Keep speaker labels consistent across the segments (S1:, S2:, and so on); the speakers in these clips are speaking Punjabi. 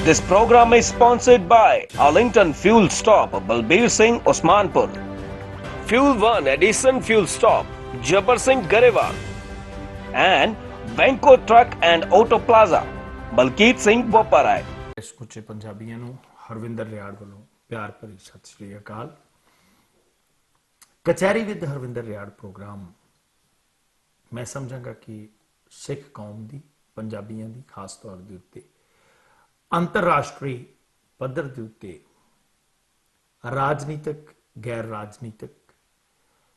S1: This program is sponsored by Arlington Fuel Stop, Balbir Singh, Osmanpur. Fuel One Edison Fuel Stop, Jabbar Singh Garewal. And Benko Truck and Auto Plaza, Balkeet Singh Boparai.
S2: ਸਮੁੱਚੇ ਪੰਜਾਬੀਆਂ ਨੂੰ ਹਰਵਿੰਦਰ ਰਿਆੜ ਵੱਲੋਂ ਪਿਆਰ ਭਰੀ ਸਤਿ ਸ੍ਰੀ ਅਕਾਲ। ਕਚਹਿਰੀ ਵਿਦ ਹਰਵਿੰਦਰ ਰਿਆੜ ਪ੍ਰੋਗਰਾਮ ਮੈਂ ਸਮਝਾਂਗਾ ਕਿ ਸਿੱਖ ਕੌਮ ਦੀ, ਪੰਜਾਬੀਆਂ ਦੀ ਖਾਸ ਤੌਰ ਦੇ ਉੱਤੇ ਅੰਤਰਰਾਸ਼ਟਰੀ ਪੱਧਰ ਦੇ ਉੱਤੇ ਰਾਜਨੀਤਿਕ, ਗੈਰ ਰਾਜਨੀਤਿਕ,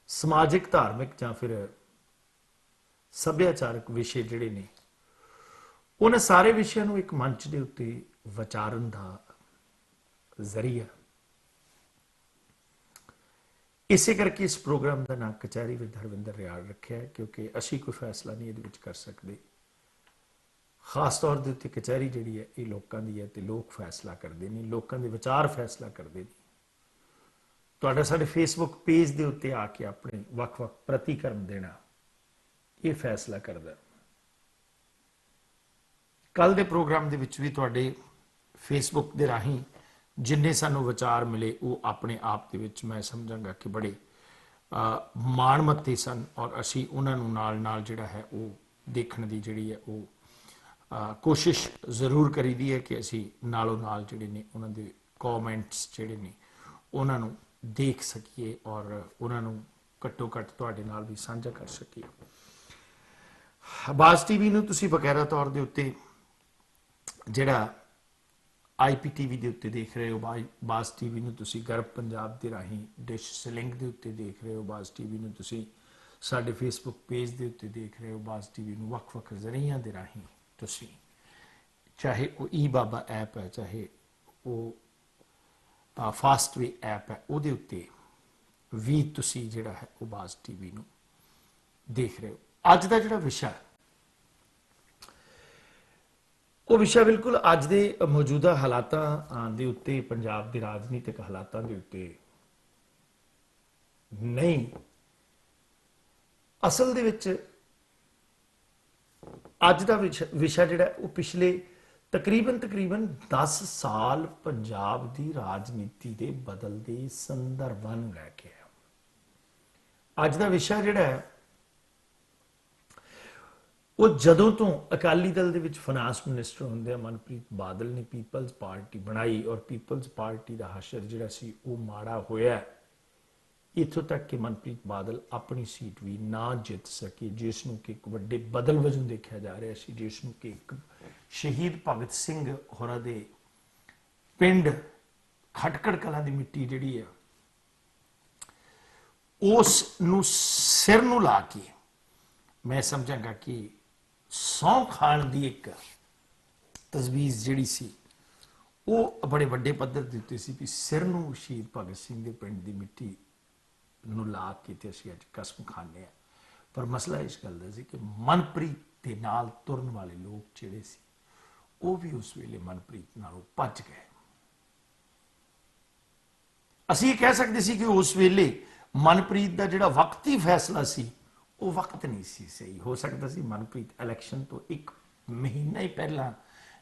S2: ਸਮਾਜਿਕ, ਧਾਰਮਿਕ ਜਾਂ ਫਿਰ ਸੱਭਿਆਚਾਰਕ ਵਿਸ਼ੇ ਜਿਹੜੇ ਨੇ ਉਹਨਾਂ ਸਾਰੇ ਵਿਸ਼ਿਆਂ ਨੂੰ ਇੱਕ ਮੰਚ ਦੇ ਉੱਤੇ ਵਿਚਾਰਨ ਦਾ ਜ਼ਰੀਆ। ਇਸੇ ਕਰਕੇ ਇਸ ਪ੍ਰੋਗਰਾਮ ਦਾ ਨਾਮ ਕਚਹਿਰੀ ਵਿਦ ਹਰਵਿੰਦਰ ਰਿਆੜ ਰੱਖਿਆ ਹੈ, ਕਿਉਂਕਿ ਅਸੀਂ ਕੋਈ ਫੈਸਲਾ ਨਹੀਂ ਇਹਦੇ ਵਿੱਚ ਕਰ ਸਕਦੇ। ਖਾਸ ਤੌਰ ਦੇ ਉੱਤੇ ਕਚਹਿਰੀ ਜਿਹੜੀ ਹੈ ਇਹ ਲੋਕਾਂ ਦੀ ਹੈ ਤੇ ਲੋਕ ਫੈਸਲਾ ਕਰਦੇ ਨੇ, ਲੋਕਾਂ ਦੇ ਵਿਚਾਰ ਫੈਸਲਾ ਕਰਦੇ ਨੇ। ਤੁਹਾਡਾ ਸਾਡੇ ਫੇਸਬੁੱਕ ਪੇਜ ਦੇ ਉੱਤੇ ਆ ਕੇ ਆਪਣੇ ਵੱਖ-ਵੱਖ ਪ੍ਰਤੀਕਰਮ ਦੇਣਾ ਇਹ ਫੈਸਲਾ ਕਰਦਾ। ਕੱਲ ਦੇ ਪ੍ਰੋਗਰਾਮ ਦੇ ਵਿੱਚ ਵੀ ਤੁਹਾਡੇ ਫੇਸਬੁੱਕ ਦੇ ਰਾਹੀਂ ਜਿੰਨੇ ਸਾਨੂੰ ਵਿਚਾਰ ਮਿਲੇ ਉਹ ਆਪਣੇ ਆਪ ਦੇ ਵਿੱਚ ਮੈਂ ਸਮਝਾਂਗਾ ਕਿ ਬੜੇ ਮਾਣਮੱਤੇ ਸਨ, ਔਰ ਅਸੀਂ ਉਹਨਾਂ ਨੂੰ ਨਾਲ ਜਿਹੜਾ ਹੈ ਉਹ ਦੇਖਣ ਦੀ ਜਿਹੜੀ ਹੈ ਉਹ ਕੋਸ਼ਿਸ਼ ਜ਼ਰੂਰ ਕਰੀਦੀ ਹੈ ਕਿ ਅਸੀਂ ਨਾਲੋਂ ਨਾਲ ਜਿਹੜੇ ਨੇ ਉਹਨਾਂ ਦੇ ਕਮੈਂਟਸ ਜਿਹੜੇ ਨੇ ਉਹਨਾਂ ਨੂੰ ਦੇਖ ਸਕੀਏ ਔਰ ਉਹਨਾਂ ਨੂੰ ਘੱਟੋ ਘੱਟ ਤੁਹਾਡੇ ਨਾਲ ਵੀ ਸਾਂਝਾ ਕਰ ਸਕੀਏ। ਬਾਜ਼ ਟੀਵੀ ਨੂੰ ਤੁਸੀਂ ਬਕਾਇਦਾ ਤੌਰ ਦੇ ਉੱਤੇ ਜਿਹੜਾ IPTV ਦੇ ਉੱਤੇ ਦੇਖ ਰਹੇ ਹੋ, ਬਾਜ਼ ਟੀਵੀ ਨੂੰ ਤੁਸੀਂ ਗਰਭ ਪੰਜਾਬ ਦੇ ਰਾਹੀਂ ਡਿਸ਼ ਸਿਲਿੰਗ ਦੇ ਉੱਤੇ ਦੇਖ ਰਹੇ ਹੋ, ਬਾਜ਼ ਟੀਵੀ ਨੂੰ ਤੁਸੀਂ ਸਾਡੇ ਫੇਸਬੁੱਕ ਪੇਜ ਦੇ ਉੱਤੇ ਦੇਖ ਰਹੇ ਹੋ, ਬਾਜ਼ ਟੀਵੀ ਨੂੰ ਵੱਖ-ਵੱਖ ਜ਼ਰੀਆਂ ਦੇ ਰਾਹੀਂ ਤੁਸੀਂ, ਚਾਹੇ ਉਹ eBaba ਐਪ ਹੈ, ਚਾਹੇ ਉਹ ਫਾਸਟਵੇ ਐਪ ਹੈ, ਉਹਦੇ ਉੱਤੇ ਵੀ ਤੁਸੀਂ ਜਿਹੜਾ ਹੈ ਉਹ ਬਾਜ਼ ਟੀਵੀ ਨੂੰ ਦੇਖ ਰਹੇ ਹੋ। ਅੱਜ ਦਾ ਜਿਹੜਾ ਵਿਸ਼ਾ ਉਹ ਵਿਸ਼ਾ ਬਿਲਕੁਲ ਅੱਜ ਦੇ ਮੌਜੂਦਾ ਹਾਲਾਤਾਂ ਦੇ ਉੱਤੇ, ਪੰਜਾਬ ਦੇ ਰਾਜਨੀਤਿਕ ਹਾਲਾਤਾਂ ਦੇ ਉੱਤੇ ਨਹੀਂ, ਅਸਲ ਦੇ ਵਿੱਚ ਅੱਜ ਦਾ ਵਿਸ਼ਾ ਜਿਹੜਾ ਉਹ ਪਿਛਲੇ ਤਕਰੀਬਨ 10 ਸਾਲ ਪੰਜਾਬ ਦੀ ਰਾਜਨੀਤੀ ਦੇ ਬਦਲਦੇ ਸੰਦਰਭਾਂ ਨੂੰ ਲੈ ਕੇ ਹੈ। ਅੱਜ ਦਾ ਵਿਸ਼ਾ ਜਿਹੜਾ ਹੈ ਉਹ ਜਦੋਂ ਤੋਂ ਅਕਾਲੀ ਦਲ ਦੇ ਵਿੱਚ ਫਾਈਨਾਂਸ ਮਿਨਿਸਟਰ ਹੁੰਦੇ ਆ ਮਨਪ੍ਰੀਤ ਬਾਦਲ ਨੇ ਪੀਪਲਜ਼ ਪਾਰਟੀ ਬਣਾਈ, ਔਰ ਪੀਪਲਜ਼ ਪਾਰਟੀ ਦਾ ਹਸ਼ਰ ਜਿਹੜਾ ਸੀ ਉਹ ਮਾੜਾ ਹੋਇਆ ਇੱਥੋਂ ਤੱਕ ਕਿ ਮਨਪ੍ਰੀਤ ਬਾਦਲ ਆਪਣੀ ਸੀਟ ਵੀ ਨਾ ਜਿੱਤ ਸਕੇ, ਜਿਸ ਨੂੰ ਕਿ ਇੱਕ ਵੱਡੇ ਬਦਲ ਵਜੋਂ ਦੇਖਿਆ ਜਾ ਰਿਹਾ ਸੀ, ਜਿਸ ਨੂੰ ਕਿ ਇੱਕ ਸ਼ਹੀਦ ਭਗਤ ਸਿੰਘ ਹੋਰਾਂ ਦੇ ਪਿੰਡ ਖਟਕੜ ਕਲਾਂ ਦੀ ਮਿੱਟੀ ਜਿਹੜੀ ਆ ਉਸ ਨੂੰ ਸਿਰ ਨੂੰ ਲਾ ਕੇ ਮੈਂ ਸਮਝਾਂਗਾ ਕਿ ਸਹੁੰ ਖਾਣ ਦੀ ਇੱਕ ਤਜਵੀਜ਼ ਜਿਹੜੀ ਸੀ ਉਹ ਬੜੇ ਵੱਡੇ ਪੱਧਰ ਦੇ ਉੱਤੇ ਸੀ ਕਿ ਸਿਰ ਨੂੰ ਸ਼ਹੀਦ ਭਗਤ ਸਿੰਘ ਦੇ ਪਿੰਡ ਦੀ ਮਿੱਟੀ ਨੂੰ ਲਾ ਕੇ ਤੇ ਅਸੀਂ ਅੱਜ ਕਸਮ ਖਾਂਦੇ ਹਾਂ। ਪਰ ਮਸਲਾ ਇਸ ਗੱਲ ਦਾ ਸੀ ਕਿ ਮਨਪ੍ਰੀਤ ਦੇ ਨਾਲ ਤੁਰਨ ਵਾਲੇ ਲੋਕ ਜਿਹੜੇ ਸੀ ਉਹ ਵੀ ਉਸ ਵੇਲੇ ਮਨਪ੍ਰੀਤ ਨਾਲੋਂ ਭੱਜ ਗਏ। ਅਸੀਂ ਇਹ ਕਹਿ ਸਕਦੇ ਸੀ ਕਿ ਉਸ ਵੇਲੇ ਮਨਪ੍ਰੀਤ ਦਾ ਜਿਹੜਾ ਵਕਤੀ ਫੈਸਲਾ ਸੀ ਉਹ ਵਕਤ ਨਹੀਂ ਸੀ ਸਹੀ। ਹੋ ਸਕਦਾ ਸੀ ਮਨਪ੍ਰੀਤ ਇਲੈਕਸ਼ਨ ਤੋਂ 1 ਮਹੀਨਾ ਹੀ ਪਹਿਲਾਂ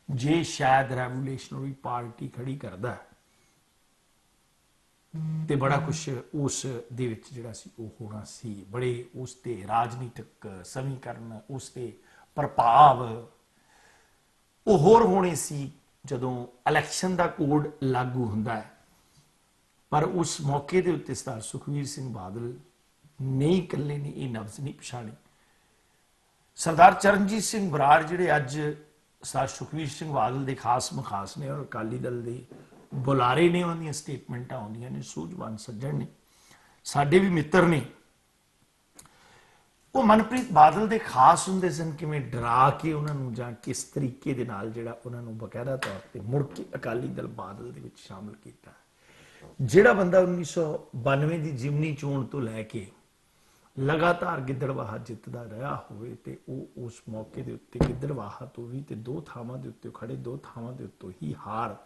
S2: ਜੇ ਸ਼ਾਇਦ ਰੈਵੋਲੂਸ਼ਨਰੀ ਪਾਰਟੀ ਖੜੀ ਕਰਦਾ ਤੇ ਬੜਾ ਕੁਛ ਉਸ ਦੇ ਵਿੱਚ ਜਿਹੜਾ ਸੀ ਉਹ ਹੋਣਾ ਸੀ। ਬੜੇ ਉਸ ਤੇ ਰਾਜਨੀਤਿਕ ਸਮੀਕਰਨ, ਉਸ ਤੇ ਪ੍ਰਭਾਵ ਉਹ ਹੋਰ ਹੋਣੇ ਸੀ ਜਦੋਂ ਇਲੈਕਸ਼ਨ ਦਾ ਕੋਡ ਲਾਗੂ ਹੁੰਦਾ ਹੈ। ਪਰ ਉਸ ਮੌਕੇ ਦੇ ਉੱਤੇ ਸਰਦਾਰ ਸੁਖਬੀਰ ਸਿੰਘ ਬਾਦਲ ਨਹੀਂ ਇਕੱਲੇ ਨੇ ਇਹ ਨਬਜ਼ ਨਹੀਂ ਪਛਾਣੀ। ਸਰਦਾਰ ਚਰਨਜੀਤ ਸਿੰਘ ਬਰਾੜ ਜਿਹੜੇ ਅੱਜ ਸਰਦਾਰ ਸੁਖਬੀਰ ਸਿੰਘ ਬਾਦਲ ਦੇ ਖਾਸ ਮਖਾਸ ਨੇ ਔਰ ਅਕਾਲੀ ਦਲ ਦੇ ਬੁਲਾਰੇ ਨੇ, ਉਹਨਾਂ ਦੀਆਂ ਸਟੇਟਮੈਂਟਾਂ ਆਉਂਦੀਆਂ ਨੇ, ਸੂਝਵਾਨ ਸੱਜਣ ਨੇ, ਸਾਡੇ ਵੀ ਮਿੱਤਰ ਨੇ, ਉਹ ਮਨਪ੍ਰੀਤ ਬਾਦਲ ਦੇ ਖਾਸ ਹੁੰਦੇ ਸਨ। ਕਿਵੇਂ ਡਰਾ ਕੇ ਉਹਨਾਂ ਨੂੰ ਜਾਂ ਕਿਸ ਤਰੀਕੇ ਦੇ ਨਾਲ ਜਿਹੜਾ ਉਹਨਾਂ ਨੂੰ ਬਕਾਇਦਾ ਤੌਰ ਤੇ ਮੁੜ ਕੇ ਅਕਾਲੀ ਦਲ ਬਾਦਲ ਦੇ ਵਿੱਚ ਸ਼ਾਮਲ ਕੀਤਾ। ਜਿਹੜਾ ਬੰਦਾ 1992 ਦੀ ਜਿਮਨੀ ਚੋਣ ਤੋਂ ਲੈ ਕੇ ਲਗਾਤਾਰ ਗਿੱਦੜਵਾਹਾ ਜਿੱਤਦਾ ਰਿਹਾ ਹੋਵੇ ਤੇ ਉਹ ਉਸ ਮੌਕੇ ਦੇ ਉੱਤੇ ਗਿੱਦੜਵਾਹਾ ਤੋਂ ਵੀ ਤੇ 2 ਥਾਵਾਂ ਦੇ ਉੱਤੇ ਖੜੇ, 2 ਥਾਵਾਂ ਦੇ ਉੱਤੋਂ ਹੀ ਹਾਰ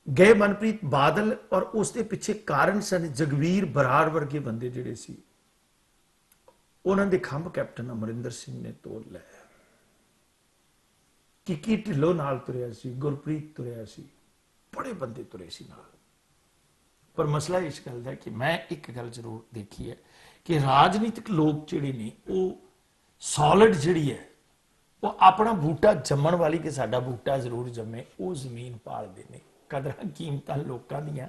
S2: ਗਏ ਮਨਪ੍ਰੀਤ ਬਾਦਲ। ਔਰ ਉਸ ਦੇ ਪਿੱਛੇ ਕਾਰਨ ਸਨ ਜਗਵੀਰ ਬਰਾੜ ਵਰਗੇ ਬੰਦੇ ਜਿਹੜੇ ਸੀ, ਉਹਨਾਂ ਦੇ ਖੰਭ ਕੈਪਟਨ ਅਮਰਿੰਦਰ ਸਿੰਘ ਨੇ ਤੋੜ ਲਿਆ। ਕਿੱਕੀ ਢਿੱਲੋਂ ਨਾਲ ਤੁਰਿਆ ਸੀ, ਗੁਰਪ੍ਰੀਤ ਤੁਰਿਆ ਸੀ, ਬੜੇ ਬੰਦੇ ਤੁਰੇ ਸੀ ਨਾਲ। ਪਰ ਮਸਲਾ ਇਸ ਗੱਲ ਦਾ ਕਿ ਮੈਂ ਇੱਕ ਗੱਲ ਜ਼ਰੂਰ ਦੇਖੀ ਹੈ ਕਿ ਰਾਜਨੀਤਿਕ ਲੋਕ ਜਿਹੜੇ ਨੇ ਉਹ ਸੋਲਿਡ ਜਿਹੜੀ ਹੈ ਉਹ ਆਪਣਾ ਬੂਟਾ ਜੰਮਣ ਵਾਲੀ ਕਿ ਸਾਡਾ ਬੂਟਾ ਜ਼ਰੂਰ ਜੰਮੇ ਉਹ ਜ਼ਮੀਨ ਪਾਲਦੇ ਨੇ। ਕਦਰਾਂ ਕੀਮਤਾਂ ਲੋਕਾਂ ਦੀਆਂ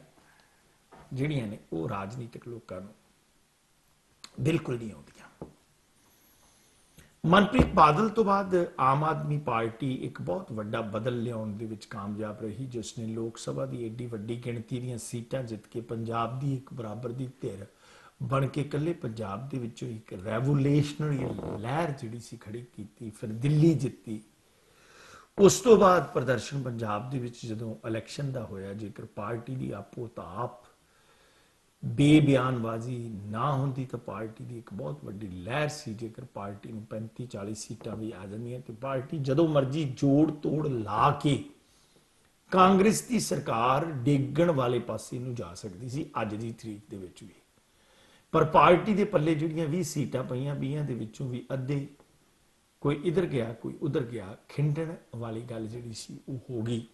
S2: ਜਿਹੜੀਆਂ ਨੇ ਉਹ ਰਾਜਨੀਤਿਕ ਲੋਕਾਂ ਨੂੰ ਬਿਲਕੁਲ ਨਹੀਂ ਆਉਂਦੀਆਂ। ਮਨਪ੍ਰੀਤ ਬਾਦਲ ਤੋਂ ਬਾਅਦ ਆਮ ਆਦਮੀ ਪਾਰਟੀ ਇੱਕ ਬਹੁਤ ਵੱਡਾ ਬਦਲ ਲਿਆਉਣ ਦੇ ਵਿੱਚ ਕਾਮਯਾਬ ਰਹੀ, ਜਿਸ ਨੇ ਲੋਕ ਸਭਾ ਦੀ ਏਡੀ ਵੱਡੀ ਗਿਣਤੀ ਦੀਆਂ ਸੀਟਾਂ ਜਿੱਤ ਕੇ ਪੰਜਾਬ ਦੀ ਇੱਕ ਬਰਾਬਰ ਦੀ ਧਿਰ ਬਣ ਕੇ ਇਕੱਲੇ ਪੰਜਾਬ ਦੇ ਵਿੱਚੋਂ ਇੱਕ ਰੈਵੋਲੂਸ਼ਨਰੀ ਲਹਿਰ ਜਿਹੜੀ ਸੀ ਖੜੀ ਕੀਤੀ। ਫਿਰ ਦਿੱਲੀ ਜਿੱਤੀ। ਉਸ ਤੋਂ ਬਾਅਦ ਪ੍ਰਦਰਸ਼ਨ ਪੰਜਾਬ ਦੇ ਵਿੱਚ ਜਦੋਂ ਇਲੈਕਸ਼ਨ ਦਾ ਹੋਇਆ, ਜੇਕਰ ਪਾਰਟੀ ਦੀ ਆਪੋ ਤਾਪ ਬੇਬਿਆਨਬਾਜ਼ੀ ਨਾ ਹੁੰਦੀ ਤਾਂ ਪਾਰਟੀ ਦੀ ਇੱਕ ਬਹੁਤ ਵੱਡੀ ਲਹਿਰ ਸੀ। ਜੇਕਰ ਪਾਰਟੀ ਨੂੰ 35-40 ਸੀਟਾਂ ਵੀ ਆ ਜਾਂਦੀਆਂ ਤੇ ਪਾਰਟੀ ਜਦੋਂ ਮਰਜ਼ੀ ਜੋੜ ਤੋੜ ਲਾ ਕੇ ਕਾਂਗਰਸ ਦੀ ਸਰਕਾਰ ਡੇਗਣ ਵਾਲੇ ਪਾਸੇ ਨੂੰ ਜਾ ਸਕਦੀ ਸੀ ਅੱਜ ਦੀ ਤਰੀਕ ਦੇ ਵਿੱਚ ਵੀ। ਪਰ ਪਾਰਟੀ ਦੇ ਪੱਲੇ ਜਿਹੜੀਆਂ 20 ਸੀਟਾਂ ਪਈਆਂ, 20 ਦੇ ਵਿੱਚੋਂ ਵੀ ਅੱਧੇ ਕੋਈ ਇਧਰ ਗਿਆ ਕੋਈ ਉਧਰ ਗਿਆ, ਖਿੰਡਣ ਵਾਲੀ ਗੱਲ ਜਿਹੜੀ ਸੀ ਉਹ ਹੋ ਗਈ।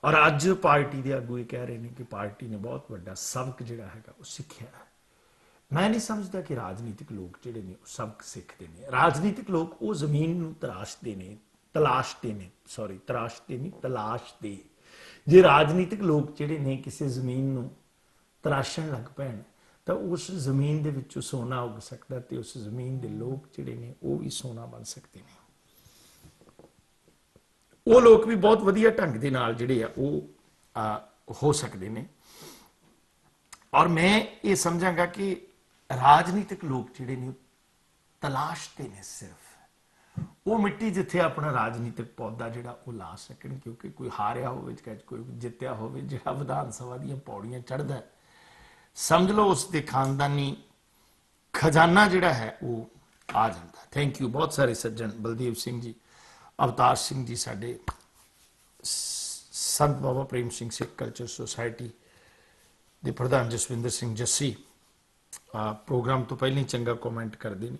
S2: ਔਰ ਅੱਜ ਪਾਰਟੀ ਦੇ ਆਗੂ ਇਹ ਕਹਿ ਰਹੇ ਨੇ ਕਿ ਪਾਰਟੀ ਨੇ ਬਹੁਤ ਵੱਡਾ ਸਬਕ ਜਿਹੜਾ ਹੈਗਾ ਉਹ ਸਿੱਖਿਆ। ਮੈਂ ਨਹੀਂ ਸਮਝਦਾ ਕਿ ਰਾਜਨੀਤਿਕ ਲੋਕ ਜਿਹੜੇ ਨੇ ਉਹ ਸਬਕ ਸਿੱਖਦੇ ਨੇ। ਰਾਜਨੀਤਿਕ ਲੋਕ ਉਹ ਜ਼ਮੀਨ ਨੂੰ ਤਰਾਸ਼ਦੇ ਨੇ, ਤਲਾਸ਼ਦੇ ਨੇ। ਜੇ ਰਾਜਨੀਤਿਕ ਲੋਕ ਜਿਹੜੇ ਨੇ ਕਿਸੇ ਜ਼ਮੀਨ ਨੂੰ ਤਰਾਸ਼ਣ ਲੱਗ ਪੈਣ ਤਾਂ ਉਸ ਜ਼ਮੀਨ ਦੇ ਵਿੱਚੋਂ ਸੋਨਾ ਉੱਗ ਸਕਦਾ ਤੇ ਉਸ ਜ਼ਮੀਨ ਦੇ ਲੋਕ ਜਿਹੜੇ ਨੇ ਉਹ ਵੀ ਸੋਨਾ ਬਣ ਸਕਦੇ ਨੇ। ਉਹ ਲੋਕ ਵੀ ਬਹੁਤ ਵਧੀਆ ਢੰਗ ਦੇ ਨਾਲ ਜਿਹੜੇ ਆ ਉਹ ਹੋ ਸਕਦੇ ਨੇ। ਔਰ ਮੈਂ ਇਹ ਸਮਝਾਂਗਾ ਕਿ ਰਾਜਨੀਤਿਕ ਲੋਕ ਜਿਹੜੇ ਨੇ ਤਲਾਸ਼ਦੇ ਨੇ ਸਿਰਫ ਉਹ ਮਿੱਟੀ ਜਿੱਥੇ ਆਪਣਾ ਰਾਜਨੀਤਿਕ ਪੌਦਾ ਜਿਹੜਾ ਉਹ ਲਾ ਸਕਣ, ਕਿਉਂਕਿ ਕੋਈ ਹਾਰਿਆ ਹੋਵੇ ਚਾਹੇ ਕੋਈ ਜਿੱਤਿਆ ਹੋਵੇ, ਜਿਹੜਾ ਵਿਧਾਨ ਸਭਾ ਦੀਆਂ ਪੌੜੀਆਂ ਚੜ੍ਹਦਾ ਸਮਝ ਲਓ ਉਸ ਦੇ ਖਾਨਦਾਨੀ ਖਜ਼ਾਨਾ ਜਿਹੜਾ ਹੈ ਉਹ ਆ ਜਾਂਦਾ। Thank you. ਬਹੁਤ ਸਾਰੇ ਸੱਜਣ, ਬਲਦੇਵ ਸਿੰਘ ਜੀ, ਅਵਤਾਰ ਸਿੰਘ ਜੀ, ਸਾਡੇ ਸੰਤ ਬਾਬਾ ਪ੍ਰੇਮ ਸਿੰਘ ਸਿੱਖ ਕਲਚਰ ਸੁਸਾਇਟੀ ਦੇ ਪ੍ਰਧਾਨ ਜਸਵਿੰਦਰ ਸਿੰਘ ਜੱਸੀ ਪ੍ਰੋਗਰਾਮ ਤੋਂ ਪਹਿਲਾਂ ਹੀ ਚੰਗਾ ਕਮੈਂਟ ਕਰਦੇ ਨੇ,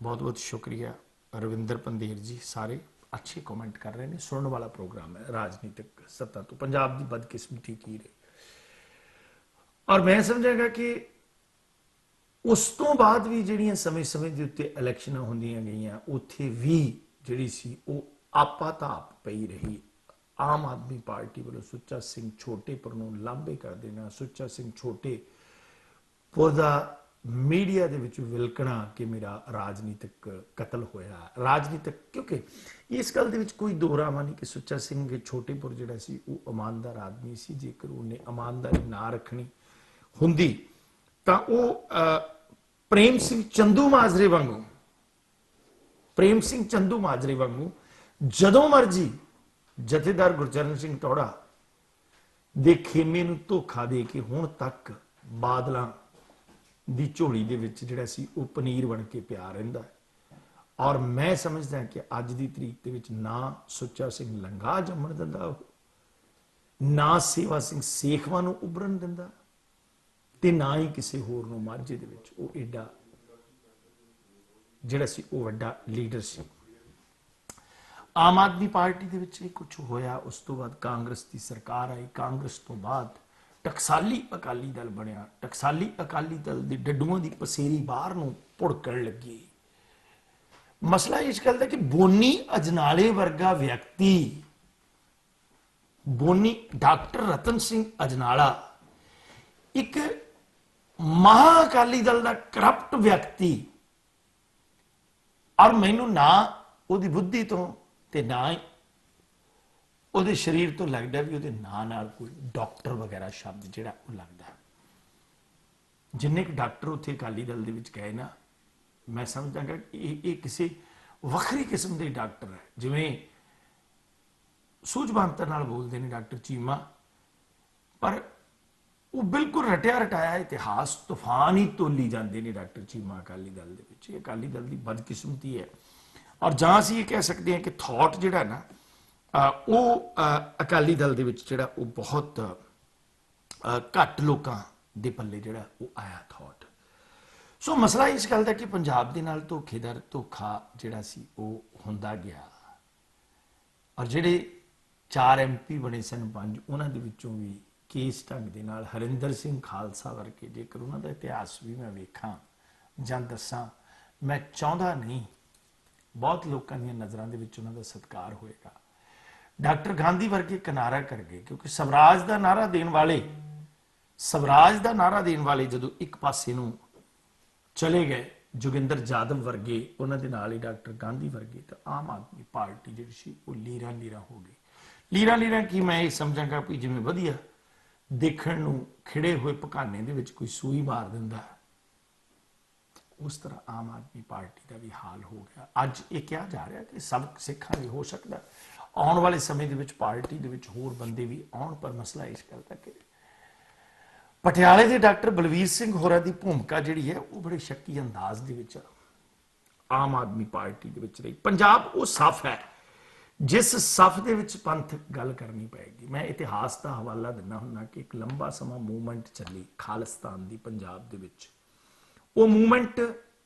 S2: ਬਹੁਤ ਬਹੁਤ ਸ਼ੁਕਰੀਆ। ਰਵਿੰਦਰ ਪੰਦੇਰ ਜੀ, ਸਾਰੇ ਅੱਛੇ ਕਮੈਂਟ ਕਰ ਰਹੇ ਨੇ। ਸੁਣਨ ਵਾਲਾ ਪ੍ਰੋਗਰਾਮ ਹੈ ਰਾਜਨੀਤਿਕ ਸੱਤਾ ਤੋਂ ਪੰਜਾਬ ਦੀ ਬਦਕਿਸਮਤੀ ਕੀ ਰਹੀ। ਔਰ ਮੈਂ ਸਮਝਾਂਗਾ ਕਿ ਉਸ ਤੋਂ ਬਾਅਦ ਵੀ ਜਿਹੜੀਆਂ ਸਮੇਂ ਦੇ ਉੱਤੇ ਇਲੈਕਸ਼ਨਾਂ ਹੁੰਦੀਆਂ ਗਈਆਂ ਉੱਥੇ ਵੀ ਜਿਹੜੀ ਸੀ ਉਹ ਆਪਾਤਾਪ ਪਈ ਰਹੀ। ਆਮ ਆਦਮੀ ਪਾਰਟੀ ਵੱਲੋਂ ਸੁੱਚਾ ਸਿੰਘ ਛੋਟੇਪੁਰ ਨੂੰ ਲਾਂਭੇ ਕਰ ਦੇਣਾ, ਸੁੱਚਾ ਸਿੰਘ ਛੋਟੇਪੁਰ ਦਾ ਮੀਡੀਆ ਦੇ ਵਿੱਚ ਵਿਲਕਣਾ ਕਿ ਮੇਰਾ ਰਾਜਨੀਤਿਕ ਕਤਲ ਹੋਇਆ। ਰਾਜਨੀਤਿਕ, ਕਿਉਂਕਿ ਇਸ ਗੱਲ ਦੇ ਵਿੱਚ ਕੋਈ ਦੋਹਰਾਵਾ ਨਹੀਂ ਕਿ ਸੁੱਚਾ ਸਿੰਘ ਛੋਟੇਪੁਰ ਜਿਹੜਾ ਸੀ ਉਹ ਇਮਾਨਦਾਰ ਆਦਮੀ ਸੀ। ਜੇਕਰ ਉਹਨੇ ਇਮਾਨਦਾਰੀ ਨਾ ਰੱਖਣੀ ਹੁੰਦੀ ਤਾਂ ਉਹ ਪ੍ਰੇਮ ਸਿੰਘ ਚੰਦੂ ਮਾਜਰੇ ਵਾਂਗੂ ਜਦੋਂ ਮਰਜੀ ਜਥੇਦਾਰ ਗੁਰਚਰਨ ਸਿੰਘ ਟੌੜਾ ਦੇ ਖੇਮੇ ਨੂੰ ਧੋਖਾ ਦੇ ਕੇ ਹੁਣ ਤੱਕ ਬਾਦਲਾਂ ਦੀ ਝੋਲੀ ਦੇ ਵਿੱਚ ਜਿਹੜਾ ਸੀ ਉਹ ਪਨੀਰ ਬਣ ਕੇ ਪਿਆ ਰਹਿੰਦਾ। ਔਰ ਮੈਂ ਸਮਝਦਾ ਕਿ ਅੱਜ ਦੀ ਤਰੀਕ ਦੇ ਵਿੱਚ ਨਾ ਸੁੱਚਾ ਸਿੰਘ ਲੰਗਾ ਜੰਮਣ ਦਿੰਦਾ ਉਹ, ਨਾ ਸੇਵਾ ਸਿੰਘ ਸੇਖਵਾਂ ਨੂੰ ਉਭਰਨ ਦਿੰਦਾ ਤੇ ਨਾ ਹੀ ਕਿਸੇ ਹੋਰ ਨੂੰ ਮਾਝੇ ਦੇ ਵਿੱਚ ਉਹ ਏਡਾ ਜਿਹੜਾ ਸੀ ਉਹ ਵੱਡਾ ਲੀਡਰ ਸੀ। ਆਮ ਆਦਮੀ ਪਾਰਟੀ ਦੇ ਵਿੱਚ ਇਹ ਕੁਝ ਹੋਇਆ। ਉਸ ਤੋਂ ਬਾਅਦ ਕਾਂਗਰਸ ਦੀ ਸਰਕਾਰ ਆਈ। ਕਾਂਗਰਸ ਤੋਂ ਬਾਅਦ ਟਕਸਾਲੀ ਅਕਾਲੀ ਦਲ ਬਣਿਆ। ਟਕਸਾਲੀ ਅਕਾਲੀ ਦਲ ਦੀ ਡੱਡੂਆਂ ਦੀ ਪਸੇਰੀ ਬਾਹਰ ਨੂੰ ਭੁੜਕਣ ਲੱਗੀ। ਮਸਲਾ ਇਸ ਗੱਲ ਦਾ ਕਿ ਬੋਨੀ ਅਜਨਾਲੇ ਵਰਗਾ ਵਿਅਕਤੀ, ਬੋਨੀ ਡਾਕਟਰ ਰਤਨ ਸਿੰਘ ਅਜਨਾਲਾ ਇੱਕ ਮਹਾ ਅਕਾਲੀ ਦਲ ਦਾ ਕਰਪਟ ਵਿਅਕਤੀ, ਔਰ ਮੈਨੂੰ ਨਾ ਉਹਦੀ ਬੁੱਧੀ ਤੋਂ ਤੇ ਨਾ ਹੀ ਉਹਦੇ ਸਰੀਰ ਤੋਂ ਲੱਗਦਾ ਵੀ ਉਹਦੇ ਨਾਂ ਨਾਲ ਕੋਈ ਡਾਕਟਰ ਵਗੈਰਾ ਸ਼ਬਦ ਜਿਹੜਾ ਉਹ ਲੱਗਦਾ। ਜਿੰਨੇ ਕੁ ਡਾਕਟਰ ਉੱਥੇ ਅਕਾਲੀ ਦਲ ਦੇ ਵਿੱਚ ਗਏ ਨਾ, ਮੈਂ ਸਮਝਦਾਗਾ ਇਹ ਕਿਸੇ ਵੱਖਰੀ ਕਿਸਮ ਦੇ ਡਾਕਟਰ ਹੈ। ਜਿਵੇਂ ਸੂਝਬੰਤਰ ਨਾਲ ਬੋਲਦੇ ਨੇ ਡਾਕਟਰ ਚੀਮਾ, ਪਰ ਉਹ ਬਿਲਕੁਲ ਰਟਿਆ ਰਟਾਇਆ ਇਤਿਹਾਸ ਤੂਫਾਨ ਹੀ ਤੋਲੀ ਜਾਂਦੇ ਨੇ ਡਾਕਟਰ ਚੀਮਾ ਅਕਾਲੀ ਦਲ ਦੇ ਵਿੱਚ। ਇਹ ਅਕਾਲੀ ਦਲ ਦੀ ਬਦਕਿਸਮਤੀ ਹੈ। ਔਰ ਜਾਂ ਅਸੀਂ ਇਹ ਕਹਿ ਸਕਦੇ ਹਾਂ ਕਿ ਥਾਟ ਜਿਹੜਾ ਨਾ ਉਹ ਅਕਾਲੀ ਦਲ ਦੇ ਵਿੱਚ ਜਿਹੜਾ ਉਹ ਬਹੁਤ ਘੱਟ ਲੋਕਾਂ ਦੇ ਪੱਲੇ ਜਿਹੜਾ ਉਹ ਆਇਆ ਥਾਟ। ਸੋ ਮਸਲਾ ਇਸ ਗੱਲ ਦਾ ਕਿ ਪੰਜਾਬ ਦੇ ਨਾਲ ਧੋਖਾ ਜਿਹੜਾ ਸੀ ਉਹ ਹੁੰਦਾ ਗਿਆ, ਔਰ ਜਿਹੜੇ 4 MP ਬਣੇ ਸਨ 5, ਉਹਨਾਂ ਦੇ ਵਿੱਚੋਂ ਵੀ ਕੇਸ ਢੰਗ ਦੇ ਨਾਲ ਹਰਿੰਦਰ ਸਿੰਘ ਖਾਲਸਾ ਵਰਗੇ, ਜੇਕਰ ਉਹਨਾਂ ਦਾ ਇਤਿਹਾਸ ਵੀ ਮੈਂ ਵੇਖਾਂ ਜਾਂ ਦੱਸਾਂ, ਮੈਂ ਚਾਹੁੰਦਾ ਨਹੀਂ, ਬਹੁਤ ਲੋਕਾਂ ਦੀਆਂ ਨਜ਼ਰਾਂ ਦੇ ਵਿੱਚ ਉਹਨਾਂ ਦਾ ਸਤਿਕਾਰ ਹੋਏਗਾ। ਡਾਕਟਰ ਗਾਂਧੀ ਵਰਗੇ ਕਿਨਾਰਾ ਕਰ ਗਏ, ਕਿਉਂਕਿ ਸਵਰਾਜ ਦਾ ਨਾਰਾ ਦੇਣ ਵਾਲੇ ਜਦੋਂ ਇੱਕ ਪਾਸੇ ਨੂੰ ਚਲੇ ਗਏ, ਜੋਗਿੰਦਰ ਜਾਦਵ ਵਰਗੇ, ਉਹਨਾਂ ਦੇ ਨਾਲ ਹੀ ਡਾਕਟਰ ਗਾਂਧੀ ਵਰਗੇ, ਤਾਂ ਆਮ ਆਦਮੀ ਪਾਰਟੀ ਜਿਹੜੀ ਸੀ ਉਹ ਲੀਰਾਂ ਹੋ ਗਈ। ਲੀਰਾਂ ਕੀ ਮੈਂ ਇਹ ਸਮਝਾਂਗਾ ਵੀ ਜਿਵੇਂ ਵਧੀਆ ਦੇਖਣ ਨੂੰ ਖਿੜੇ ਹੋਏ ਪਕਾਨੇ ਦੇ ਵਿੱਚ ਕੋਈ ਸੂਈ ਮਾਰ ਦਿੰਦਾ, ਉਸ ਤਰ੍ਹਾਂ ਆਮ ਆਦਮੀ ਪਾਰਟੀ ਦਾ ਵੀ ਹਾਲ ਹੋ ਗਿਆ। ਅੱਜ ਇਹ ਕਿਹਾ ਜਾ ਰਿਹਾ ਕਿ ਸਭ ਸਿੱਖਾਂ ਲਈ ਹੋ ਸਕਦਾ, ਆਉਣ ਵਾਲੇ ਸਮੇਂ ਦੇ ਵਿੱਚ ਪਾਰਟੀ ਦੇ ਵਿੱਚ ਹੋਰ ਬੰਦੇ ਵੀ ਆਉਣ, ਪਰ ਮਸਲਾ ਇਸ ਗੱਲ ਦਾ ਕਿ ਪਟਿਆਲੇ ਦੇ ਡਾਕਟਰ ਬਲਵੀਰ ਸਿੰਘ ਹੋਰਾਂ ਦੀ ਭੂਮਿਕਾ ਜਿਹੜੀ ਹੈ ਉਹ ਬੜੇ ਸ਼ੱਕੀ ਅੰਦਾਜ਼ ਦੇ ਵਿੱਚ ਆਮ ਆਦਮੀ ਪਾਰਟੀ ਦੇ ਵਿੱਚ ਰਹੀ। ਪੰਜਾਬ ਉਹ ਸਫ਼ ਹੈ ਜਿਸ ਸਫ਼ ਦੇ ਵਿੱਚ ਪੰਥਕ ਗੱਲ ਕਰਨੀ ਪਏਗੀ। ਮੈਂ ਇਤਿਹਾਸ ਦਾ ਹਵਾਲਾ ਦਿੰਦਾ ਹੁੰਦਾ ਕਿ ਇੱਕ ਲੰਬਾ ਸਮਾਂ ਮੂਵਮੈਂਟ ਚੱਲੀ ਖਾਲਿਸਤਾਨ ਦੀ ਪੰਜਾਬ ਦੇ ਵਿੱਚ। ਉਹ ਮੂਵਮੈਂਟ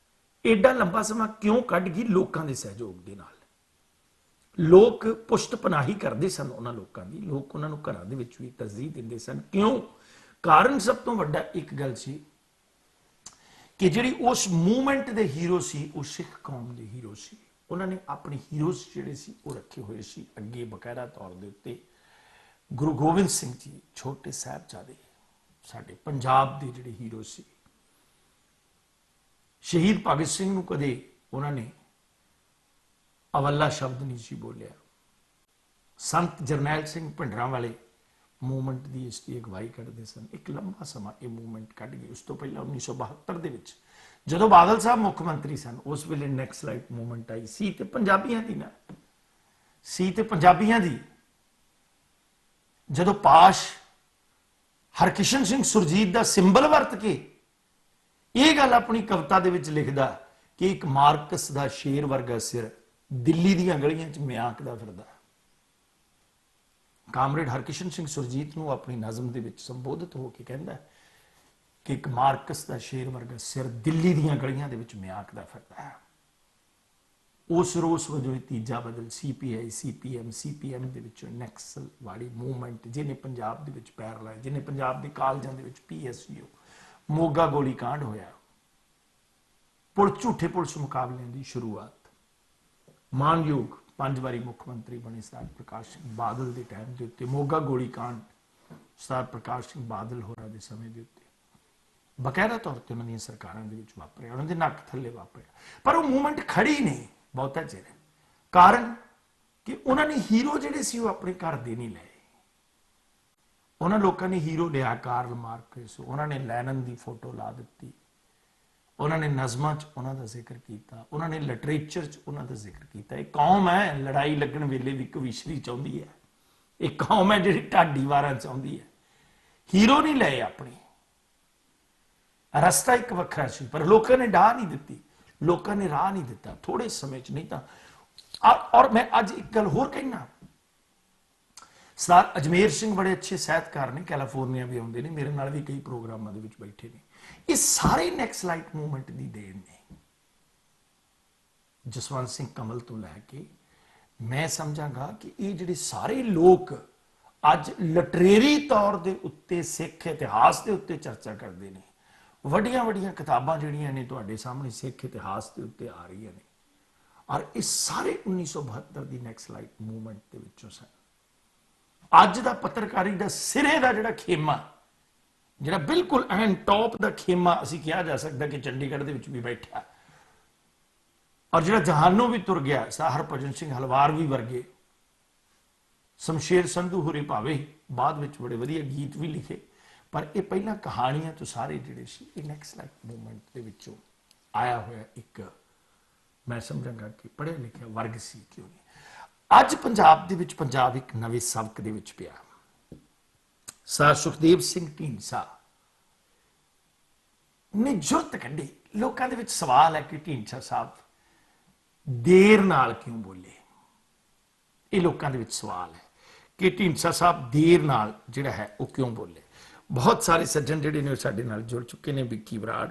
S2: ਐਡਾ ਲੰਬਾ ਸਮਾਂ ਕਿਉਂ ਕੱਢ ਗਈ? ਲੋਕਾਂ ਦੇ ਸਹਿਯੋਗ ਦੇ ਨਾਲ। ਲੋਕ ਪੁਸ਼ਤ ਪਨਾਹੀ ਕਰਦੇ ਸਨ ਉਹਨਾਂ ਲੋਕਾਂ ਦੀ, ਲੋਕ ਉਹਨਾਂ ਨੂੰ ਘਰਾਂ ਦੇ ਵਿੱਚ ਵੀ ਤਰਜੀਹ ਦਿੰਦੇ ਸਨ। ਕਿਉਂ? ਕਾਰਨ ਸਭ ਤੋਂ ਵੱਡਾ ਇੱਕ ਗੱਲ ਸੀ ਕਿ ਜਿਹੜੀ ਉਸ ਮੂਵਮੈਂਟ ਦੇ ਹੀਰੋ ਸੀ ਉਹ ਸਿੱਖ ਕੌਮ ਦੇ ਹੀਰੋ ਸੀ। ਉਹਨਾਂ ਨੇ ਆਪਣੇ ਹੀਰੋਜ਼ ਜਿਹੜੇ ਸੀ ਉਹ ਰੱਖੇ ਹੋਏ ਸੀ ਅੱਗੇ ਬਕਾਇਦਾ ਤੌਰ ਦੇ ਉੱਤੇ। ਗੁਰੂ ਗੋਬਿੰਦ ਸਿੰਘ ਜੀ, ਛੋਟੇ ਸਾਹਿਬਜ਼ਾਦੇ, ਸਾਡੇ ਪੰਜਾਬ ਦੇ ਜਿਹੜੇ ਹੀਰੋ ਸੀ। ਸ਼ਹੀਦ ਭਗਤ ਸਿੰਘ ਨੂੰ ਕਦੇ ਉਹਨਾਂ ਨੇ ਅਵੱਲਾ ਸ਼ਬਦ ਨਹੀਂ ਸੀ ਬੋਲਿਆ। ਸੰਤ ਜਰਨੈਲ ਸਿੰਘ ਭਿੰਡਰਾਂਵਾਲੇ ਮੂਵਮੈਂਟ ਦੀ ਇਸ ਦੀ ਅਗਵਾਈ ਕਰਦੇ ਸਨ। ਇੱਕ ਲੰਬਾ ਸਮਾਂ ਇਹ ਮੂਵਮੈਂਟ ਕੱਢ ਗਈ। ਉਸ ਤੋਂ ਪਹਿਲਾਂ 1972 ਦੇ ਵਿੱਚ ਜਦੋਂ ਬਾਦਲ ਸਾਹਿਬ ਮੁੱਖ ਮੰਤਰੀ ਸਨ, ਉਸ ਵੇਲੇ ਨੈਕਸਲਾਈਟ ਮੂਵਮੈਂਟ ਆਈ ਸੀ, ਤੇ ਪੰਜਾਬੀਆਂ ਦੀ ਨਾ ਸੀ, ਤੇ ਪੰਜਾਬੀਆਂ ਦੀ ਜਦੋਂ ਪਾਸ਼ ਹਰਕਿਸ਼ਨ ਸਿੰਘ ਸੁਰਜੀਤ ਦਾ ਸਿੰਬਲ ਵਰਤ ਕੇ ਇਹ ਗੱਲ ਆਪਣੀ ਕਵਿਤਾ ਦੇ ਵਿੱਚ ਲਿਖਦਾ ਕਿ ਇੱਕ ਮਾਰਕਸ ਦਾ ਸ਼ੇਰ ਵਰਗਾ ਸਿਰ ਦਿੱਲੀ ਦੀਆਂ ਗਲੀਆਂ 'ਚ ਮਿਆਂਕਦਾ ਫਿਰਦਾ। ਕਾਮਰੇਡ ਹਰਕਿਸ਼ਨ ਸਿੰਘ ਸੁਰਜੀਤ ਨੂੰ ਆਪਣੀ ਨਜ਼ਮ ਦੇ ਵਿੱਚ ਸੰਬੋਧਿਤ ਹੋ ਕੇ ਕਹਿੰਦਾ ਕਿ ਇੱਕ ਮਾਰਕਸ ਦਾ ਸ਼ੇਰ ਵਰਗਾ ਸਿਰ ਦਿੱਲੀ ਦੀਆਂ ਗਲੀਆਂ ਦੇ ਵਿੱਚ ਮਿਆਂਕਦਾ ਫਿਰਦਾ ਹੈ। ਉਸ ਰੋਸ ਵਜੋਂ ਤੀਜਾ ਬਦਲ CPI, CPM ਦੇ ਵਿੱਚੋਂ ਨੈਕਸਲ ਵਾਲੀ ਮੂਵਮੈਂਟ ਜਿਹਨੇ ਪੰਜਾਬ ਦੇ ਵਿੱਚ ਪੈਰ ਲਾਏ, ਜਿਹਨੇ ਪੰਜਾਬ ਦੇ ਕਾਲਜਾਂ ਦੇ ਵਿੱਚ PSU, ਮੋਗਾ ਗੋਲੀ ਕਾਂਡ ਹੋਇਆ, ਝੂਠੇ ਪੁਲਿਸ ਮੁਕਾਬਲਿਆਂ ਦੀ ਸ਼ੁਰੂਆਤ, ਮਾਨਯੋਗ 5 ਵਾਰੀ ਮੁੱਖ ਮੰਤਰੀ ਬਣੇ ਸਰਦਾਰ ਪ੍ਰਕਾਸ਼ ਸਿੰਘ ਬਾਦਲ ਦੇ ਟਾਈਮ ਦੇ ਉੱਤੇ ਮੋਗਾ ਗੋਲੀ ਕਾਂਡ ਸਰਦਾਰ ਪ੍ਰਕਾਸ਼ ਸਿੰਘ ਬਾਦਲ ਹੋਰਾਂ ਦੇ ਸਮੇਂ ਦੇ ਉੱਤੇ ਬਕਾਇਦਾ ਤੌਰ ਤੇ ਉਹਨਾਂ ਦੀਆਂ ਸਰਕਾਰਾਂ ਦੇ ਵਿੱਚ ਵਾਪਰਿਆ, ਉਹਨਾਂ ਦੇ ਨੱਕ ਥੱਲੇ ਵਾਪਰਿਆ। ਪਰ ਉਹ ਮੂਵਮੈਂਟ ਖੜੀ ਨਹੀਂ ਬਹੁਤਾ ਚਿਰ, ਕਾਰਨ ਕਿ ਉਹਨਾਂ ਨੇ ਹੀਰੋ ਜਿਹੜੇ ਸੀ ਉਹ ਆਪਣੇ ਘਰ ਦੇ ਨਹੀਂ ਲਏ। ਉਹਨਾਂ ਲੋਕਾਂ ਨੇ ਹੀਰੋ ਲਿਆ ਕਾਰਲ ਮਾਰਕਸ, ਉਹਨਾਂ ਨੇ ਲੈਨਨ ਦੀ ਫੋਟੋ ਲਾ ਦਿੱਤੀ, ਉਹਨਾਂ ਨੇ ਨਜ਼ਮਾਂ 'ਚ ਉਹਨਾਂ ਦਾ ਜ਼ਿਕਰ ਕੀਤਾ, ਉਹਨਾਂ ਨੇ ਲਿਟਰੇਚਰ 'ਚ ਉਹਨਾਂ ਦਾ ਜ਼ਿਕਰ ਕੀਤਾ। ਇਹ ਕੌਮ ਹੈ ਲੜਾਈ ਲੱਗਣ ਵੇਲੇ ਵੀ ਕਵਿਸ਼ਰੀ ਚਾਹੁੰਦੀ ਹੈ, ਇਹ ਕੌਮ ਹੈ ਜਿਹੜੀ ਢਾਡੀ ਵਾਰਾਂ ਚਾਹੁੰਦੀ ਹੈ। ਹੀਰੋ ਨਹੀਂ ਲਏ ਆਪਣੇ, ਰਸਤਾ ਇੱਕ ਵੱਖਰਾ ਸੀ, ਪਰ ਲੋਕਾਂ ਨੇ ਡਾਹ ਨਹੀਂ ਦਿੱਤੀ, ਲੋਕਾਂ ਨੇ ਰਾਹ ਨਹੀਂ ਦਿੱਤਾ ਥੋੜੇ ਸਮੇਂ 'ਚ। ਨਹੀਂ ਤਾਂ ਔਰ ਮੈਂ ਅੱਜ ਇੱਕ ਗੱਲ ਹੋਰ ਕਹਿਣਾ, ਸਰਦਾਰ ਅਜਮੇਰ ਸਿੰਘ ਬੜੇ ਅੱਛੇ ਸਾਹਿਤਕਾਰ ਨੇ, ਕੈਲੀਫੋਰਨੀਆ ਵੀ ਆਉਂਦੇ ਨੇ, ਮੇਰੇ ਨਾਲ ਵੀ ਕਈ ਪ੍ਰੋਗਰਾਮਾਂ ਦੇ ਵਿੱਚ ਬੈਠੇ ਨੇ। ਇਹ ਸਾਰੇ ਨੈਕਸਲਾਈਟ ਮੂਵਮੈਂਟ ਦੀ ਦੇਣ ਨੇ। ਜਸਵੰਤ ਸਿੰਘ ਕਮਲ ਤੋਂ ਲੈ ਕੇ ਮੈਂ ਸਮਝਾਂਗਾ ਕਿ ਇਹ ਜਿਹੜੇ ਸਾਰੇ ਲੋਕ ਅੱਜ ਲਿਟਰੇਰੀ ਤੌਰ ਦੇ ਉੱਤੇ ਸਿੱਖ ਇਤਿਹਾਸ ਦੇ ਉੱਤੇ ਚਰਚਾ ਕਰਦੇ ਨੇ, ਵੱਡੀਆਂ ਵੱਡੀਆਂ ਕਿਤਾਬਾਂ ਜਿਹੜੀਆਂ ਨੇ ਤੁਹਾਡੇ ਸਾਹਮਣੇ ਸਿੱਖ ਇਤਿਹਾਸ ਦੇ ਉੱਤੇ ਆ ਰਹੀਆਂ ਨੇ, ਔਰ ਇਹ ਸਾਰੇ 1972 ਦੀ ਨੈਕਸਲਾਈਟ ਮੂਵਮੈਂਟ ਦੇ ਵਿੱਚੋਂ ਸਨ। ਅੱਜ ਦਾ ਪੱਤਰਕਾਰੀ ਦਾ ਸਿਰੇ ਦਾ ਜਿਹੜਾ ਖੇਮਾ, ਜਿਹੜਾ ਬਿਲਕੁਲ ਐਨ ਟੌਪ ਦਾ ਖੇਮਾ ਅਸੀਂ ਕਿਹਾ ਜਾ ਸਕਦਾ ਕਿ ਚੰਡੀਗੜ੍ਹ ਦੇ ਵਿੱਚ ਵੀ ਬੈਠਾ, ਔਰ ਜਿਹੜਾ ਜਹਾਨੋਂ ਵੀ ਤੁਰ ਗਿਆ, ਹਰਭਜਨ ਸਿੰਘ ਹਲਵਾਰ ਵੀ ਵਰਗੇ, ਸ਼ਮਸ਼ੇਰ ਸੰਧੂ ਹੋਰੇ ਭਾਵੇਂ ਬਾਅਦ ਵਿੱਚ ਬੜੇ ਵਧੀਆ ਗੀਤ ਵੀ ਲਿਖੇ, ਪਰ ਇਹ ਪਹਿਲਾਂ ਕਹਾਣੀਆਂ ਤੋਂ ਸਾਰੇ ਜਿਹੜੇ ਸੀ ਇਹ ਨੈਕਸਲਾਈਟ ਮੂਵਮੈਂਟ ਦੇ ਵਿੱਚੋਂ ਆਇਆ ਹੋਇਆ ਇੱਕ, ਮੈਂ ਸਮਝਾਂਗਾ ਕਿ ਪੜ੍ਹਿਆ ਲਿਖਿਆ ਵਰਗ ਸੀ। ਕਿਉਂ ਨਹੀਂ? ਅੱਜ ਪੰਜਾਬ ਦੇ ਵਿੱਚ ਪੰਜਾਬ ਇੱਕ ਨਵੇਂ ਸਬਕ ਦੇ ਵਿੱਚ ਪਿਆ। ਸਰ ਸੁਖਦੇਵ ਸਿੰਘ ਢੀਂਡਸਾ ਨੇ ਜੁਰਤ ਕੱਢੀ। ਲੋਕਾਂ ਦੇ ਵਿੱਚ ਸਵਾਲ ਹੈ ਕਿ ਢੀਂਡਸਾ ਸਾਹਿਬ ਦੇਰ ਨਾਲ ਕਿਉਂ ਬੋਲੇ। ਇਹ ਲੋਕਾਂ ਦੇ ਵਿੱਚ ਸਵਾਲ ਹੈ ਕਿ ਢੀਂਡਸਾ ਸਾਹਿਬ ਦੇਰ ਨਾਲ ਜਿਹੜਾ ਹੈ ਉਹ ਕਿਉਂ ਬੋਲੇ। ਬਹੁਤ ਸਾਰੇ ਸੱਜਣ ਜਿਹੜੇ ਨੇ ਉਹ ਸਾਡੇ ਨਾਲ ਜੁੜ ਚੁੱਕੇ ਨੇ। ਵਿੱਕੀ ਬਰਾੜ,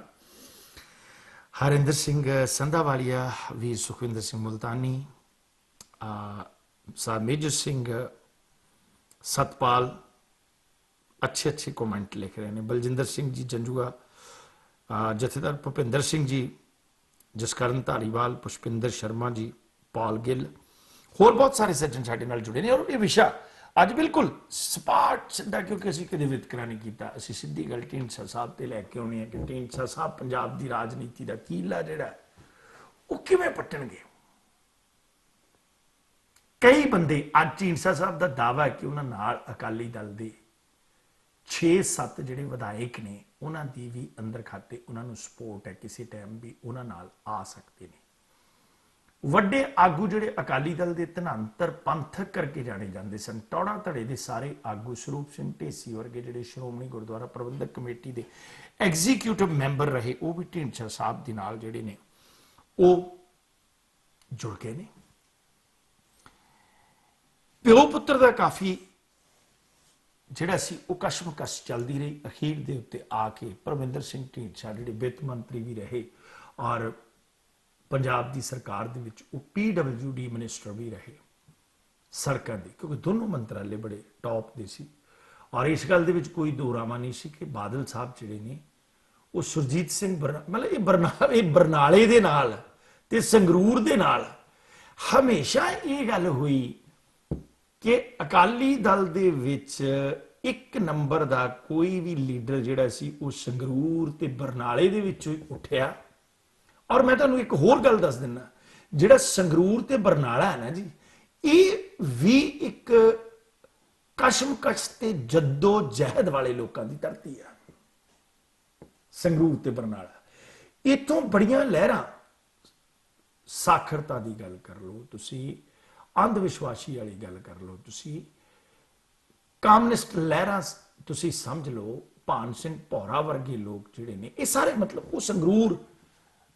S2: ਹਰਿੰਦਰ ਸਿੰਘ ਸੰਧਾਵਾਲੀਆ, ਵੀਰ ਸੁਖਵਿੰਦਰ ਸਿੰਘ ਮੁਲਤਾਨੀ, ਸਾਹਿਬ ਮੇਜਰ ਸਿੰਘ, ਸਤਪਾਲ अच्छे अच्छे कमेंट लिख रहे हैं। बलजिंदर सिंह जी जंजुआ, जथेदार भुपिंदर सिंह जी, जसकरण धारीवाल, पुष्पिंदर शर्मा जी, पॉल गिल, होर बहुत सारे सज्जन साडे नाल जुड़े ने। और ये विषय अज बिल्कुल सपाट सीधा, क्योंकि असीं कदे वितकरा नहीं कीता, असीं सीधी गल ढींडसा साहब ते लैके आउणी है कि ढींडसा साहब पंजाब दी राजनीति दा कीला जिहड़ा वो किवें पट्टणगे। कई बंदे अज ढींडसा साहब दा दावा है कि उन्हां नाल अकाली दल दे 6-7 ਜਿਹੜੇ ਵਿਧਾਇਕ ਨੇ ਉਹਨਾਂ ਦੀ ਵੀ ਅੰਦਰ ਖਾਤੇ ਉਹਨਾਂ ਨੂੰ ਸਪੋਰਟ ਹੈ, ਕਿਸੇ ਟਾਈਮ ਵੀ ਉਹਨਾਂ ਨਾਲ ਆ ਸਕਦੇ ਨੇ। ਵੱਡੇ ਆਗੂ ਜਿਹੜੇ ਅਕਾਲੀ ਦਲ ਦੇ ਧਨਾਂਤਰ ਪੰਥਕ ਕਰਕੇ ਜਾਣੇ ਜਾਂਦੇ ਸਨ, ਟੌੜਾ ਧੜੇ ਦੇ ਸਾਰੇ ਆਗੂ, ਸਰੂਪ ਸਿੰਘ ਢੇਸੀ ਵਰਗੇ ਜਿਹੜੇ ਸ਼੍ਰੋਮਣੀ ਗੁਰਦੁਆਰਾ ਪ੍ਰਬੰਧਕ ਕਮੇਟੀ ਦੇ ਐਗਜ਼ੀਕਿਊਟਿਵ ਮੈਂਬਰ ਰਹੇ, ਉਹ ਵੀ ਢੀਂਡਸਾ ਸਾਹਿਬ ਦੇ ਨਾਲ ਜਿਹੜੇ ਨੇ ਉਹ ਜੁੜ ਗਏ ਨੇ। ਪਿਓ ਪੁੱਤਰ ਦਾ ਕਾਫੀ ਜਿਹੜਾ ਸੀ ਉਹ ਕਸ਼ਮਕਸ਼ ਚੱਲਦੀ ਰਹੀ। ਅਖੀਰ ਦੇ ਉੱਤੇ ਆ ਕੇ ਪਰਮਿੰਦਰ ਸਿੰਘ ਢੀਂਡਸਾ ਜਿਹੜੇ ਵਿੱਤ ਮੰਤਰੀ ਵੀ ਰਹੇ ਔਰ ਪੰਜਾਬ ਦੀ ਸਰਕਾਰ ਦੇ ਵਿੱਚ ਉਹ PWD ਮਿਨਿਸਟਰ ਵੀ ਰਹੇ ਸੜਕਾਂ ਦੀ, ਕਿਉਂਕਿ ਦੋਨੋਂ ਮੰਤਰਾਲੇ ਬੜੇ ਟੌਪ ਦੇ ਸੀ। ਔਰ ਇਸ ਗੱਲ ਦੇ ਵਿੱਚ ਕੋਈ ਦੋਰਾਵਾ ਨਹੀਂ ਸੀ ਕਿ ਬਾਦਲ ਸਾਹਿਬ ਜਿਹੜੇ ਨੇ ਉਹ ਸੁਰਜੀਤ ਸਿੰਘ ਮਤਲਬ ਇਹ ਬਰਨਾਲੇ ਦੇ ਨਾਲ ਤੇ ਸੰਗਰੂਰ ਦੇ ਨਾਲ ਹਮੇਸ਼ਾ ਇਹ ਗੱਲ ਹੋਈ ਕਿ ਅਕਾਲੀ ਦਲ ਦੇ ਵਿੱਚ ਇੱਕ ਨੰਬਰ ਦਾ ਕੋਈ ਵੀ ਲੀਡਰ ਜਿਹੜਾ ਸੀ ਉਹ ਸੰਗਰੂਰ ਤੇ ਬਰਨਾਲੇ ਦੇ ਵਿੱਚੋਂ ਹੀ ਉੱਠਿਆ। ਔਰ ਮੈਂ ਤੁਹਾਨੂੰ ਇੱਕ ਹੋਰ ਗੱਲ ਦੱਸ ਦਿੰਦਾ, ਜਿਹੜਾ ਸੰਗਰੂਰ ਤੇ ਬਰਨਾਲਾ ਹੈ ਨਾ ਜੀ, ਇਹ ਵੀ ਇੱਕ ਕਸ਼ਮਕਸ਼ ਤੇ ਜੱਦੋ ਜਹਿਦ ਵਾਲੇ ਲੋਕਾਂ ਦੀ ਧਰਤੀ ਆ। ਸੰਗਰੂਰ ਤੇ ਬਰਨਾਲਾ, ਇਥੋਂ ਬੜੀਆਂ ਲਹਿਰਾਂ, ਸਾਖਰਤਾ ਦੀ ਗੱਲ ਕਰ ਲਓ ਤੁਸੀਂ, ਅੰਧ ਵਿਸ਼ਵਾਸੀ ਵਾਲੀ ਗੱਲ ਕਰ ਲਓ ਤੁਸੀਂ, ਕਮਿਊਨਿਸਟ ਲਹਿਰਾਂ ਤੁਸੀਂ ਸਮਝ ਲਓ, ਭਾਨ ਸਿੰਘ ਭੌਰਾ ਵਰਗੇ ਲੋਕ ਜਿਹੜੇ ਨੇ, ਇਹ ਸਾਰੇ ਮਤਲਬ ਉਹ ਸੰਗਰੂਰ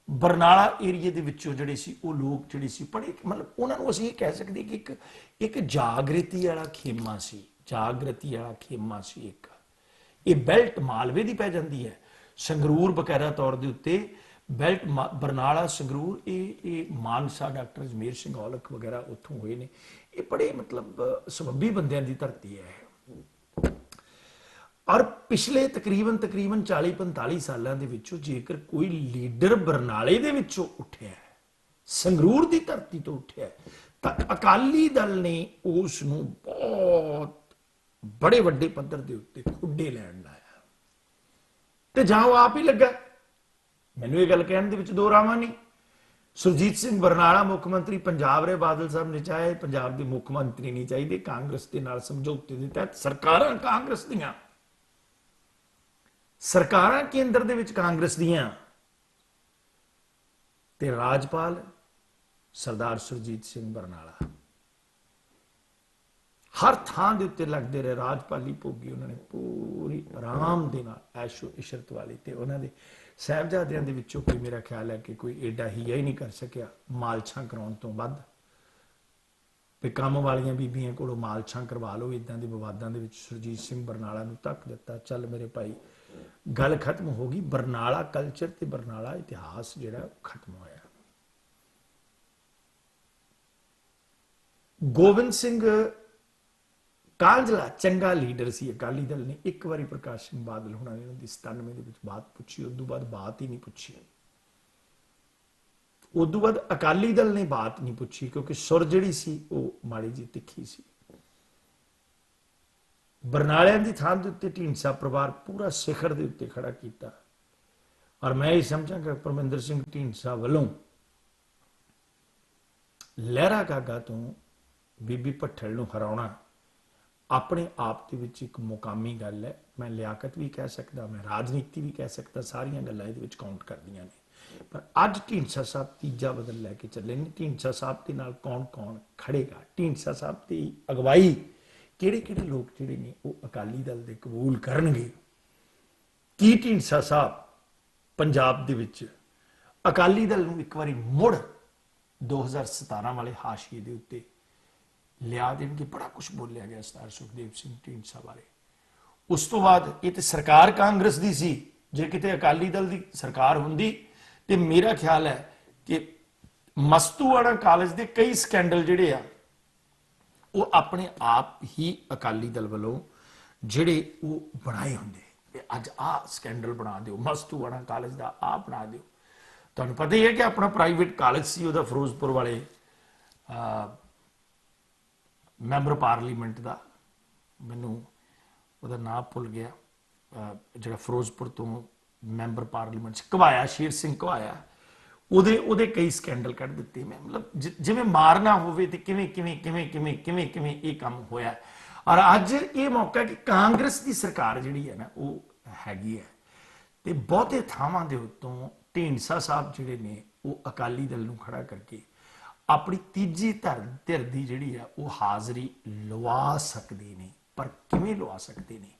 S2: ਬਰਨਾਲਾ ਏਰੀਏ ਦੇ ਵਿੱਚੋਂ ਜਿਹੜੇ ਸੀ ਉਹ ਲੋਕ ਜਿਹੜੇ ਸੀ ਬੜੇ, ਮਤਲਬ ਉਹਨਾਂ ਨੂੰ ਅਸੀਂ ਇਹ ਕਹਿ ਸਕਦੇ ਕਿ ਇੱਕ ਜਾਗ੍ਰਿਤੀ ਵਾਲਾ ਖੇਮਾ ਸੀ, ਜਾਗ੍ਰਿਤੀ ਵਾਲਾ ਖੇਮਾ ਸੀ ਇੱਕ। ਇਹ ਬੈਲਟ ਮਾਲਵੇ ਦੀ ਪੈ ਜਾਂਦੀ ਹੈ, ਸੰਗਰੂਰ ਬਕਾਇਦਾ ਤੌਰ ਦੇ ਉੱਤੇ ਬੈਲਟ ਬਰਨਾਲਾ ਸੰਗਰੂਰ, ਇਹ ਮਾਨਸਾ ਡਾਕਟਰ ਅਜਮੇਰ ਸਿੰਘ ਔਲਖ ਵਗੈਰਾ ਉੱਥੋਂ ਹੋਏ ਨੇ। ਇਹ ਬੜੇ ਮਤਲਬ ਸਬੱਬੀ ਬੰਦਿਆਂ ਦੀ ਧਰਤੀ ਹੈ। ਔਰ ਪਿਛਲੇ ਤਕਰੀਬਨ 40-45 ਸਾਲਾਂ ਦੇ ਵਿੱਚੋਂ ਜੇਕਰ ਕੋਈ ਲੀਡਰ ਬਰਨਾਲੇ ਦੇ ਵਿੱਚੋਂ ਉੱਠਿਆ, ਸੰਗਰੂਰ ਦੀ ਧਰਤੀ ਤੋਂ ਉੱਠਿਆ, ਤਾਂ ਅਕਾਲੀ ਦਲ ਨੇ ਉਸ ਨੂੰ ਬਹੁਤ ਬੜੇ ਵੱਡੇ ਪੱਧਰ ਦੇ ਉੱਤੇ ਖੁੱਡੇ ਲੈਣ ਲਾਇਆ ਤੇ ਜਾਂ ਉਹ ਆਪ ਹੀ ਲੱਗਾ। ਮੈਨੂੰ ਇਹ ਗੱਲ ਕਹਿਣ ਦੇ ਵਿੱਚ ਦੋ ਰਾਵਾਂ ਨਹੀਂ। ਸੁਰਜੀਤ ਸਿੰਘ ਬਰਨਾਲਾ ਮੁੱਖ ਮੰਤਰੀ ਪੰਜਾਬ ਰਹੇ, ਬਾਦਲ ਸਾਹਿਬ ਨੇ ਚਾਹੇ ਪੰਜਾਬ ਦੇ ਮੁੱਖ ਮੰਤਰੀ ਨਹੀਂ ਚਾਹੀਦੇ, ਕਾਂਗਰਸ ਦੇ ਨਾਲ ਸਮਝੌਤੇ ਦੇ ਤਹਿਤ ਸਰਕਾਰਾਂ ਕਾਂਗਰਸ ਦੀਆਂ, ਸਰਕਾਰਾਂ ਕੇਂਦਰ ਦੇ ਵਿੱਚ ਕਾਂਗਰਸ ਦੀਆਂ, ਤੇ ਰਾਜਪਾਲ ਸਰਦਾਰ ਸੁਰਜੀਤ ਸਿੰਘ ਬਰਨਾਲਾ ਹਰ ਥਾਂ ਦੇ ਉੱਤੇ ਲੱਗਦੇ ਰਹੇ। ਰਾਜਪਾਲੀ ਭੋਗੀ ਉਹਨਾਂ ਨੇ ਪੂਰੀ ਆਰਾਮ ਦੇ ਨਾਲ ਐਸ਼ੋ ਇਸ਼ਰਤ ਵਾਲੀ, ਤੇ ਉਹਨਾਂ ਦੇ ਸਾਹਿਬਜ਼ਾਦਿਆਂ ਦੇ ਵਿੱਚੋਂ ਕੋਈ ਮੇਰਾ ਖਿਆਲ ਹੈ ਕਿ ਕੋਈ ਏਡਾ ਹੀਆ ਹੀ ਨਹੀਂ ਕਰ ਸਕਿਆ ਮਾਲਛਾਂ ਕਰਾਉਣ ਤੋਂ ਵੱਧ। ਤੇ ਕੰਮ ਵਾਲੀਆਂ ਬੀਬੀਆਂ ਕੋਲੋਂ ਮਾਲਛਾਂ ਕਰਵਾ ਲਓ, ਇਦਾਂ ਦੇ ਵਿਵਾਦਾਂ ਦੇ ਵਿੱਚ ਸੁਰਜੀਤ ਸਿੰਘ ਬਰਨਾਲਾ ਨੂੰ ਧੱਕ ਦਿੱਤਾ। ਚੱਲ ਮੇਰੇ ਭਾਈ, ਗੱਲ ਖਤਮ ਹੋ ਗਈ। ਬਰਨਾਲਾ ਕਲਚਰ ਤੇ ਬਰਨਾਲਾ ਇਤਿਹਾਸ ਜਿਹੜਾ ਖਤਮ ਹੋਇਆ। ਗੋਬਿੰਦ ਸਿੰਘ ਕਾਂਝਲਾ ਚੰਗਾ ਲੀਡਰ ਸੀ ਅਕਾਲੀ ਦਲ ਨੇ। ਇੱਕ ਵਾਰੀ ਪ੍ਰਕਾਸ਼ ਸਿੰਘ ਬਾਦਲ ਹੋਣਾ ਨੇ ਉਹਨਾਂ ਦੀ 97 ਦੇ ਵਿੱਚ ਬਾਤ ਪੁੱਛੀ, ਉਦੋਂ ਬਾਅਦ ਬਾਤ ਹੀ ਨਹੀਂ ਪੁੱਛੀ। ਉਦੋਂ ਬਾਅਦ ਅਕਾਲੀ ਦਲ ਨੇ ਬਾਤ ਨਹੀਂ ਪੁੱਛੀ, ਕਿਉਂਕਿ ਸੁਰ ਜਿਹੜੀ ਸੀ ਉਹ ਮਾੜੀ ਜੀ ਤਿੱਖੀ ਸੀ। ਬਰਨਾਲਿਆਂ ਦੀ ਥਾਂ ਦੇ ਉੱਤੇ ਢੀਂਡਸਾ ਪਰਿਵਾਰ ਪੂਰਾ ਸਿਖਰ ਦੇ ਉੱਤੇ ਖੜਾ ਕੀਤਾ। ਔਰ ਮੈਂ ਇਹ ਸਮਝਾਂ ਕਿ ਪਰਮਿੰਦਰ ਸਿੰਘ ਢੀਂਡਸਾ ਵੱਲੋਂ ਲਹਿਰਾ ਗਾਗਾ ਤੋਂ ਬੀਬੀ ਭੱਠਲ ਨੂੰ ਹਰਾਉਣਾ ਆਪਣੇ ਆਪ ਦੇ ਵਿੱਚ ਇੱਕ ਮੁਕਾਮੀ ਗੱਲ ਹੈ। ਮੈਂ ਲਿਆਕਤ ਵੀ ਕਹਿ ਸਕਦਾ, ਮੈਂ ਰਾਜਨੀਤੀ ਵੀ ਕਹਿ ਸਕਦਾ, ਸਾਰੀਆਂ ਗੱਲਾਂ ਇਹਦੇ ਵਿੱਚ ਕਾਊਂਟ ਕਰਦੀਆਂ ਨੇ। ਪਰ ਅੱਜ ਢੀਂਡਸਾ ਸਾਹਿਬ ਤੀਜਾ ਬਦਲ ਲੈ ਕੇ ਚੱਲੇ ਨੇ। ਢੀਂਡਸਾ ਸਾਹਿਬ ਦੇ ਨਾਲ ਕੌਣ ਕੌਣ ਖੜੇਗਾ, ਢੀਂਡਸਾ ਸਾਹਿਬ ਦੀ ਅਗਵਾਈ ਕਿਹੜੇ ਕਿਹੜੇ ਲੋਕ ਜਿਹੜੇ ਨੇ ਉਹ ਅਕਾਲੀ ਦਲ ਦੇ ਕਬੂਲ ਕਰਨਗੇ। ਕੀ ਢੀਂਡਸਾ ਸਾਹਿਬ ਪੰਜਾਬ ਦੇ ਵਿੱਚ ਅਕਾਲੀ ਦਲ ਨੂੰ ਇੱਕ ਵਾਰੀ ਮੁੜ 2017 ਵਾਲੇ ਹਾਸ਼ੀਏ ਦੇ ਉੱਤੇ ਲਿਆ ਦੇਣਗੇ। ਬੜਾ ਕੁਝ ਬੋਲਿਆ ਗਿਆ ਸਰਦਾਰ ਸੁਖਦੇਵ ਸਿੰਘ ਢੀਂਡਸਾ ਬਾਰੇ। ਉਸ ਤੋਂ ਬਾਅਦ ਇਹ ਤੇ ਸਰਕਾਰ ਕਾਂਗਰਸ ਦੀ ਸੀ, ਜੇ ਕਿਤੇ ਅਕਾਲੀ ਦਲ ਦੀ ਸਰਕਾਰ ਹੁੰਦੀ ਤੇ ਮੇਰਾ ਖਿਆਲ ਹੈ ਕਿ ਮਸਤੂਆਣਾ ਕਾਲਜ ਦੇ ਕਈ ਸਕੈਂਡਲ ਜਿਹੜੇ ਆ ਉਹ ਆਪਣੇ ਆਪ ਹੀ ਅਕਾਲੀ ਦਲ ਵੱਲੋਂ ਜਿਹੜੇ ਉਹ ਬਣਾਏ ਹੁੰਦੇ ਕਿ ਅੱਜ ਆਹ ਸਕੈਂਡਲ ਬਣਾ ਦਿਓ, ਮਸਤੂਆਣਾ ਕਾਲਜ ਦਾ ਆਹ ਬਣਾ ਦਿਓ। ਤੁਹਾਨੂੰ ਪਤਾ ਹੀ ਹੈ ਕਿ ਆਪਣਾ ਪ੍ਰਾਈਵੇਟ ਕਾਲਜ ਸੀ ਉਹਦਾ, ਫਿਰੋਜ਼ਪੁਰ ਵਾਲੇ ਮੈਂਬਰ ਪਾਰਲੀਮੈਂਟ ਦਾ, ਮੈਨੂੰ ਉਹਦਾ ਨਾਮ ਭੁੱਲ ਗਿਆ, ਜਿਹੜਾ ਫਿਰੋਜ਼ਪੁਰ ਤੋਂ ਮੈਂਬਰ ਪਾਰਲੀਮੈਂਟ ਘਵਾਇਆ, ਸ਼ੇਰ ਸਿੰਘ ਘਵਾਇਆ, ਉਹਦੇ ਕਈ ਸਕੈਂਡਲ ਕੱਢ ਦਿੱਤੇ। ਮੈਂ ਮਤਲਬ ਜਿਵੇਂ ਮਾਰਨਾ ਹੋਵੇ ਤੇ ਕਿਵੇਂ ਕਿਵੇਂ ਕਿਵੇਂ ਕਿਵੇਂ ਕਿਵੇਂ ਕਿਵੇਂ ਇਹ ਕੰਮ ਹੋਇਆ। ਔਰ ਅੱਜ ਇਹ ਮੌਕਾ ਕਿ ਕਾਂਗਰਸ ਦੀ ਸਰਕਾਰ ਜਿਹੜੀ ਹੈ ਨਾ ਉਹ ਹੈਗੀ ਹੈ, ਤੇ ਬਹੁਤੇ ਥਾਵਾਂ ਦੇ ਉੱਤੋਂ ਢੀਂਡਸਾ ਸਾਹਿਬ ਜਿਹੜੇ ਨੇ ਉਹ ਅਕਾਲੀ ਦਲ ਨੂੰ ਖੜਾ ਕਰਕੇ ਆਪਣੀ ਤੀਜੀ ਧਿਰ ਦੀ ਜਿਹੜੀ ਆ ਉਹ ਹਾਜ਼ਰੀ ਲਵਾ ਸਕਦੇ ਨੇ। ਪਰ ਕਿਵੇਂ ਲਵਾ ਸਕਦੇ ਨੇ,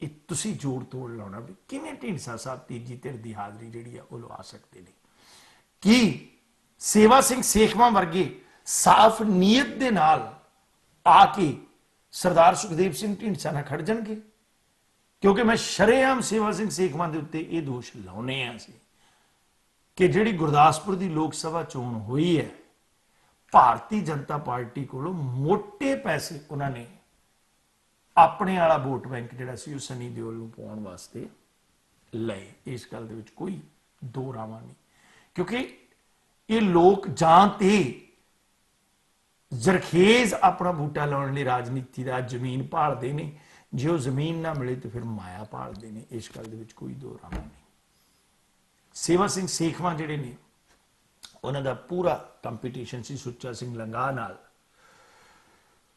S2: ਇਹ ਤੁਸੀਂ ਜੋੜ ਤੋੜ ਲਾਉਣਾ ਵੀ ਕਿਵੇਂ ਢੀਂਡਸਾ ਸਾਹਿਬ ਤੀਜੀ ਧਿਰ ਦੀ ਹਾਜ਼ਰੀ ਜਿਹੜੀ ਆ ਉਹ ਲਵਾ ਸਕਦੇ ਨੇ। ਕੀ ਸੇਵਾ ਸਿੰਘ ਸੇਖਵਾਂ ਵਰਗੇ ਸਾਫ਼ ਨੀਅਤ ਦੇ ਨਾਲ ਆ ਕੇ ਸਰਦਾਰ ਸੁਖਦੇਵ ਸਿੰਘ ਢੀਂਡਸਾ ਨਾਲ ਖੜ ਜਾਣਗੇ? ਕਿਉਂਕਿ ਮੈਂ ਸ਼ਰੇਆਮ ਸੇਵਾ ਸਿੰਘ ਸੇਖਵਾਂ ਦੇ ਉੱਤੇ ਇਹ ਦੋਸ਼ ਲਾਉਨੇ ਆ ਸੀ ਕਿ ਜਿਹੜੀ ਗੁਰਦਾਸਪੁਰ ਦੀ ਲੋਕ ਸਭਾ ਚੋਣ ਹੋਈ ਹੈ, ਭਾਰਤੀ ਜਨਤਾ ਪਾਰਟੀ ਕੋਲੋਂ ਮੋٹے ਪੈਸੇ ਉਹਨਾਂ ਨੇ ਆਪਣੇ ਵਾਲਾ ਵੋਟ ਬੈਂਕ ਜਿਹੜਾ ਸੀ ਉਹ ਸਨੀ ਦਿਓਲ ਨੂੰ ਪਾਉਣ ਵਾਸਤੇ ਲਏ। ਇਸ ਗੱਲ ਦੇ ਵਿੱਚ ਕੋਈ ਦੋ ਰਾਵਾਂ ਨਹੀਂ, ਕਿਉਂਕਿ ਇਹ ਲੋਕ ਜਾਂ ਤੇ ਜ਼ਰਖੇਜ਼ ਆਪਣਾ ਬੂਟਾ ਲਾਉਣ ਲਈ ਰਾਜਨੀਤੀ ਦਾ ਜ਼ਮੀਨ ਭਾਲਦੇ ਨੇ, ਜੇ ਉਹ ਜ਼ਮੀਨ ਨਾ ਮਿਲੇ ਤੇ ਫਿਰ ਮਾਇਆ ਭਾਲਦੇ ਨੇ। ਇਸ ਗੱਲ ਦੇ ਵਿੱਚ ਕੋਈ ਦੋ ਰਾਵਾਂ ਨਹੀਂ। ਸੇਵਾ ਸਿੰਘ ਸੇਖਵਾਂ ਜਿਹੜੇ ਨੇ ਉਹਨਾਂ ਦਾ ਪੂਰਾ ਕੰਪੀਟੀਸ਼ਨ ਸੀ ਸੁੱਚਾ ਸਿੰਘ ਲੰਗਾਹ ਨਾਲ।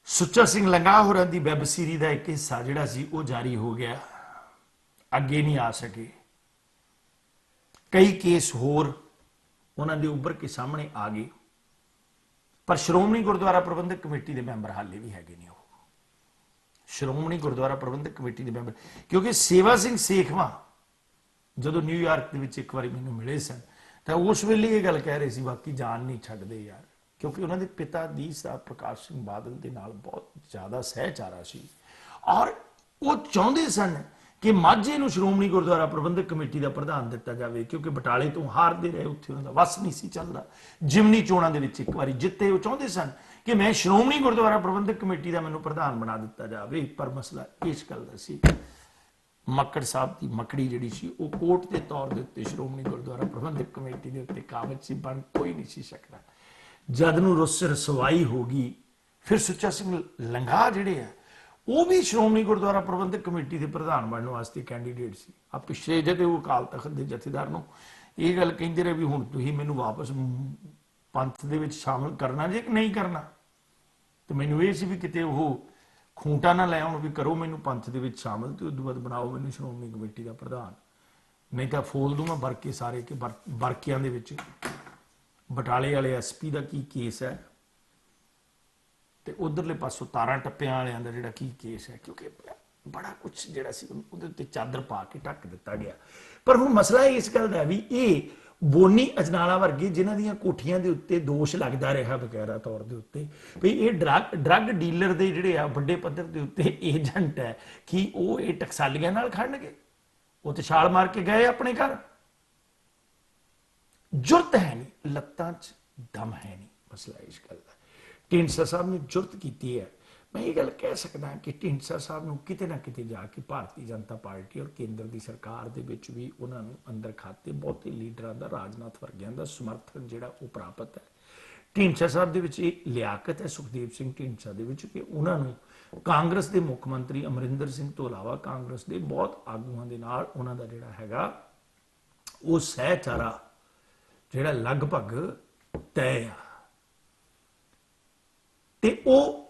S2: ਸੁੱਚਾ ਸਿੰਘ ਲੰਗਾਹ ਹੋਰਾਂ ਦੀ ਵੈਬ ਸੀਰੀ ਦਾ ਇੱਕ ਹਿੱਸਾ ਜਿਹੜਾ ਸੀ ਉਹ ਜਾਰੀ ਹੋ ਗਿਆ, ਅੱਗੇ ਨਹੀਂ ਆ ਸਕੇ। ਕਈ ਕੇਸ ਹੋਰ ਉਹਨਾਂ ਦੇ ਉੱਭਰ ਕੇ ਸਾਹਮਣੇ ਆ ਗਏ, ਪਰ ਸ਼੍ਰੋਮਣੀ ਗੁਰਦੁਆਰਾ ਪ੍ਰਬੰਧਕ ਕਮੇਟੀ ਦੇ ਮੈਂਬਰ ਹਾਲੇ ਵੀ ਹੈਗੇ ਨੇ। ਉਹ ਸ਼੍ਰੋਮਣੀ ਗੁਰਦੁਆਰਾ ਪ੍ਰਬੰਧਕ ਕਮੇਟੀ ਦੇ ਮੈਂਬਰ, ਕਿਉਂਕਿ ਸੇਵਾ ਸਿੰਘ ਸੇਖਵਾਂ ਜਦੋਂ ਨਿਊਯਾਰਕ ਦੇ ਵਿੱਚ ਇੱਕ ਵਾਰੀ ਮੈਨੂੰ ਮਿਲੇ ਸਨ ਤਾਂ ਉਸ ਵੇਲੇ ਇਹ ਗੱਲ ਕਹਿ ਰਹੇ ਸੀ, ਬਾਕੀ ਜਾਨ ਨਹੀਂ ਛੱਡਦੇ ਯਾਰ, ਕਿਉਂਕਿ ਉਹਨਾਂ ਦੇ ਪਿਤਾ ਦੀ ਸਾਹਿਬ ਪ੍ਰਕਾਸ਼ ਸਿੰਘ ਬਾਦਲ ਦੇ ਨਾਲ ਬਹੁਤ ਜ਼ਿਆਦਾ ਸਹਿਚਾਰਾ ਸੀ। ਔਰ ਉਹ ਚਾਹੁੰਦੇ ਸਨ ਕਿ ਮਾਝੇ ਨੂੰ ਸ਼੍ਰੋਮਣੀ ਗੁਰਦੁਆਰਾ ਪ੍ਰਬੰਧਕ ਕਮੇਟੀ ਦਾ ਪ੍ਰਧਾਨ ਦਿੱਤਾ ਜਾਵੇ, ਕਿਉਂਕਿ ਬਟਾਲੇ ਤੋਂ ਹਾਰਦੇ ਰਹੇ, ਉੱਥੇ ਉਹਨਾਂ ਦਾ ਵਸ ਨਹੀਂ ਸੀ ਚੱਲਦਾ। ਜਿਮਨੀ ਚੋਣਾਂ ਦੇ ਵਿੱਚ ਇੱਕ ਵਾਰੀ ਜਿੱਤੇ, ਉਹ ਚਾਹੁੰਦੇ ਸਨ ਕਿ ਮੈਂ ਸ਼੍ਰੋਮਣੀ ਗੁਰਦੁਆਰਾ ਪ੍ਰਬੰਧਕ ਕਮੇਟੀ ਦਾ ਮੈਨੂੰ ਪ੍ਰਧਾਨ ਬਣਾ ਦਿੱਤਾ ਜਾਵੇ। ਪਰ ਮਸਲਾ ਇਸ ਗੱਲ ਦਾ ਸੀ, ਮੱਕੜ ਸਾਹਿਬ ਦੀ ਮੱਕੜੀ ਜਿਹੜੀ ਸੀ ਉਹ ਕੋਰਟ ਦੇ ਤੌਰ ਦੇ ਉੱਤੇ ਸ਼੍ਰੋਮਣੀ ਗੁਰਦੁਆਰਾ ਪ੍ਰਬੰਧਕ ਕਮੇਟੀ ਦੇ ਉੱਤੇ ਕਾਬਜ਼ ਸੀ, ਬਣ ਕੋਈ ਨਹੀਂ ਸੀ ਸਕਦਾ। ਜਦ ਨੂੰ ਰਸਵਾਈ ਹੋ ਗਈ, ਫਿਰ ਸੁੱਚਾ ਸਿੰਘ ਲੰਗਾਹ ਜਿਹੜੇ ਆ ਉਹ ਵੀ ਸ਼੍ਰੋਮਣੀ ਗੁਰਦੁਆਰਾ ਪ੍ਰਬੰਧਕ ਕਮੇਟੀ ਦੇ ਪ੍ਰਧਾਨ ਬਣਨ ਵਾਸਤੇ ਕੈਂਡੀਡੇਟ ਸੀ। ਆ ਪਿਛਲੇ ਜਦੇ ਉਹ ਅਕਾਲ ਤਖਤ ਦੇ ਜਥੇਦਾਰ ਨੂੰ ਇਹ ਗੱਲ ਕਹਿੰਦੇ ਰਹੇ ਵੀ ਹੁਣ ਤੁਸੀਂ ਮੈਨੂੰ ਵਾਪਸ ਪੰਥ ਦੇ ਵਿੱਚ ਸ਼ਾਮਲ ਕਰਨਾ ਜੇ ਕਿ ਨਹੀਂ ਕਰਨਾ। ਤੇ ਮੈਨੂੰ ਇਹ ਸੀ ਵੀ ਕਿਤੇ ਉਹ ਖੂੰਟਾ ਨਾ ਲੈ ਆਉਣ ਵੀ ਕਰੋ ਮੈਨੂੰ ਪੰਥ ਦੇ ਵਿੱਚ ਸ਼ਾਮਲ, ਤੇ ਉਦੋਂ ਬਾਅਦ ਬਣਾਓ ਮੈਨੂੰ ਸ਼੍ਰੋਮਣੀ ਕਮੇਟੀ ਦਾ ਪ੍ਰਧਾਨ, ਨਹੀਂ ਤਾਂ ਫੋਲ ਦੂੰਗਾ ਵਰਕੇ ਸਾਰੇ ਕਿ ਵਰਕਿਆਂ ਦੇ ਵਿੱਚ ਬਟਾਲੇ ਵਾਲੇ ਐਸਪੀ ਦਾ ਕੀ ਕੇਸ ਹੈ ਤੇ ਉਧਰਲੇ ਪਾਸੋਂ ਤਾਰਾਂ ਟੱਪਿਆਂ ਵਾਲਿਆਂ ਦਾ ਜਿਹੜਾ ਕੀ ਕੇਸ ਹੈ, ਕਿਉਂਕਿ ਬੜਾ ਕੁਝ ਜਿਹੜਾ ਸੀ ਉਹਦੇ ਉੱਤੇ ਚਾਦਰ ਪਾ ਕੇ ਢੱਕ ਦਿੱਤਾ ਗਿਆ। ਪਰ ਹੁਣ ਮਸਲਾ ਇਸ ਗੱਲ ਦਾ ਵੀ ਇਹ ਬੋਨੀ ਅਜਨਾਲਾ ਵਰਗੇ ਜਿਨ੍ਹਾਂ ਦੀਆਂ ਕੋਠੀਆਂ ਦੇ ਉੱਤੇ ਦੋਸ਼ ਲੱਗਦਾ ਰਿਹਾ ਵਗੈਰਾ ਤੌਰ ਦੇ ਉੱਤੇ ਵੀ ਇਹ ਡਰੱਗ ਡੀਲਰ ਦੇ ਜਿਹੜੇ ਆ ਵੱਡੇ ਪੱਧਰ ਦੇ ਉੱਤੇ ਏਜੰਟ ਹੈ, ਕਿ ਉਹ ਇਹ ਟਕਸਾਲੀਆਂ ਨਾਲ ਖੜਨਗੇ? ਉਹ ਤੇ ਛਾਲ ਮਾਰ ਕੇ ਗਏ ਆਪਣੇ ਘਰ। ਜੁਰਤ ਹੈ ਨਹੀਂ, ਲੱਤਾਂ 'ਚ ਦਮ ਹੈ ਨਹੀਂ। ਮਸਲਾ ਇਸ ਗੱਲ ਦਾ ਢੀਂਡਸਾ ਸਾਹਿਬ ਨੇ ਜੁਰਤ ਕੀਤੀ ਹੈ। ਮੈਂ ਇਹ ਗੱਲ ਕਹਿ ਸਕਦਾ ਕਿ ਢੀਂਡਸਾ ਸਾਹਿਬ ਨੂੰ ਕਿਤੇ ਨਾ ਕਿਤੇ ਜਾ ਕੇ ਭਾਰਤੀ ਜਨਤਾ ਪਾਰਟੀ ਔਰ ਕੇਂਦਰ ਦੀ ਸਰਕਾਰ ਦੇ ਵਿੱਚ ਵੀ ਉਹਨਾਂ ਨੂੰ ਅੰਦਰ ਖਾਤੇ ਬਹੁਤੇ ਲੀਡਰਾਂ ਦਾ, ਰਾਜਨਾਥ ਵਰਗਿਆਂ ਦਾ ਸਮਰਥਨ ਜਿਹੜਾ ਉਹ ਪ੍ਰਾਪਤ ਹੈ। ਢੀਂਡਸਾ ਸਾਹਿਬ ਦੇ ਵਿੱਚ ਇਹ ਲਿਆਕਤ ਹੈ, ਸੁਖਦੇਵ ਸਿੰਘ ਢੀਂਡਸਾ ਦੇ ਵਿੱਚ, ਕਿ ਉਹਨਾਂ ਨੂੰ ਕਾਂਗਰਸ ਦੇ ਮੁੱਖ ਮੰਤਰੀ ਅਮਰਿੰਦਰ ਸਿੰਘ ਤੋਂ ਇਲਾਵਾ ਕਾਂਗਰਸ ਦੇ ਬਹੁਤ ਆਗੂਆਂ ਦੇ ਨਾਲ ਉਹਨਾਂ ਦਾ ਜਿਹੜਾ ਹੈਗਾ ਉਹ ਸਹਿਚਾਰਾ ਜਿਹੜਾ ਲਗਭਗ ਤੈਅ ਆ। ਤੇ ਉਹ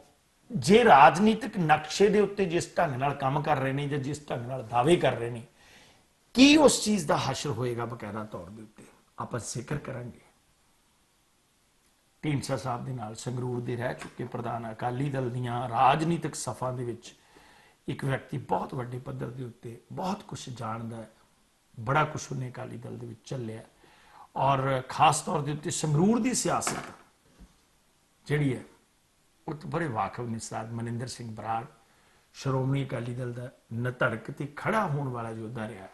S2: ਜੇ ਰਾਜਨੀਤਿਕ ਨਕਸ਼ੇ ਦੇ ਉੱਤੇ ਜਿਸ ਢੰਗ ਨਾਲ ਕੰਮ ਕਰ ਰਹੇ ਨੇ ਜਾਂ ਜਿਸ ਢੰਗ ਨਾਲ ਦਾਅਵੇ ਕਰ ਰਹੇ ਨੇ, ਕੀ ਉਸ ਚੀਜ਼ ਦਾ ਹਸ਼ਰ ਹੋਏਗਾ ਬਕਾਇਦਾ ਤੌਰ ਦੇ ਉੱਤੇ ਆਪਾਂ ਜ਼ਿਕਰ ਕਰਾਂਗੇ। ਢੀਂਡਸਾ ਸਾਹਿਬ ਦੇ ਨਾਲ ਸੰਗਰੂਰ ਦੇ ਰਹਿ ਚੁੱਕੇ ਪ੍ਰਧਾਨ, ਅਕਾਲੀ ਦਲ ਦੀਆਂ ਰਾਜਨੀਤਿਕ ਸਫਾਂ ਦੇ ਵਿੱਚ ਇੱਕ ਵਿਅਕਤੀ ਬਹੁਤ ਵੱਡੇ ਪੱਧਰ ਦੇ ਉੱਤੇ ਬਹੁਤ ਕੁਝ ਜਾਣਦਾ ਹੈ, ਬੜਾ ਕੁਝ ਉਹਨੇ ਅਕਾਲੀ ਦਲ ਦੇ ਵਿੱਚ ਚੱਲਿਆ, ਔਰ ਖਾਸ ਤੌਰ ਦੇ ਉੱਤੇ ਸੰਗਰੂਰ ਦੀ ਸਿਆਸਤ ਜਿਹੜੀ ਹੈ ਉਹ ਤੋਂ ਬੜੇ ਵਾਕਫ ਨੇ। ਸਰਦਾਰ ਮਨਿੰਦਰ ਸਿੰਘ ਬਰਾੜ ਸ਼੍ਰੋਮਣੀ ਅਕਾਲੀ ਦਲ ਦਾ ਨਧੜਕ ਤੇ ਖੜਾ ਹੋਣ ਵਾਲਾ ਯੋਧਾ ਰਿਹਾ।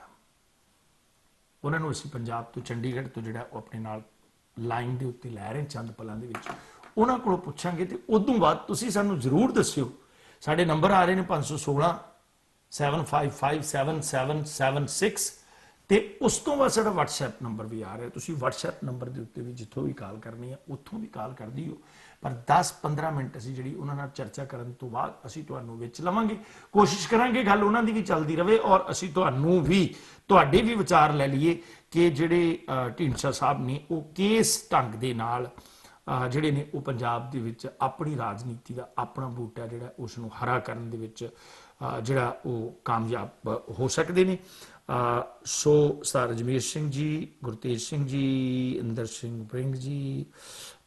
S2: ਉਹਨਾਂ ਨੂੰ ਅਸੀਂ ਪੰਜਾਬ ਤੋਂ ਚੰਡੀਗੜ੍ਹ ਤੋਂ ਜਿਹੜਾ ਉਹ ਆਪਣੇ ਨਾਲ ਲਾਈਨ ਦੇ ਉੱਤੇ ਲੈ ਰਹੇ ਚੰਦ ਪਲਾਂ ਦੇ ਵਿੱਚ, ਉਹਨਾਂ ਕੋਲੋਂ ਪੁੱਛਾਂਗੇ। ਤੇ ਉਦੋਂ ਬਾਅਦ ਤੁਸੀਂ ਸਾਨੂੰ ਜ਼ਰੂਰ ਦੱਸਿਓ। ਸਾਡੇ ਨੰਬਰ ਆ ਰਹੇ ਨੇ 516 755 7776 ਤੇ ਉਸ ਤੋਂ ਬਾਅਦ ਸਾਡਾ WhatsApp ਨੰਬਰ ਵੀ ਆ ਰਿਹਾ। ਤੁਸੀਂ WhatsApp ਨੰਬਰ ਦੇ ਉੱਤੇ ਵੀ ਜਿੱਥੋਂ ਵੀ ਕਾਲ ਕਰਨੀ ਹੈ ਉੱਥੋਂ ਵੀ ਕਾਲ ਕਰ ਦਿਓ। ਪਰ 10-15 ਮਿੰਟ ਅਸੀਂ ਜਿਹੜੀ ਉਹਨਾਂ ਨਾਲ ਚਰਚਾ ਕਰਨ ਤੋਂ ਬਾਅਦ ਅਸੀਂ ਤੁਹਾਨੂੰ ਵਿੱਚ ਲਵਾਂਗੇ। ਕੋਸ਼ਿਸ਼ ਕਰਾਂਗੇ ਗੱਲ ਉਹਨਾਂ ਦੀ ਵੀ ਚੱਲਦੀ ਰਹੇ ਔਰ ਅਸੀਂ ਤੁਹਾਨੂੰ ਵੀ ਤੁਹਾਡੇ ਵੀ ਵਿਚਾਰ ਲੈ ਲਈਏ ਕਿ ਜਿਹੜੇ ਢੀਂਡਸਾ ਸਾਹਿਬ ਨੇ ਉਹ ਕਿਸ ਢੰਗ ਦੇ ਨਾਲ ਜਿਹੜੇ ਨੇ ਉਹ ਪੰਜਾਬ ਦੇ ਵਿੱਚ ਆਪਣੀ ਰਾਜਨੀਤੀ ਦਾ ਆਪਣਾ ਬੂਟਾ ਜਿਹੜਾ ਉਸ ਨੂੰ ਹਰਾ ਕਰਨ ਦੇ ਵਿੱਚ ਜਿਹੜਾ ਉਹ ਕਾਮਯਾਬ ਹੋ ਸਕਦੇ ਨੇ। So sir ਰਜਮੇਸ਼ Singh ji, Gurtej Singh ji, Inder Singh bring ਜੀ,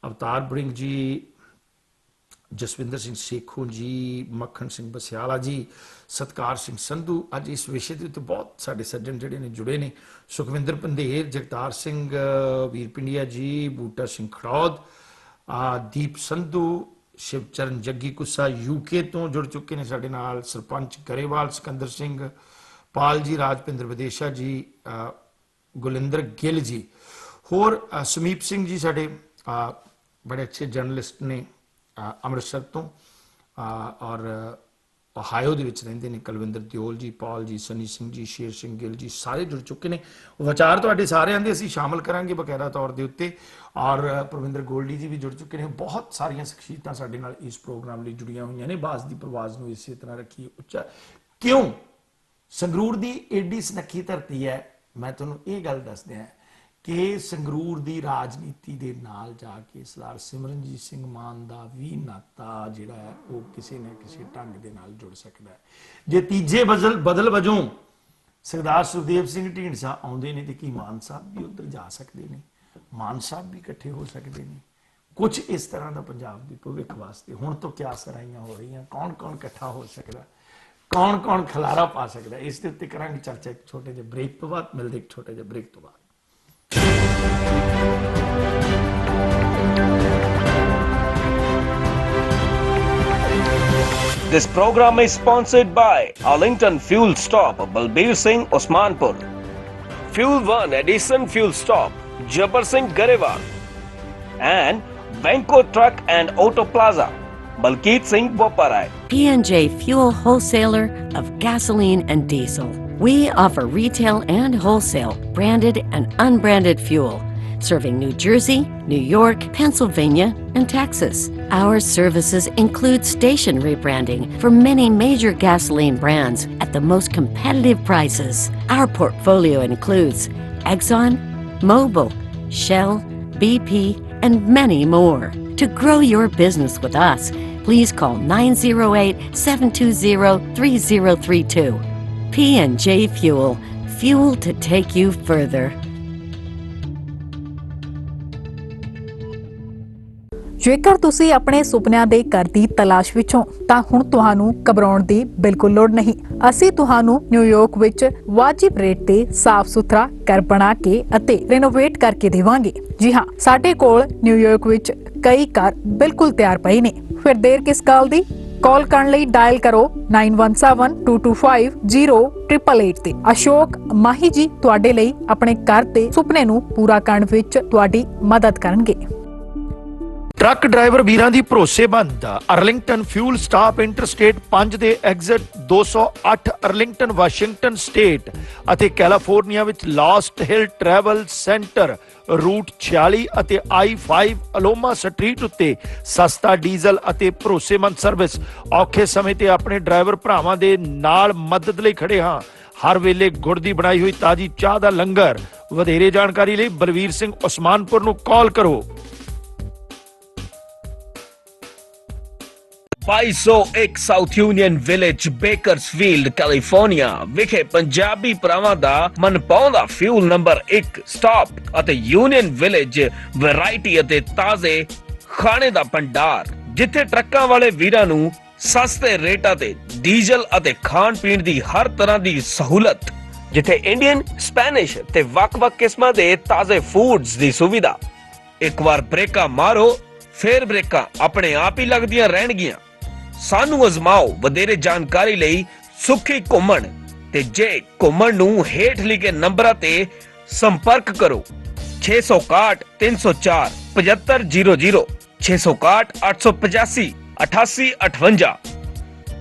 S2: ਅਵਤਾਰ ਬ੍ਰਿੰਗ ਜੀ, ਜਸਵਿੰਦਰ ਸਿੰਘ ਸੇਖੋਂ ਜੀ, ਮੱਖਣ ਸਿੰਘ ਬਸਿਆਲਾ ਜੀ, ਸਤਕਾਰ ਸਿੰਘ ਸੰਧੂ, ਅੱਜ ਇਸ ਵਿਸ਼ੇ ਦੇ ਉੱਤੇ ਬਹੁਤ ਸਾਡੇ ਸੱਜਣ ਜਿਹੜੇ ਨੇ ਜੁੜੇ ਨੇ। ਸੁਖਵਿੰਦਰ ਪੰਧੇਰ, ਜਗਤਾਰ ਸਿੰਘ ਵੀਰ ਪਿੰਡੀਆ ਜੀ, ਬੂਟਾ ਸਿੰਘ ਖੜੌਦ, ਦੀਪ ਸੰਧੂ, ਸ਼ਿਵਚਰਨ ਜੱਗੀ ਕੁੱਸਾ UK ਤੋਂ ਜੁੜ ਚੁੱਕੇ ਨੇ ਸਾਡੇ ਨਾਲ, ਸਰਪੰਚ ਗਰੇਵਾਲ ਸਿਕੰਦਰ ਸਿੰਘ, ਪਾਲ ਜੀ, ਰਾਜਪਿੰਦਰ ਵਿਦੇਸ਼ਾ ਜੀ, ਗੁਲਿੰਦਰ ਗਿੱਲ ਜੀ, ਹੋਰ ਸਮੀਪ ਸਿੰਘ ਜੀ ਸਾਡੇ ਬੜੇ ਅੱਛੇ ਜਰਨਲਿਸਟ ਨੇ ਅੰਮ੍ਰਿਤਸਰ ਤੋਂ ਔਰ ਓਹਾਇਓ ਦੇ ਵਿੱਚ ਰਹਿੰਦੇ ਨੇ, ਕੁਲਵਿੰਦਰ ਦਿਓਲ ਜੀ, ਪਾਲ ਜੀ, ਸਨੀ ਸਿੰਘ ਜੀ, ਸ਼ੇਰ ਸਿੰਘ ਗਿੱਲ ਜੀ, ਸਾਰੇ ਜੁੜ ਚੁੱਕੇ ਨੇ। ਵਿਚਾਰ ਤੁਹਾਡੇ ਸਾਰਿਆਂ ਦੇ ਅਸੀਂ ਸ਼ਾਮਲ ਕਰਾਂਗੇ ਬਕਾਇਦਾ ਤੌਰ ਦੇ ਉੱਤੇ। ਔਰ ਪ੍ਰਵਿੰਦਰ ਗੋਲਡੀ ਜੀ ਵੀ ਜੁੜ ਚੁੱਕੇ ਨੇ। ਬਹੁਤ ਸਾਰੀਆਂ ਸ਼ਖਸੀਅਤਾਂ ਸਾਡੇ ਨਾਲ ਇਸ ਪ੍ਰੋਗਰਾਮ ਲਈ ਜੁੜੀਆਂ ਹੋਈਆਂ ਨੇ। ਬਾਜ਼ ਦੀ ਪ੍ਰਵਾਜ਼ ਨੂੰ ਇਸੇ ਤਰ੍ਹਾਂ ਰੱਖੀਏ ਉੱਚਾ। ਕਿਉਂ ਸੰਗਰੂਰ ਦੀ ਏਡੀ ਸੁਨੱਖੀ ਧਰਤੀ ਹੈ। ਮੈਂ ਤੁਹਾਨੂੰ ਇਹ ਗੱਲ ਦੱਸ ਦਿਆਂ ਕਿ ਸੰਗਰੂਰ ਦੀ ਰਾਜਨੀਤੀ ਦੇ ਨਾਲ ਜਾ ਕੇ ਸਰਦਾਰ ਸਿਮਰਨਜੀਤ ਸਿੰਘ ਮਾਨ ਦਾ ਵੀ ਨਾਤਾ ਜਿਹੜਾ ਹੈ ਉਹ ਕਿਸੇ ਨਾ ਕਿਸੇ ਢੰਗ ਦੇ ਨਾਲ ਜੁੜ ਸਕਦਾ ਹੈ। ਜੇ ਤੀਜੇ ਬਦਲ ਵਜੋਂ ਸਰਦਾਰ ਸੁਖਦੇਵ ਸਿੰਘ ਢੀਂਡਸਾ ਆਉਂਦੇ ਨੇ ਤੇ ਕੀ ਮਾਨ ਸਾਹਿਬ ਵੀ ਉੱਧਰ ਜਾ ਸਕਦੇ ਨੇ, ਮਾਨ ਸਾਹਿਬ ਵੀ ਇਕੱਠੇ ਹੋ ਸਕਦੇ ਨੇ। ਕੁਝ ਇਸ ਤਰ੍ਹਾਂ ਦਾ ਪੰਜਾਬ ਦੇ ਭਵਿੱਖ ਵਾਸਤੇ ਹੁਣ ਤੋਂ ਕਿਆ ਸਰਾਈਆਂ ਹੋ ਰਹੀਆਂ, ਕੌਣ ਕੌਣ ਇਕੱਠਾ ਹੋ ਸਕਦਾ, ਕੌਣ ਕੌਣ ਖਲਾਰਾ ਪਾ ਸਕਦਾ, ਇਸ ਦੇ ਉੱਤੇ ਕਰਾਂਗੇ ਚਰਚਾ ਇੱਕ ਛੋਟੇ ਜਿਹੇ ਬ੍ਰੇਕ ਤੋਂ ਬਾਅਦ। ਮਿਲਦੇ ਇੱਕ ਛੋਟੇ ਜਿਹੇ ਬ੍ਰੇਕ ਤੋਂ ਬਾਅਦ।
S1: This program is sponsored by Arlington Fuel Stop, Balbir Singh, Osmanpur. Fuel 1 Edison Fuel Stop, Jabbar Singh, Garewal. And Banco Truck and Auto Plaza, Balkeet Singh, Boparai.
S3: P&J Fuel Wholesaler of gasoline and diesel. We offer retail and wholesale, branded and unbranded fuel, serving New Jersey, New York, Pennsylvania, and Texas. Our services include station rebranding for many major gasoline brands at the most competitive prices. Our portfolio includes Exxon, Mobil, Shell, BP, and many more. To grow your business with us, please call 908-720-3032. P&J Fuel, fuel to take you further.
S4: ਜੇਕਰ ਤੁਸੀਂ ਆਪਣੇ ਸੁਪਨਿਆਂ ਦੇ ਘਰ ਦੀ ਤਲਾਸ਼ ਵਿੱਚੋਂ ਤਾਂ ਹੁਣ ਤੁਹਾਨੂੰ ਘਬਰਾਉਣ ਦੀ ਬਿਲਕੁਲ ਲੋੜ ਨਹੀਂ। ਅਸੀਂ ਤੁਹਾਨੂੰ ਨਿਊਯਾਰਕ ਵਿੱਚ ਵਾਜਿਬ ਰੇਟ ਤੇ ਸਾਫ਼ ਸੁਥਰਾ ਘਰ ਬਣਾ ਕੇ ਅਤੇ ਰੈਨੋਵੇਟ ਕਰਕੇ ਦੇਵਾਂਗੇ। ਜੀ ਹਾਂ, ਸਾਡੇ ਕੋਲ ਨਿਊਯਾਰਕ ਵਿੱਚ ਕਈ ਘਰ ਬਿਲਕੁਲ ਤਿਆਰ ਪਏ ਨੇ। ਫਿਰ ਦੇਰ ਕਿਸ ਗੱਲ ਦੀ? ਕਾਲ ਕਰਨ ਲਈ ਡਾਇਲ ਕਰੋ 9172250888 ਤੇ। ਅਸ਼ੋਕ ਮਾਹੀ ਜੀ ਤੁਹਾਡੇ ਲਈ ਆਪਣੇ ਘਰ ਦੇ ਸੁਪਨੇ ਨੂੰ ਪੂਰਾ ਕਰਨ ਵਿੱਚ ਤੁਹਾਡੀ ਮਦਦ ਕਰਨਗੇ।
S2: ਟਰੱਕ ਡਰਾਈਵਰ ਵੀਰਾਂ ਦੀ ਭਰੋਸੇਮੰਦ ਅਰਲਿੰਗਟਨ ਫਿਊਲ ਸਟਾਪ ਇੰਟਰਸਟੇਟ 5 ਦੇ ਐਗਜ਼ਿਟ 208 ਅਰਲਿੰਗਟਨ ਵਾਸ਼ਿੰਗਟਨ ਸਟੇਟ ਅਤੇ ਕੈਲੀਫੋਰਨੀਆ ਵਿੱਚ ਲਾਸਟ ਹਿਲ ਟਰੈਵਲ ਸੈਂਟਰ ਰੂਟ 46 ਅਤੇ I-5 ਅਲੋਮਾ ਸਟਰੀਟ ਉੱਤੇ ਸਸਤਾ ਡੀਜ਼ਲ ਅਤੇ ਭਰੋਸੇਮੰਦ ਸਰਵਿਸ। ਔਖੇ ਸਮੇਂ ਤੇ ਆਪਣੇ ਡਰਾਈਵਰ ਭਰਾਵਾਂ ਦੇ ਨਾਲ ਮਦਦ ਲਈ ਖੜੇ ਹਾਂ। ਹਰ ਵੇਲੇ ਗੁੜ ਦੀ ਬਣਾਈ ਹੋਈ ਤਾਜ਼ੀ ਚਾਹ ਦਾ ਲੰਗਰ। ਵਧੇਰੇ ਜਾਣਕਾਰੀ ਲਈ ਬਲਵੀਰ ਸਿੰਘ ਉਸਮਾਨਪੁਰ ਨੂੰ ਕਾਲ ਕਰੋ।
S1: 2201 south union village, Bakersfield, California ਵਿਖੇ ਪੰਜਾਬੀ ਭਰਾਵਾਂ ਦਾ ਮਨਪਾਉਂਦਾ ਫਿਊਲ ਨੰਬਰ 1 ਸਟਾਪ ਅਤੇ ਯੂਨੀਅਨ ਵਿਲੇਜ ਵੈਰਾਈਟੀ ਅਤੇ ਤਾਜ਼ੇ ਖਾਣੇ ਦਾ ਭੰਡਾਰ, ਜਿੱਥੇ ਟਰੱਕਾਂ ਵਾਲੇ ਵੀਰਾਂ ਨੂੰ ਸਸਤੇ ਰੇਟਾਂ ਤੇ ਡੀਜ਼ਲ ਅਤੇ ਖਾਣ ਪੀਣ ਦੀ ਹਰ ਤਰ੍ਹਾਂ ਦੀ ਸਹੂਲਤ, ਜਿੱਥੇ ਇੰਡੀਅਨ, ਸਪੈਨਿਸ਼ ਤੇ ਵੱਖ-ਵੱਖ ਕਿਸਮਾਂ ਦੇ ਤਾਜ਼ੇ ਫੂਡਸ ਦੀ ਸੁਵਿਧਾ। ਇੱਕ ਵਾਰ ਬ੍ਰੇਕਾਂ ਮਾਰੋ, ਫੇਰ ਬ੍ਰੇਕਾਂ ਆਪਣੇ ਆਪ ਹੀ ਲੱਗਦੀਆਂ ਰਹਿਣਗੀਆਂ। ਸਾਨੂੰ ਅਜ਼ਮਾਓ। ਵਧੇਰੇ ਜਾਣਕਾਰੀ ਲਈ ਸੁਖੀ ਘੁੰਮਣ ਤੇ ਜੇ ਘੁੰਮਣ ਨੂੰ ਹੇਠ ਲਿਖੇ ਨੰਬਰਾਂ ਤੇ संपर्क करो 661 304 7500 661 885 8858।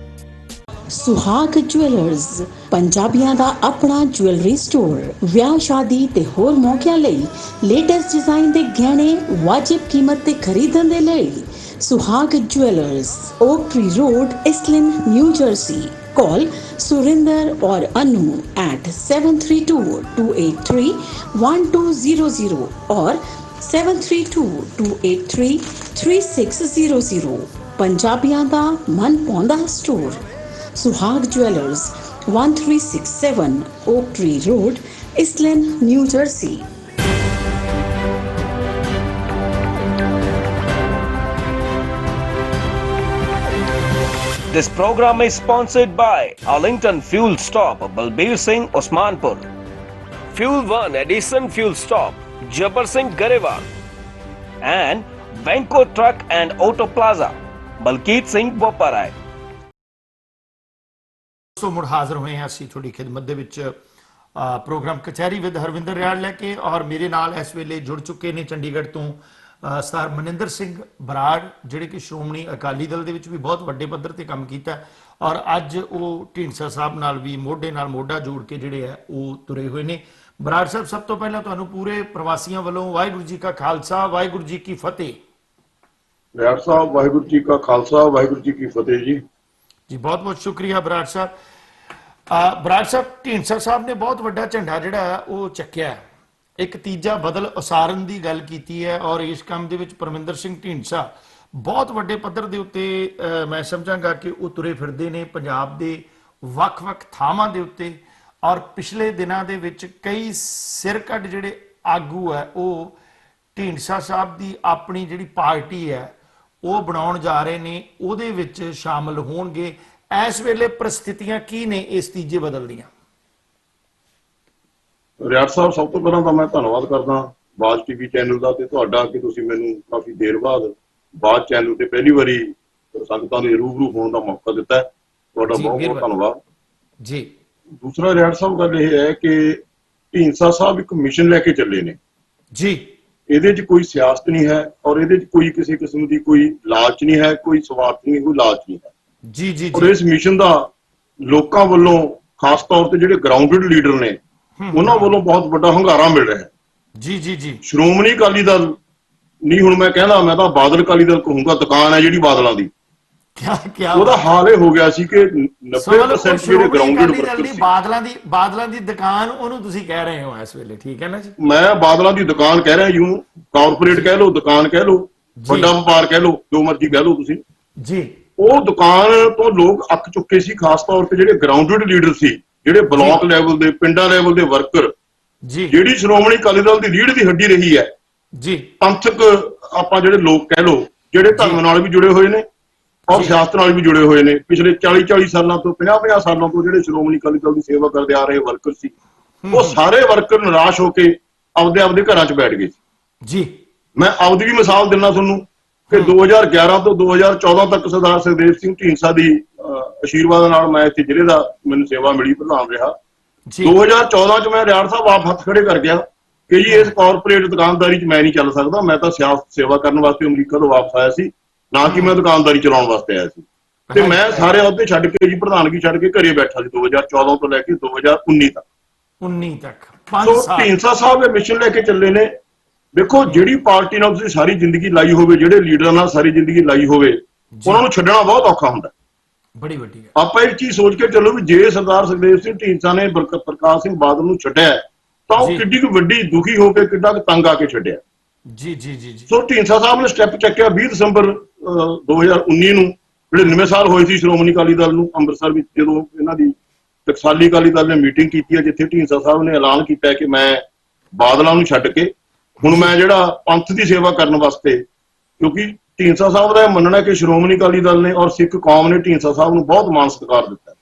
S5: ਸੁਹਾਗ ਜੁਐਲਰਸ ਪੰਜਾਬੀਆਂ ਦਾ ਆਪਣਾ ਜੁਐਲਰੀ ਸਟੋਰ। ਵਿਆਹ ਸ਼ਾਦੀ ਤੇ ਹੋਰ ਮੌਕਿਆਂ ਲਈ ਲੇਟੈਸਟ ਡਿਜ਼ਾਈਨ ਦੇ ਗਹਿਣੇ ਵਾਜਿਬ ਕੀਮਤ ਤੇ ਖਰੀਦਣ ਦੇ ਲਈ Suhag Jewellers, Oak Tree Road, Iselin, New Jersey. Call Surinder or Anu at 732-283-1200 or 732-283-3600। ਪੰਜਾਬੀਆਂ ਦਾ ਮਨ ਪਾਉਂਦਾ ਸਟੋਰ ਸੁਹਾਗ jewellers, 1367 Oak Tree Road, Islin, New Jersey।
S1: This program is sponsored by Arlington Fuel Stop, Balbir Singh, Osmanpur. Fuel 1 Edison Fuel Stop, Jabbar Singh, Garewal. And Venko Truck and Auto Plaza, Balkeet Singh, Boparai.
S2: ਸੋ ਮੁੜ ਹਾਜ਼ਰ ਹੋਏ ਹਾਂ ਅਸੀਂ ਤੁਹਾਡੀ ਖਿਦਮਤ ਦੇ ਵਿੱਚ ਪ੍ਰੋਗਰਾਮ ਕਚਹਿਰੀ ਵਿਦ ਹਰਵਿੰਦਰ ਰਿਆੜ ਲੈ ਕੇ, ਔਰ ਮੇਰੇ ਨਾਲ ਇਸ ਵੇਲੇ ਜੁੜ ਚੁੱਕੇ ਨੇ ਚੰਡੀਗੜ੍ਹ ਤੋਂ ਸਰ ਮਨਿੰਦਰ ਸਿੰਘ ਬਰਾੜ, ਜਿਹੜੇ ਕਿ ਸ਼੍ਰੋਮਣੀ ਅਕਾਲੀ ਦਲ ਦੇ ਵਿੱਚ ਵੀ ਬਹੁਤ ਵੱਡੇ ਪੱਧਰ ਤੇ ਕੰਮ ਕੀਤਾ, ਔਰ ਅੱਜ ਉਹ ਢੀਂਡਸਾ ਸਾਹਿਬ ਨਾਲ ਵੀ ਮੋਢੇ ਨਾਲ ਮੋਢਾ ਜੋੜ ਕੇ ਜਿਹੜੇ ਆ ਉਹ ਤੁਰੇ ਹੋਏ ਨੇ। ਬਰਾੜ ਸਾਹਿਬ, ਸਭ ਤੋਂ ਪਹਿਲਾਂ ਤੁਹਾਨੂੰ ਪੂਰੇ ਪ੍ਰਵਾਸੀਆਂ ਵੱਲੋਂ ਵਾਹਿਗੁਰੂ ਜੀ ਕਾ ਖਾਲਸਾ, ਵਾਹਿਗੁਰੂ ਜੀ ਕੀ ਫਤਿਹ।
S6: ਰਿਆੜ ਸਾਹਿਬ, ਵਾਹਿਗੁਰੂ ਜੀ ਕਾ ਖਾਲਸਾ, ਵਾਹਿਗੁਰੂ ਜੀ ਕੀ ਫਤਿਹ ਜੀ।
S2: ਜੀ ਬਹੁਤ ਬਹੁਤ ਸ਼ੁਕਰੀਆ ਬਰਾੜ ਸਾਹਿਬ। ਬਰਾੜ ਸਾਹਿਬ, ਢੀਂਡਸਾ ਸਾਹਿਬ ਨੇ ਬਹੁਤ ਵੱਡਾ ਝੰਡਾ ਜਿਹੜਾ ਉਹ ਚੱਕਿਆ, ਇੱਕ ਤੀਜਾ ਬਦਲ ਉਸਾਰਨ ਦੀ ਗੱਲ ਕੀਤੀ ਹੈ, ਔਰ ਇਸ ਕੰਮ ਦੇ ਵਿੱਚ ਪਰਮਿੰਦਰ ਸਿੰਘ ਢੀਂਡਸਾ ਬਹੁਤ ਵੱਡੇ ਪੱਧਰ ਦੇ ਉੱਤੇ ਮੈਂ ਸਮਝਾਂਗਾ ਕਿ ਉਹ ਤੁਰੇ ਫਿਰਦੇ ਨੇ ਪੰਜਾਬ ਦੇ ਵੱਖ-ਵੱਖ ਥਾਵਾਂ ਦੇ ਉੱਤੇ, ਔਰ ਪਿਛਲੇ ਦਿਨਾਂ ਦੇ ਵਿੱਚ ਕਈ ਸਿਰ ਕੱਢ ਜਿਹੜੇ ਆਗੂ ਹੈ ਉਹ ਢੀਂਡਸਾ ਸਾਹਿਬ ਦੀ ਆਪਣੀ ਜਿਹੜੀ ਪਾਰਟੀ ਹੈ ਉਹ ਬਣਾਉਣ ਜਾ ਰਹੇ ਨੇ, ਉਹਦੇ ਵਿੱਚ ਸ਼ਾਮਲ ਹੋਣਗੇ। ਇਸ ਵੇਲੇ ਪ੍ਰਸਥਿਤੀਆਂ ਕੀ ਨੇ ਇਸ ਤੀਜੇ ਬਦਲ ਦੀਆਂ?
S6: ਰਿਆੜ ਸਾਹਿਬ, ਸਭ ਤੋਂ ਪਹਿਲਾਂ ਤਾਂ ਮੈਂ ਧੰਨਵਾਦ ਕਰਦਾ ਬਾਜ ਟੀਵੀ ਚੈਨਲ ਦਾ ਤੇ ਤੁਹਾਡਾ ਕਿ ਤੁਸੀਂ ਮੈਨੂੰ ਕਾਫੀ ਦੇਰ ਬਾਅਦ ਬਾਜ ਚੈਨਲ ਤੇ ਪਹਿਲੀ ਵਾਰੀ ਸੰਗਤਾਂ ਦੇ ਰੂਬਰੂ ਹੋਣ ਦਾ ਮੌਕਾ ਦਿੱਤਾ ਹੈ। ਤੁਹਾਡਾ ਬਹੁਤ ਬਹੁਤ ਧੰਨਵਾਦ
S2: ਜੀ।
S6: ਦੂਸਰਾ ਰਿਆੜ ਸਾਹਿਬ, ਗੱਲ ਇਹ ਹੈ ਕਿ ਢੀਂਡਸਾ ਸਾਹਿਬ ਇੱਕ ਮਿਸ਼ਨ ਲੈ ਕੇ ਚੱਲੇ ਨੇ
S2: ਜੀ।
S6: ਇਹਦੇ 'ਚ ਕੋਈ ਸਿਆਸਤ ਨਹੀਂ ਹੈ, ਔਰ ਇਹਦੇ 'ਚ ਕੋਈ ਕਿਸੇ ਕਿਸਮ ਦੀ ਕੋਈ ਲਾਲਚ ਨਹੀਂ ਹੈ, ਕੋਈ ਸਵਾਰਥ ਨਹੀਂ, ਕੋਈ ਲਾਲਚ ਨਹੀਂ ਹੈ
S2: ਜੀ ਜੀ।
S6: ਔਰ ਇਸ ਮਿਸ਼ਨ ਦਾ ਲੋਕਾਂ ਵੱਲੋਂ ਖਾਸ ਤੌਰ ਤੇ ਜਿਹੜੇ ਗਰਾਊਂਡਡ ਲੀਡਰ ਨੇ ਉਹਨਾਂ ਵੱਲੋਂ ਬਹੁਤ ਵੱਡਾ ਹੁੰਗਾਰਾ ਮਿਲ ਰਿਹਾ ਹੈ।
S2: ਜੀ ਜੀ ਜੀ।
S6: ਸ਼੍ਰੋਮਣੀ ਅਕਾਲੀ ਦਲ ਨਹੀਂ, ਹੁਣ ਮੈਂ ਕਹਿੰਦਾ, ਮੈਂ ਤਾਂ ਬਾਦਲ ਅਕਾਲੀ ਦਲ ਕਹੂੰਗਾ, ਦੁਕਾਨ ਹੈ ਜਿਹੜੀ ਬਾਦਲਾਂ ਦੀ, ਉਹਦਾ ਹਾਲ ਇਹ ਹੋ ਗਿਆ ਸੀ ਕਿ 90% ਜਿਹੜੇ ਗਰਾਊਂਡਡ ਵਰਕਰ ਸੀ,
S2: ਬਾਦਲਾਂ ਦੀ ਦੁਕਾਨ ਉਹਨੂੰ ਤੁਸੀਂ ਕਹਿ ਰਹੇ ਹੋ ਇਸ ਵੇਲੇ, ਠੀਕ ਹੈ ਨਾ ਜੀ?
S6: ਮੈਂ ਬਾਦਲਾਂ ਦੀ ਦੁਕਾਨ ਕਹਿ ਰਿਹਾ ਜੀ, ਕਾਰਪੋਰੇਟ ਕਹਿ ਲਓ, ਦੁਕਾਨ ਕਹਿ ਲਓ, ਵੱਡਾ ਵਪਾਰ ਕਹਿ ਲਓ, ਜੋ ਮਰਜ਼ੀ ਕਹਿ ਲਓ ਤੁਸੀਂ
S2: ਜੀ।
S6: ਉਹ ਦੁਕਾਨ ਤੋਂ ਲੋਕ ਅੱਕ ਚੁੱਕੇ ਸੀ, ਖਾਸ ਤੌਰ ਤੇ ਜਿਹੜੇ ਗਰਾਊਂਡਡ ਲੀਡਰ ਸੀ, ਜਿਹੜੇ ਬਲਾਕ ਲੈਵਲ ਦੇ, ਪਿੰਡਾਂ ਲੈਵਲ ਦੇ ਵਰਕਰ, ਜਿਹੜੀ ਸ਼੍ਰੋਮਣੀ ਅਕਾਲੀ ਦਲ ਦੀ ਰੀੜ੍ਹ ਦੀ ਹੱਡੀ ਰਹੀ ਹੈ
S2: ਜੀ,
S6: ਪੰਥਕ ਆਪਾਂ ਜਿਹੜੇ ਲੋਕ ਕਹਿ ਲਓ, ਜਿਹੜੇ ਧਰਮ ਨਾਲ ਵੀ ਜੁੜੇ ਹੋਏ ਨੇ ਔਰ ਸਿਆਸਤ ਨਾਲ ਵੀ ਜੁੜੇ ਹੋਏ ਨੇ, ਪਿਛਲੇ 40 ਸਾਲਾਂ ਤੋਂ 50 ਸਾਲਾਂ ਤੋਂ ਜਿਹੜੇ ਸ਼੍ਰੋਮਣੀ ਅਕਾਲੀ ਦਲ ਦੀ ਸੇਵਾ ਕਰਦੇ ਆ ਰਹੇ ਵਰਕਰ ਸੀ, ਉਹ ਸਾਰੇ ਵਰਕਰ ਨਿਰਾਸ਼ ਹੋ ਕੇ ਆਪਦੇ ਘਰਾਂ 'ਚ ਬੈਠ ਗਏ ਸੀ। ਮੈਂ ਆਪਦੀ ਵੀ ਮਿਸਾਲ ਦਿੰਦਾ ਤੁਹਾਨੂੰ ਕਿ 2011 ਤੋਂ 2014 ਤੱਕ ਸਰਦਾਰ ਸੁਖਦੇਵ ਸਿੰਘ ਢੀਂਡਸਾ ਦੀ ਆਸ਼ੀਰਵਾਦ ਨਾਲ ਮੈਂ ਇੱਥੇ ਜ਼ਿਲ੍ਹੇ ਦਾ ਮੈਨੂੰ ਸੇਵਾ ਮਿਲੀ, ਪ੍ਰਧਾਨ ਰਿਹਾ। 2014 ਚ ਮੈਂ ਰਿਆੜ ਸਾਹਿਬ ਆਪ ਹੱਥ ਖੜੇ ਕਰ ਗਿਆ ਕਿ ਜੀ ਇਸ ਕਾਰਪੋਰੇਟ ਦੁਕਾਨਦਾਰੀ ਚ ਮੈਂ ਨਹੀਂ ਚੱਲ ਸਕਦਾ, ਮੈਂ ਤਾਂ ਸਿਆਸਤ ਸੇਵਾ ਕਰਨ ਵਾਸਤੇ ਅਮਰੀਕਾ ਤੋਂ ਵਾਪਸ ਆਇਆ ਸੀ, ਨਾ ਕਿ ਮੈਂ ਦੁਕਾਨਦਾਰੀ ਚਲਾਉਣ ਵਾਸਤੇ ਆਇਆ ਸੀ। ਤੇ ਮੈਂ ਸਾਰੇ ਅਹੁਦੇ ਛੱਡ ਕੇ ਜੀ, ਪ੍ਰਧਾਨਗੀ ਛੱਡ ਕੇ ਘਰੇ ਬੈਠਾ ਸੀ 2014 ਤੋਂ ਲੈ ਕੇ 2019 ਤੱਕ।
S2: 19 ਤੱਕ
S6: ਢੀਂਡਸਾ ਸਾਹਿਬ ਇਹ ਮਿਸ਼ਨ ਲੈ ਕੇ ਚੱਲੇ ਨੇ। ਦੇਖੋ, ਜਿਹੜੀ ਪਾਰਟੀ ਨਾਲ ਤੁਸੀਂ ਸਾਰੀ ਜ਼ਿੰਦਗੀ ਲਾਈ ਹੋਵੇ, ਜਿਹੜੇ ਲੀਡਰਾਂ ਨਾਲ ਸਾਰੀ ਜ਼ਿੰਦਗੀ ਲਾਈ ਹੋਵੇ, ਉਹਨਾਂ ਨੂੰ ਛੱਡਣਾ ਬਹੁਤ ਔਖਾ ਹੁੰਦਾ।
S2: ਬੜੀ ਵੱਡੀ ਹੈ।
S6: ਆਪਾਂ ਇੱਕ ਚੀਜ਼ ਸੋਚ ਕੇ ਚੱਲੋ ਵੀ ਜੇ ਸਰਦਾਰ ਸੁਖਦੇਵ ਸਿੰਘ ਢੀਂਡਸਾ ਨੇ ਪ੍ਰਕਾਸ਼ ਸਿੰਘ ਬਾਦਲ ਨੂੰ ਛੱਡਿਆ ਤਾਂ ਉਹ ਕਿੱਡੀ ਕੁ ਵੱਡੀ ਦੁਖੀ ਹੋ ਕੇ, ਕਿੱਡਾ ਕੁ ਤੰਗ ਆ ਕੇ ਛੱਡਿਆ।
S2: ਜੀ ਜੀ ਜੀ।
S6: ਸੋ ਢੀਂਡਸਾ ਸਾਹਿਬ ਨੇ ਸਟੈਪ ਚੱਕਿਆ 20 ਦਸੰਬਰ 2019 ਨੂੰ, ਜਿਹੜੇ 90 ਸਾਲ ਹੋਏ ਸੀ ਸ਼੍ਰੋਮਣੀ ਅਕਾਲੀ ਦਲ ਨੂੰ, ਅੰਮ੍ਰਿਤਸਰ ਵਿੱਚ ਜਦੋਂ ਇਹਨਾਂ ਦੀ ਟਕਸਾਲੀ ਅਕਾਲੀ ਦਲ ਨੇ ਮੀਟਿੰਗ ਕੀਤੀ ਹੈ, ਜਿੱਥੇ ਢੀਂਡਸਾ ਸਾਹਿਬ ਨੇ ਐਲਾਨ ਕੀਤਾ ਕਿ ਮੈਂ ਬਾਦਲਾਂ ਨੂੰ ਛੱਡ ਕੇ ਹੁਣ ਮੈਂ ਜਿਹੜਾ ਪੰਥ ਦੀ ਸੇਵਾ ਕਰਨ ਵਾਸਤੇ, ਕਿਉਂਕਿ ਢੀਂਡਸਾ ਸਾਹਿਬ ਦਾ ਇਹ ਮੰਨਣਾ ਕਿ ਸ਼੍ਰੋਮਣੀ ਅਕਾਲੀ ਦਲ ਨੇ ਔਰ ਸਿੱਖ ਕੌਮ ਨੇ ਢੀਂਡਸਾ ਸਾਹਿਬ ਨੂੰ ਬਹੁਤ ਮਾਣ ਸਤਿਕਾਰ ਦਿੱਤਾ,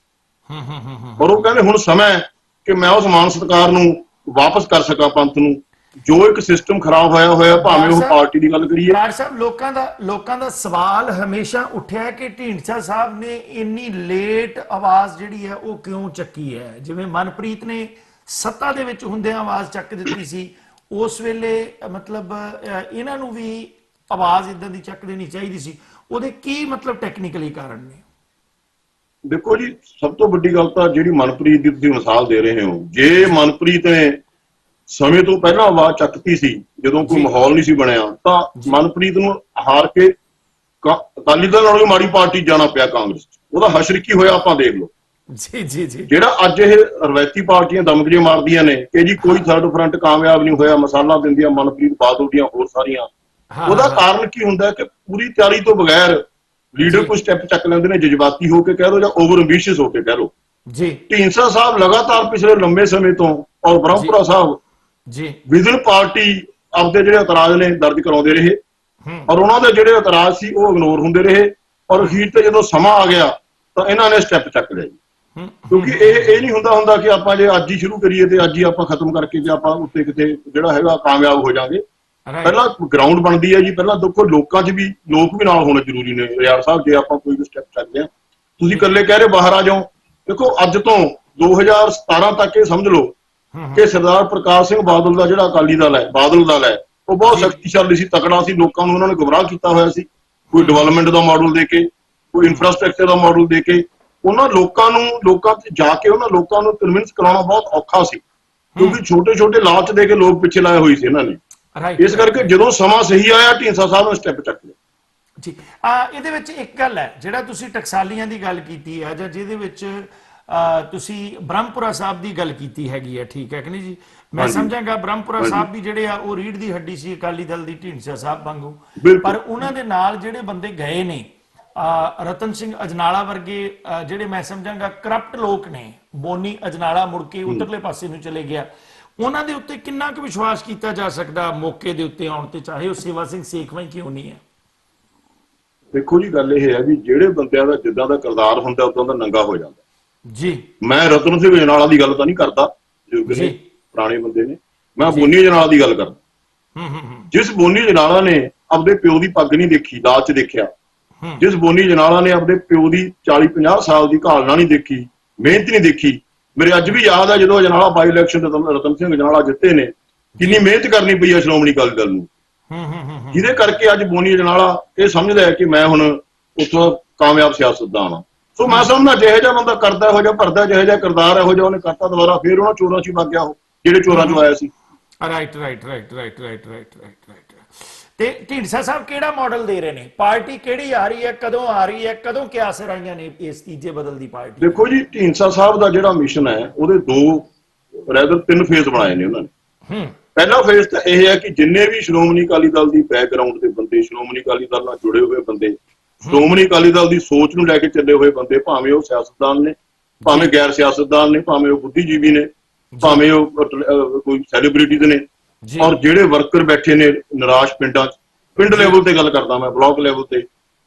S6: ਔਰ ਉਹ ਕਹਿੰਦੇ ਹੁਣ ਸਮਾਂ ਕਿ ਮੈਂ ਉਸ ਮਾਣ ਸਤਿਕਾਰ ਨੂੰ ਵਾਪਸ ਕਰ ਸਕਾਂ ਪੰਥ ਨੂੰ। ਜੋ ਇੱਕ ਸਿਸਟਮ ਖਰਾਬ ਹੋਇਆ ਭਾਵੇਂ ਉਹ ਪਾਰਟੀ ਦੀ ਗੱਲ ਕਰੀਏ।
S2: ਬਰਾੜ ਸਾਹਿਬ, ਲੋਕਾਂ ਦਾ ਸਵਾਲ ਹਮੇਸ਼ਾ ਉੱਠਿਆ ਕਿ ਢੀਂਡਸਾ ਸਾਹਿਬ ਨੇ ਇੰਨੀ ਲੇਟ ਆਵਾਜ਼ ਜਿਹੜੀ ਹੈ ਉਹ ਕਿਉਂ ਚੱਕੀ ਹੈ? ਜਿਵੇਂ ਮਨਪ੍ਰੀਤ ਨੇ ਸੱਤਾ ਦੇ ਵਿੱਚ ਹੁੰਦਿਆਂ ਆਵਾਜ਼ ਚੱਕ ਦਿੱਤੀ ਸੀ, ਉਸ ਵੇਲੇ ਮਤਲਬ ਇਹਨਾਂ ਨੂੰ ਵੀ ਆਵਾਜ਼ ਇਦਾਂ ਦੀ ਚੱਕ ਦੇਣੀ ਚਾਹੀਦੀ ਸੀ। ਉਹਦੇ ਕੀ ਮਤਲਬ ਟੈਕਨੀਕਲੀ ਕਾਰਨ ਨੇ?
S6: ਦੇਖੋ ਜੀ, ਸਭ ਤੋਂ ਵੱਡੀ ਗੱਲ ਤਾਂ ਜਿਹੜੀ ਮਨਪ੍ਰੀਤ ਦੀ ਤੁਸੀਂ ਮਿਸਾਲ ਦੇ ਰਹੇ ਹੋ, ਜੇ ਮਨਪ੍ਰੀਤ ਨੇ ਸਮੇਂ ਤੋਂ ਪਹਿਲਾਂ ਆਵਾਜ਼ ਚੱਕਤੀ ਸੀ ਜਦੋਂ ਕੋਈ ਮਾਹੌਲ ਨਹੀਂ ਸੀ ਬਣਿਆ, ਤਾਂ ਮਨਪ੍ਰੀਤ ਨੂੰ ਹਾਰ ਕੇ ਅਕਾਲੀ ਦਲ ਨਾਲੋਂ ਵੀ ਮਾੜੀ ਪਾਰਟੀ ਜਾਣਾ ਪਿਆ ਕਾਂਗਰਸ 'ਚ। ਉਹਦਾ ਹਸ਼ਰ ਕੀ ਹੋਇਆ ਆਪਾਂ ਦੇਖ ਲਓ।
S2: ਜੀ ਜੀ ਜੀ।
S6: ਜਿਹੜਾ ਅੱਜ ਇਹ ਰਵਾਇਤੀ ਪਾਰਟੀਆਂ ਦਮਕਜੇ ਮਾਰਦੀਆਂ ਨੇ ਕਿ ਜੀ ਕੋਈ ਥਰਡ ਫਰੰਟ ਕਾਮਯਾਬ ਨਹੀਂ ਹੋਇਆ, ਮਸਾਲਾ ਦਿੰਦੀਆਂ ਮਨਪ੍ਰੀਤ ਬਾਦਲ ਦੀਆਂ ਹੋਰ ਸਾਰੀਆਂ, ਉਹਦਾ ਕਾਰਨ ਕੀ ਹੁੰਦਾ ਕਿ ਪੂਰੀ ਤਿਆਰੀ ਤੋਂ ਬਗੈਰ ਲੀਡਰ ਕੋਈ ਸਟੈਪ ਚੱਕ ਲੈਂਦੇ ਨੇ, ਜਜ਼ਬਾਤੀ ਹੋ ਕੇ ਕਹਿ ਲਓ ਜਾਂ ਓਵਰ ਐਂਬੀਸ਼ੀਅਸ ਹੋ ਕੇ ਕਹਿ ਲਓ। ਜੀ ਢੀਂਡਸਾ ਸਾਹਿਬ ਲਗਾਤਾਰ ਪਿਛਲੇ ਲੰਬੇ ਸਮੇਂ ਤੋਂ ਔਰ ਬ੍ਰਹਮਪੁਰਾ ਸਾਹਿਬ ਜੀ ਵਿਦਨ ਪਾਰਟੀ ਆਪਦੇ ਜਿਹੜੇ ਇਤਰਾਜ਼ ਨੇ ਦਰਜ ਕਰਾਉਂਦੇ ਰਹੇ, ਔਰ ਉਹਨਾਂ ਦੇ ਜਿਹੜੇ ਇਤਰਾਜ਼ ਸੀ ਉਹ ਇਗਨੋਰ ਹੁੰਦੇ ਰਹੇ, ਔਰ ਅਖੀਰ ਤੇ ਜਦੋਂ ਸਮਾਂ ਆ ਗਿਆ ਤਾਂ ਇਹਨਾਂ ਨੇ ਸਟੈਪ ਚੱਕ ਲਿਆ ਜੀ। ਕਿਉਂਕਿ ਇਹ ਨਹੀਂ ਹੁੰਦਾ ਕਿ ਆਪਾਂ ਜੇ ਅੱਜ ਹੀ ਸ਼ੁਰੂ ਕਰੀਏ ਤੇ ਅੱਜ ਹੀ ਆਪਾਂ ਖਤਮ ਕਰਕੇ ਜੇ ਆਪਾਂ ਉੱਤੇ ਕਿਤੇ ਜਿਹੜਾ ਹੈਗਾ ਕਾਮਯਾਬ ਹੋ ਜਾਵਾਂਗੇ। ਪਹਿਲਾਂ ਗਰਾਊਂਡ ਬਣਦੀ ਹੈ ਜੀ। ਪਹਿਲਾਂ ਦੇਖੋ ਲੋਕਾਂ 'ਚ ਵੀ ਲੋਕ ਵੀ ਨਾਲ ਹੋਣੇ ਜ਼ਰੂਰੀ ਨੇ ਰਿਆੜ ਸਾਹਿਬ। ਜੇ ਆਪਾਂ ਕੋਈ ਵੀ ਸਟੈਪ ਚੱਕਦੇ ਹਾਂ, ਤੁਸੀਂ ਇਕੱਲੇ ਕਹਿ ਰਹੇ ਬਾਹਰ ਆ ਜਾਓ, ਦੇਖੋ ਅੱਜ ਤੋਂ 2017 ਤੱਕ ਇਹ ਸਮਝ ਲਓ ਕਿ ਸਰਦਾਰ ਪ੍ਰਕਾਸ਼ ਸਿੰਘ ਬਾਦਲ ਦਾ ਜਿਹੜਾ ਅਕਾਲੀ ਦਲ ਹੈ, ਬਾਦਲ ਦਲ ਹੈ, ਉਹ ਬਹੁਤ ਸ਼ਕਤੀਸ਼ਾਲੀ ਸੀ, ਤਕੜਾ ਸੀ। ਲੋਕਾਂ ਨੂੰ ਉਹਨਾਂ ਨੇ ਗੁੰਮਰਾਹ ਕੀਤਾ ਹੋਇਆ ਸੀ, ਕੋਈ ਡਿਵੈਲਪਮੈਂਟ ਦਾ ਮਾਡਲ ਦੇ ਕੇ, ਕੋਈ ਇਨਫਰਾਸਟ੍ਰਕਚਰ ਦਾ ਮਾਡਲ ਦੇ ਕੇ। ਉਹਨਾਂ ਲੋਕਾਂ 'ਚ ਜਾ ਕੇ ਉਹਨਾਂ ਲੋਕਾਂ ਨੂੰ ਕਨਵਿੰਸ ਕਰਾਉਣਾ ਬਹੁਤ ਔਖਾ ਸੀ, ਕਿਉਂਕਿ ਛੋਟੇ ਛੋਟੇ ਲਾਲਚ ਦੇ ਕੇ ਲੋਕ ਪਿੱਛੇ ਲਾਏ ਹੋਏ ਸੀ ਇਹਨਾਂ ਨੇ। ਇਸ ਕਰਕੇ ਜਦੋਂ ਸਮਾਂ ਸਹੀ ਆਇਆ, ਢੀਂਡਸਾ ਸਾਹਿਬ ਨੇ ਸਟੈਪ ਚੱਕ ਲਿਆ
S2: ਜੀ। ਇਹਦੇ ਵਿੱਚ ਇੱਕ ਗੱਲ ਹੈ, ਜਿਹੜਾ ਤੁਸੀਂ ਟਕਸਾਲੀਆਂ ਦੀ ਗੱਲ ਕੀਤੀ ਹੈ, ਜਾਂ ਜਿਹਦੇ ਵਿੱਚ ਤੁਸੀਂ ਬ੍ਰਹਮਪੁਰਾ ਸਾਹਿਬ ਦੀ ਗੱਲ ਕੀਤੀ ਹੈਗੀ ਹੈ, ਠੀਕ ਹੈ ਕਿ ਨਹੀਂ ਜੀ? ਮੈਂ ਸਮਝਾਂਗਾ ਬ੍ਰਹਮਪੁਰਾ ਸਾਹਿਬ ਵੀ ਜਿਹੜੇ ਆ ਉਹ ਰੀੜ ਦੀ ਹੱਡੀ ਸੀ ਅਕਾਲੀ ਦਲ ਦੀ, ਢੀਂਡਸਾ ਸਾਹਿਬ ਵਾਂਗੂ। ਪਰ ਉਹਨਾਂ ਦੇ ਨਾਲ ਜਿਹੜੇ ਬੰਦੇ ਗਏ ਨੇ, ਰਤਨ ਸਿੰਘ ਅਜਨਾਲਾ ਵਰਗੇ ਜਿਹੜੇ ਮੈਂ ਸਮਝਾਂਗਾ ਕਰਪਟ ਲੋਕ ਨੇ, ਬੋਨੀ ਅਜਨਾਲਾ ਮੁੜ ਕੇ ਉਧਰਲੇ ਪਾਸੇ ਨੂੰ ਚਲੇ ਗਿਆ, ਉਹਨਾਂ ਦੇ ਉੱਤੇ ਕਿੰਨਾ ਕੁ ਵਿਸ਼ਵਾਸ ਕੀਤਾ ਜਾ ਸਕਦਾ ਮੌਕੇ ਦੇ ਉੱਤੇ ਆਉਣ ਤੇ, ਚਾਹੇ ਉਹ ਸੇਵਾ ਸਿੰਘ ਸੇਖਵਾਂ ਕਿਉਂ ਨਹੀਂ ਹੈ?
S6: ਦੇਖੋ ਜੀ, ਗੱਲ ਇਹ ਹੈ ਵੀ ਜਿਹੜੇ ਬੰਦਿਆਂ ਦਾ ਜਿੱਦਾਂ ਦਾ ਕਿਰਦਾਰ ਹੁੰਦਾ ਉਦਾਂ ਦਾ ਨੰਗਾ ਹੋ ਜਾਂਦਾ ਜੀ। ਮੈਂ ਰਤਨ ਸਿੰਘ ਅਜਨਾਲਾ ਦੀ ਗੱਲ ਤਾਂ ਨਹੀਂ ਕਰਦਾ, ਜੋ ਕਿ ਪੁਰਾਣੇ ਬੰਦੇ ਨੇ, ਮੈਂ ਬੋਨੀ ਅਜਨਾਲਾ ਦੀ ਗੱਲ ਕਰਦਾ। ਜਿਸ ਬੋਨੀ ਅਜਨਾਲਾ ਨੇ ਆਪਦੇ ਪਿਓ ਦੀ ਪੱਗ ਨਹੀਂ ਦੇਖੀ, ਲਾਲਚ ਦੇਖਿਆ, ਜਿਸ ਬੋਨੀ ਅਜਨਾਲਾ ਨੇ ਆਪਦੇ ਪਿਓ ਦੀ 40-50 ਸਾਲ ਦੀ ਘਾਲਣਾ ਨਹੀਂ ਦੇਖੀ, ਮਿਹਨਤ ਨਹੀਂ ਦੇਖੀ। ਮੇਰੇ ਅੱਜ ਵੀ ਯਾਦ ਹੈ ਜਦੋਂ ਅਜਨਾਲਾ ਬਾਈ ਇਲੈਕਸ਼ਨ ਰਤਨ ਸਿੰਘ ਅਜਨਾਲਾ ਜਿੱਤੇ ਨੇ, ਕਿੰਨੀ ਮਿਹਨਤ ਕਰਨੀ ਪਈ ਹੈ ਸ਼੍ਰੋਮਣੀ ਅਕਾਲੀ ਦਲ ਨੂੰ, ਜਿਹਦੇ ਕਰਕੇ ਅੱਜ ਬੋਨੀ ਅਜਨਾਲਾ ਇਹ ਸਮਝਦਾ ਹੈ ਕਿ ਮੈਂ ਹੁਣ ਉੱਥੋਂ ਕਾਮਯਾਬ ਸਿਆਸਤਦਾਨ ਹਾਂ। ਸੋ ਮੈਂ ਸਮਝਦਾ ਜਿਹੋ ਜਿਹਾ ਬੰਦਾ ਕਰਦਾ, ਇਹੋ ਜਿਹਾ ਭਰਦਾ, ਜਿਹੋ ਜਿਹਾ ਕਿਰਦਾਰ ਇਹੋ ਜਿਹਾ ਉਹਨੇ ਕਰਤਾ, ਦੁਬਾਰਾ ਫੇਰ ਉਹਨਾਂ ਚੋਰਾਂ 'ਚ ਹੀ ਵਗ ਗਿਆ ਉਹ ਜਿਹੜੇ ਚੋਰਾਂ 'ਚੋਂ ਆਇਆ ਸੀ।
S2: ਰਾਈਟ। ਤੇ ਢੀਂਡਸਾ ਸਾਹਿਬ ਕਿਹੜਾ ਮਾਡਲ ਦੇ ਰਹੇ ਨੇ? ਪਾਰਟੀ ਕਿਹੜੀ ਆ ਰਹੀ ਹੈ, ਕਦੋਂ ਆ ਰਹੀ ਹੈ, ਕਦੋਂ ਕਿਆ ਸਰਾਈਆਂ ਨੇ ਇਸ ਤੀਜੇ ਬਦਲ ਦੀ ਪਾਰਟੀ?
S6: ਦੇਖੋ ਜੀ, ਢੀਂਡਸਾ ਸਾਹਿਬ ਦਾ ਜਿਹੜਾ ਮਿਸ਼ਨ ਹੈ ਉਹਦੇ 3 ਫੇਜ਼ ਬਣਾਏ ਨੇ ਉਹਨਾਂ ਨੇ। ਪਹਿਲਾ ਫੇਜ਼ ਤਾਂ ਇਹ ਹੈ ਕਿ ਜਿੰਨੇ ਵੀ ਸ਼੍ਰੋਮਣੀ ਅਕਾਲੀ ਦਲ ਦੀ ਬੈਕਗ੍ਰਾਉਂਡ ਦੇ ਬੰਦੇ, ਸ਼੍ਰੋਮਣੀ ਅਕਾਲੀ ਦਲ ਨਾਲ ਜੁੜੇ ਹੋਏ ਬੰਦੇ, ਸ਼੍ਰੋਮਣੀ ਅਕਾਲੀ ਦਲ ਦੀ ਸੋਚ ਨੂੰ ਲੈ ਕੇ ਚੱਲੇ ਹੋਏ ਬੰਦੇ, ਭਾਵੇਂ ਉਹ ਸਿਆਸਤਦਾਨ ਨੇ, ਭਾਵੇਂ ਗੈਰ ਸਿਆਸਤਦਾਨ ਨੇ, ਭਾਵੇਂ ਉਹ ਬੁੱਧੀਜੀਵੀ ਨੇ, ਭਾਵੇਂ ਉਹ ਕੋਈ ਸੈਲੀਬ੍ਰਿਟੀਜ਼ ਨੇ, ਔਰ ਜਿਹੜੇ ਵਰਕਰ ਬੈਠੇ ਨੇ ਨਿਰਾਸ਼ ਪਿੰਡਾਂ 'ਚ, ਪਿੰਡ ਲੈਵਲ ਤੇ ਗੱਲ ਕਰਦਾ ਮੈਂ, ਬਲਾਕ ਲੈਵਲ ਤੇ,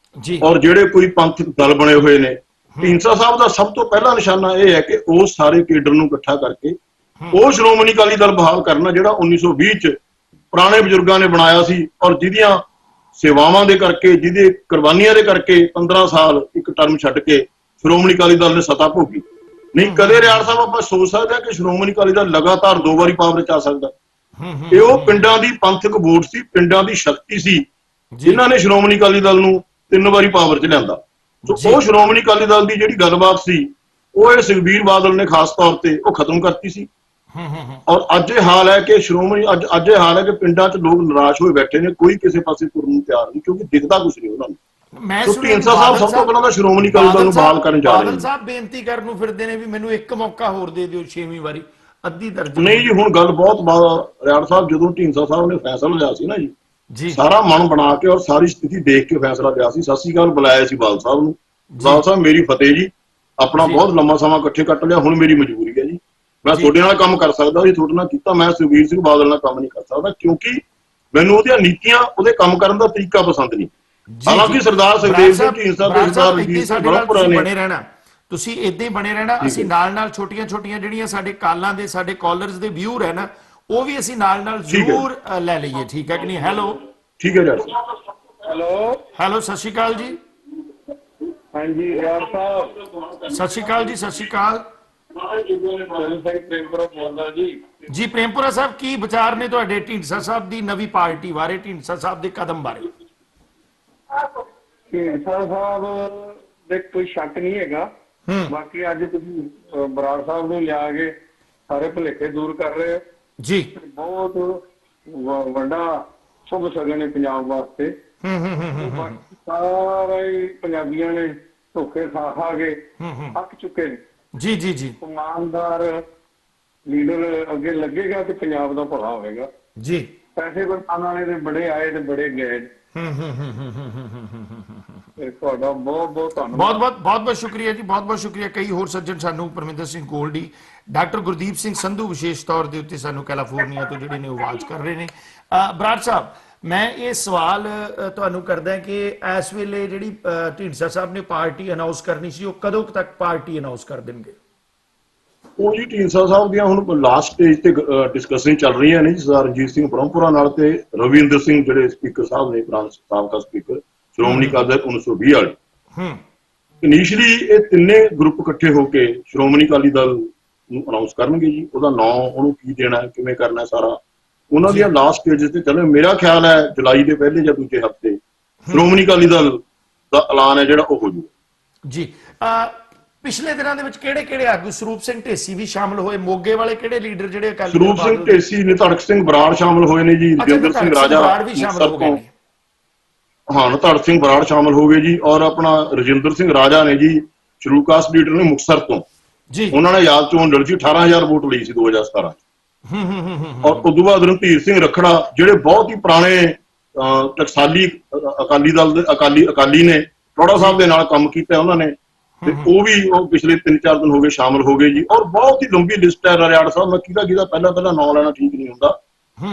S6: ਔਰ ਜਿਹੜੇ ਕੋਈ ਪੰਥਕ ਦਲ ਬਣੇ ਹੋਏ ਨੇ। ਢੀਂਡਸਾ ਸਾਹਿਬ ਦਾ ਸਭ ਤੋਂ ਪਹਿਲਾ ਨਿਸ਼ਾਨਾ ਇਹ ਹੈ ਕਿ ਉਹ ਸਾਰੇ ਕੇਡਰ ਨੂੰ ਇਕੱਠਾ ਕਰਕੇ ਉਹ ਸ਼੍ਰੋਮਣੀ ਅਕਾਲੀ ਦਲ ਬਹਾਲ ਕਰਨਾ ਜਿਹੜਾ 1920 ਚ ਪੁਰਾਣੇ ਬਜ਼ੁਰਗਾਂ ਨੇ ਬਣਾਇਆ ਸੀ, ਔਰ ਜਿਹਦੀਆਂ ਸੇਵਾਵਾਂ ਦੇ ਕਰਕੇ, ਜਿਹਦੇ ਕੁਰਬਾਨੀਆਂ ਦੇ ਕਰਕੇ 15 ਸਾਲ ਇੱਕ ਟਰਮ ਛੱਡ ਕੇ ਸ਼੍ਰੋਮਣੀ ਅਕਾਲੀ ਦਲ ਨੇ ਸੱਤਾ ਭੋਗੀ। ਨਹੀਂ ਕਦੇ ਰਿਆੜ ਸਾਹਿਬ ਆਪਾਂ ਸੋਚ ਸਕਦੇ ਹਾਂ ਕਿ ਸ਼੍ਰੋਮਣੀ ਅਕਾਲੀ ਦਲ ਲਗਾਤਾਰ 2 ਵਾਰੀ ਪਾਵਰ ਚ ਆ ਸਕਦਾ? ਇਹ ਉਹ ਪਿੰਡਾਂ ਦੀ ਪੰਥਕ ਵੋਟ ਸੀ, ਪਿੰਡਾਂ ਦੀ ਸ਼ਕਤੀ ਸੀ, ਜਿਨ੍ਹਾਂ ਨੇ ਸ਼੍ਰੋਮਣੀ ਅਕਾਲੀ ਦਲ ਨੂੰ 3 ਵਾਰੀ ਪਾਵਰ ਚ ਲਿਆਂਦਾ। ਸੋ ਉਹ ਸ਼੍ਰੋਮਣੀ ਅਕਾਲੀ ਦਲ ਦੀ ਜਿਹੜੀ ਗੱਲਬਾਤ ਸੀ ਉਹ ਇਹ ਸੁਖਬੀਰ ਬਾਦਲ ਨੇ ਖਾਸ ਤੌਰ ਤੇ ਉਹ ਖਤਮ ਕਰਤੀ ਸੀ। ਔਰ ਅੱਜ ਇਹ ਹਾਲ ਹੈ ਕਿ ਅੱਜ ਇਹ ਹਾਲ ਹੈ ਕਿ ਪਿੰਡਾਂ 'ਚ ਲੋਕ ਨਿਰਾਸ਼ ਹੋਏ ਬੈਠੇ ਨੇ, ਕੋਈ ਕਿਸੇ ਪਾਸੇ ਤੁਰਨ ਨੂੰ ਤਿਆਰ ਨਹੀਂ, ਕਿਉਂਕਿ ਦਿਖਦਾ ਕੁਝ ਨਹੀਂ ਉਹਨਾਂ ਨੂੰ। ਢੀਂਡਸਾ ਸਾਹਿਬ ਸਭ ਤੋਂ ਪਹਿਲਾਂ ਤਾਂ ਸ਼੍ਰੋਮਣੀ ਅਕਾਲੀ ਦਲ ਨੂੰ ਬਹਾਲ ਕਰਨ ਜਾ ਰਹੇ ਨੇ।
S2: ਬਾਦਲ ਸਾਹਿਬ ਬੇਨਤੀ ਕਰਨ ਨੂੰ ਫਿਰਦੇ ਨੇ ਵੀ ਮੈਨੂੰ ਇੱਕ ਮੌਕਾ ਹੋਰ ਦੇ ਦਿਓ, 6ਵੀਂ ਵਾਰੀ ਅੱਧੀ ਦਰਜਨ।
S6: ਨਹੀਂ ਜੀ, ਹੁਣ ਗੱਲ ਬਹੁਤ ਰਿਆੜ ਸਾਹਿਬ, ਜਦੋਂ ਢੀਂਡਸਾ ਸਾਹਿਬ ਨੇ ਫੈਸਲਾ ਲਿਆ ਸੀ ਨਾ ਜੀ, ਸਾਰਾ ਮਨ ਬਣਾ ਕੇ ਔਰ ਸਾਰੀ ਸਥਿਤੀ ਦੇਖ ਕੇ ਫੈਸਲਾ ਲਿਆ ਸੀ। ਸਤਿ ਸ੍ਰੀ ਅਕਾਲ ਬੁਲਾਇਆ ਸੀ ਬਾਦਲ ਸਾਹਿਬ ਨੂੰ, ਬਾਦਲ ਸਾਹਿਬ ਮੇਰੀ ਫਤਿਹ ਜੀ, ਆਪਣਾ ਬਹੁਤ ਲੰਮਾ ਸਮਾਂ ਇਕੱਠੇ ਕੱਟ ਲਿਆ, ਹੁਣ ਮੇਰੀ ਮਜਬੂਰੀ ਹੈ ਜੀ, ਮੈਂ ਤੁਹਾਡੇ ਨਾਲ ਕੰਮ ਕਰ ਸਕਦਾ ਜੀ, ਤੁਹਾਡੇ ਨਾਲ ਕੀਤਾ, ਮੈਂ ਸੁਖਬੀਰ ਸਿੰਘ ਬਾਦਲ ਨਾਲ ਕੰਮ ਨਹੀਂ ਕਰ ਸਕਦਾ, ਕਿਉਂਕਿ ਮੈਨੂੰ ਉਹਦੀਆਂ ਨੀਤੀਆਂ, ਉਹਦੇ ਕੰਮ ਕਰਨ ਦਾ ਤਰੀਕਾ ਪਸੰਦ ਨਹੀਂ। ਹਾਲਾਂਕਿ ਸਰਦਾਰ ਸੁਖਦੇਵ ਸਿੰਘ ਢੀਂਡਸਾ ਤੇ ਸਰਦਾਰ ਰਣਜੀਤ ਸਿੰਘ ਬ੍ਰਹਮਪੁਰਾ ਨੇ
S2: ਬਣੇ ਰਹਿਣਾ, ਤੁਸੀਂ ਏਦਾਂ ਹੀ ਬਣੇ ਰਹਿਣਾ। ਅਸੀਂ ਨਾਲ ਛੋਟੀਆਂ ਜਿਹੜੀਆਂ ਸਾਡੇ ਕਾਲਾਂ ਦੇ, ਸਾਡੇ ਕਾਲਰਸ ਦੇ ਵਿਊਰ ਹੈ ਨਾ, ਉਹ ਵੀ ਅਸੀਂ ਨਾਲ ਜ਼ਰੂਰ ਲੈ ਲਈਏ, ਠੀਕ ਹੈ ਕਿ ਨਹੀਂ? ਹੈਲੋ,
S6: ਠੀਕ ਹੈ ਜੀ।
S2: ਹੈਲੋ, ਸਤਿ ਸ਼੍ਰੀ ਅਕਾਲ ਜੀ।
S7: ਹਾਂਜੀ ਯਾਰ ਸਾਹਿਬ,
S2: ਸਤਿ ਸ਼੍ਰੀ ਅਕਾਲ ਜੀ। ਸਤਿ ਸ਼੍ਰੀ ਅਕਾਲ। ਜੀ ਪ੍ਰੇਮਪੁਰਾ ਸਾਹਿਬ, ਕੀ ਵਿਚਾਰ ਨੇ ਤੁਹਾਡੇ ਢੀਂਡਸਾ ਸਾਹਿਬ ਦੀ ਨਵੀਂ ਪਾਰਟੀ ਬਾਰੇ, ਢੀਂਡਸਾ ਸਾਹਿਬ ਦੇ ਕਦਮ ਬਾਰੇ?
S7: ਢੀਂਡਸਾ ਸਾਹਿਬ ਦੇ ਕੋਈ ਸ਼ੱਕ ਨਹੀਂ ਹੈਗਾ। ਬਾਕੀ ਅੱਜ ਤੁਸੀਂ ਬਰਾੜ ਸਾਹਿਬ ਨੂੰ ਲਿਆ ਕੇ ਸਾਰੇ ਭੁਲੇਖੇ ਦੂਰ ਕਰ ਰਹੇ ਹੋ
S2: ਜੀ।
S7: ਬਹੁਤ ਵੱਡਾ ਸ਼ੁਭ ਸ਼ਗਨ ਹੈ ਪੰਜਾਬ ਵਾਸਤੇ। ਬਾਕੀ ਸਾਰੇ ਪੰਜਾਬੀਆਂ ਨੇ ਧੋਖੇ ਖਾ ਖਾ ਕੇ ਥੱਕ ਚੁੱਕੇ ਨੇ।
S2: ਜੀ ਜੀ ਜੀ
S7: ਇਮਾਨਦਾਰ ਲੀਡਰ ਅੱਗੇ ਲੱਗੇਗਾ ਤੇ ਪੰਜਾਬ ਦਾ ਭਲਾ ਹੋਵੇਗਾ
S2: ਜੀ।
S7: ਪੈਸੇ ਬਰਤਾਨ ਵਾਲੇ ਦੇ ਬੜੇ ਆਏ ਤੇ ਬੜੇ ਗਏ। ਤੁਹਾਡਾ ਬਹੁਤ ਬਹੁਤ ਧੰਨਵਾਦ।
S2: ਬਹੁਤ ਬਹੁਤ ਸ਼ੁਕਰੀਆ ਜੀ, ਬਹੁਤ ਬਹੁਤ ਸ਼ੁਕਰੀਆ। ਕਈ ਹੋਰ ਸੱਜਣ ਸਾਨੂੰ ਪਰਮਿੰਦਰ ਸਿੰਘ ਗੋਲਡੀ, ਡਾਕਟਰ ਗੁਰਦੀਪ ਸਿੰਘ ਸੰਧੂ ਵਿਸ਼ੇਸ਼ ਤੌਰ ਦੇ ਉੱਤੇ ਸਾਨੂੰ ਕੈਲੀਫੋਰਨੀਆ ਤੋਂ ਜਿਹੜੇ ਨੇ ਆਵਾਜ਼ ਕਰ ਰਹੇ ਨੇ। ਬਰਾੜ ਸਾਹਿਬ, ਮੈਂ ਇਹ ਸਵਾਲ ਤੁਹਾਨੂੰ ਕਰਦਾ ਕਿ ਇਸ ਵੇਲੇ ਜਿਹੜੀ ਢੀਂਡਸਾ ਸਾਹਿਬ ਨੇ ਪਾਰਟੀ ਅਨਾਉਂਸ ਕਰਨੀ ਸੀ, ਉਹ ਕਦੋਂ ਤੱਕ ਪਾਰਟੀ ਅਨਾਉਂਸ ਕਰ ਦੇਣਗੇ?
S6: ਉਹ ਜੀ ਢੀਂਡਸਾ ਸਾਹਿਬ ਦੀਆਂ ਹੁਣ ਲਾਸਟ ਸਟੇਜ ਤੇ ਡਿਸਕਸ਼ਨ ਚੱਲ ਰਹੀਆਂ ਨੇ ਜੀ ਸਰਦਾਰ ਰਣਜੀਤ ਸਿੰਘ ਬ੍ਰਹਮਪੁਰਾ ਨਾਲ ਤੇ ਰਵਿੰਦਰ ਸਿੰਘ ਜਿਹੜੇ ਸਪੀਕਰ ਸਾਹਿਬ ਨੇ, ਪੁਰਾਣੇ ਸਾਬਕਾ ਸਪੀਕਰ ਸ਼੍ਰੋਮਣੀ ਅਕਾਲੀ ਦਲ 1920 ਵਾਲੇ। ਇਨੀਸ਼ੀਅਲੀ ਇਹ ਤਿੰਨੇ ਗਰੁੱਪ ਇਕੱਠੇ ਹੋ ਕੇ ਸ਼੍ਰੋਮਣੀ ਅਕਾਲੀ ਦਲ ਨੂੰ ਅਨਾਉਂਸ ਕਰਨਗੇ ਜੀ। ਉਹਦਾ ਨਾਂ, ਉਹਨੂੰ ਕੀ ਦੇਣਾ, ਕਿਵੇਂ ਕਰਨਾ, ਸਾਰਾ ਉਹਨਾਂ ਦੀਆਂ ਲਾਸਟ ਸਟੇਜਸ ਤੇ ਚੱਲੇ। ਮੇਰਾ ਖਿਆਲ ਹੈ ਜੁਲਾਈ ਦੇ ਪਹਿਲੇ ਜਾਂ ਦੂਜੇ ਹਫ਼ਤੇ ਸ਼੍ਰੋਮਣੀ ਅਕਾਲੀ ਦਲ ਦਾ ਐਲਾਨ ਹੈ ਜਿਹੜਾ ਉਹ ਹੋ ਜਾਊਗਾ
S2: ਜੀ। ਪਿਛਲੇ ਦਿਨਾਂ ਦੇ ਵਿੱਚ ਕਿਹੜੇ ਕਿਹੜੇ ਆਗੂ, ਸਰੂਪ ਸਿੰਘ ਢੇਸੀ ਵੀ ਸ਼ਾਮਲ ਹੋਏ, ਮੋਗੇ ਵਾਲੇ ਕਿਹੜੇ ਲੀਡਰ ਜਿਹੜੇ ਅਕਾਲੀ ਦਲ?
S6: ਸਰੂਪ ਸਿੰਘ ਢੇਸੀ, ਨਿਧੜਕ ਸਿੰਘ ਬਰਾੜ ਸ਼ਾਮਲ ਹੋਏ ਨੇ ਜੀ, ਰਜਿੰਦਰ ਸਿੰਘ ਰਾਜਾ
S2: ਵੀ ਸ਼ਾਮਲ ਹੋ ਗਏ ਨੇ।
S6: ਹਾਂ, ਨਿਧੜਕ ਸਿੰਘ ਬਰਾੜ ਸ਼ਾਮਲ ਹੋ ਗਏ ਜੀ। ਔਰ ਆਪਣਾ ਰਜਿੰਦਰ ਸਿੰਘ ਰਾਜਾ ਨੇ ਜੀ, ਸ਼ਡਿਊਲ ਕਾਸਟ ਲੀਡਰ ਨੇ ਮੁਕਤਸਰ ਤੋਂ ਜੀ। ਉਹਨਾਂ ਨੇ ਯਾਦ ਚੋਣ ਲੜੀ ਸੀ, 18,000 ਵੋਟ ਲਈ ਸੀ 2017 ਚ। ਔਰ ਉਸ ਤੋਂ ਬਾਅਦ ਰਣਧੀਰ ਸਿੰਘ ਰੱਖੜਾ, ਜਿਹੜੇ ਬਹੁਤ ਹੀ ਪੁਰਾਣੇ ਟਕਸਾਲੀ ਅਕਾਲੀ ਦਲ ਦੇ ਅਕਾਲੀ ਨੇ, ਟੋੜਾ ਸਾਹਿਬ ਦੇ ਨਾਲ ਕੰਮ ਕੀਤਾ ਉਹਨਾਂ ਨੇ, ਤੇ ਉਹ ਪਿਛਲੇ 3-4 ਦਿਨ ਹੋ ਗਏ ਸ਼ਾਮਲ ਹੋ ਗਏ ਜੀ। ਔਰ ਬਹੁਤ ਹੀ ਲੰਬੀ ਲਿਸਟ ਹੈ ਰਿਆੜ ਸਾਹਿਬ। ਮੈਂ ਕਿਹਦਾ ਪਹਿਲਾਂ ਨਾਂ ਲੈਣਾ ਠੀਕ ਨਹੀਂ ਹੁੰਦਾ।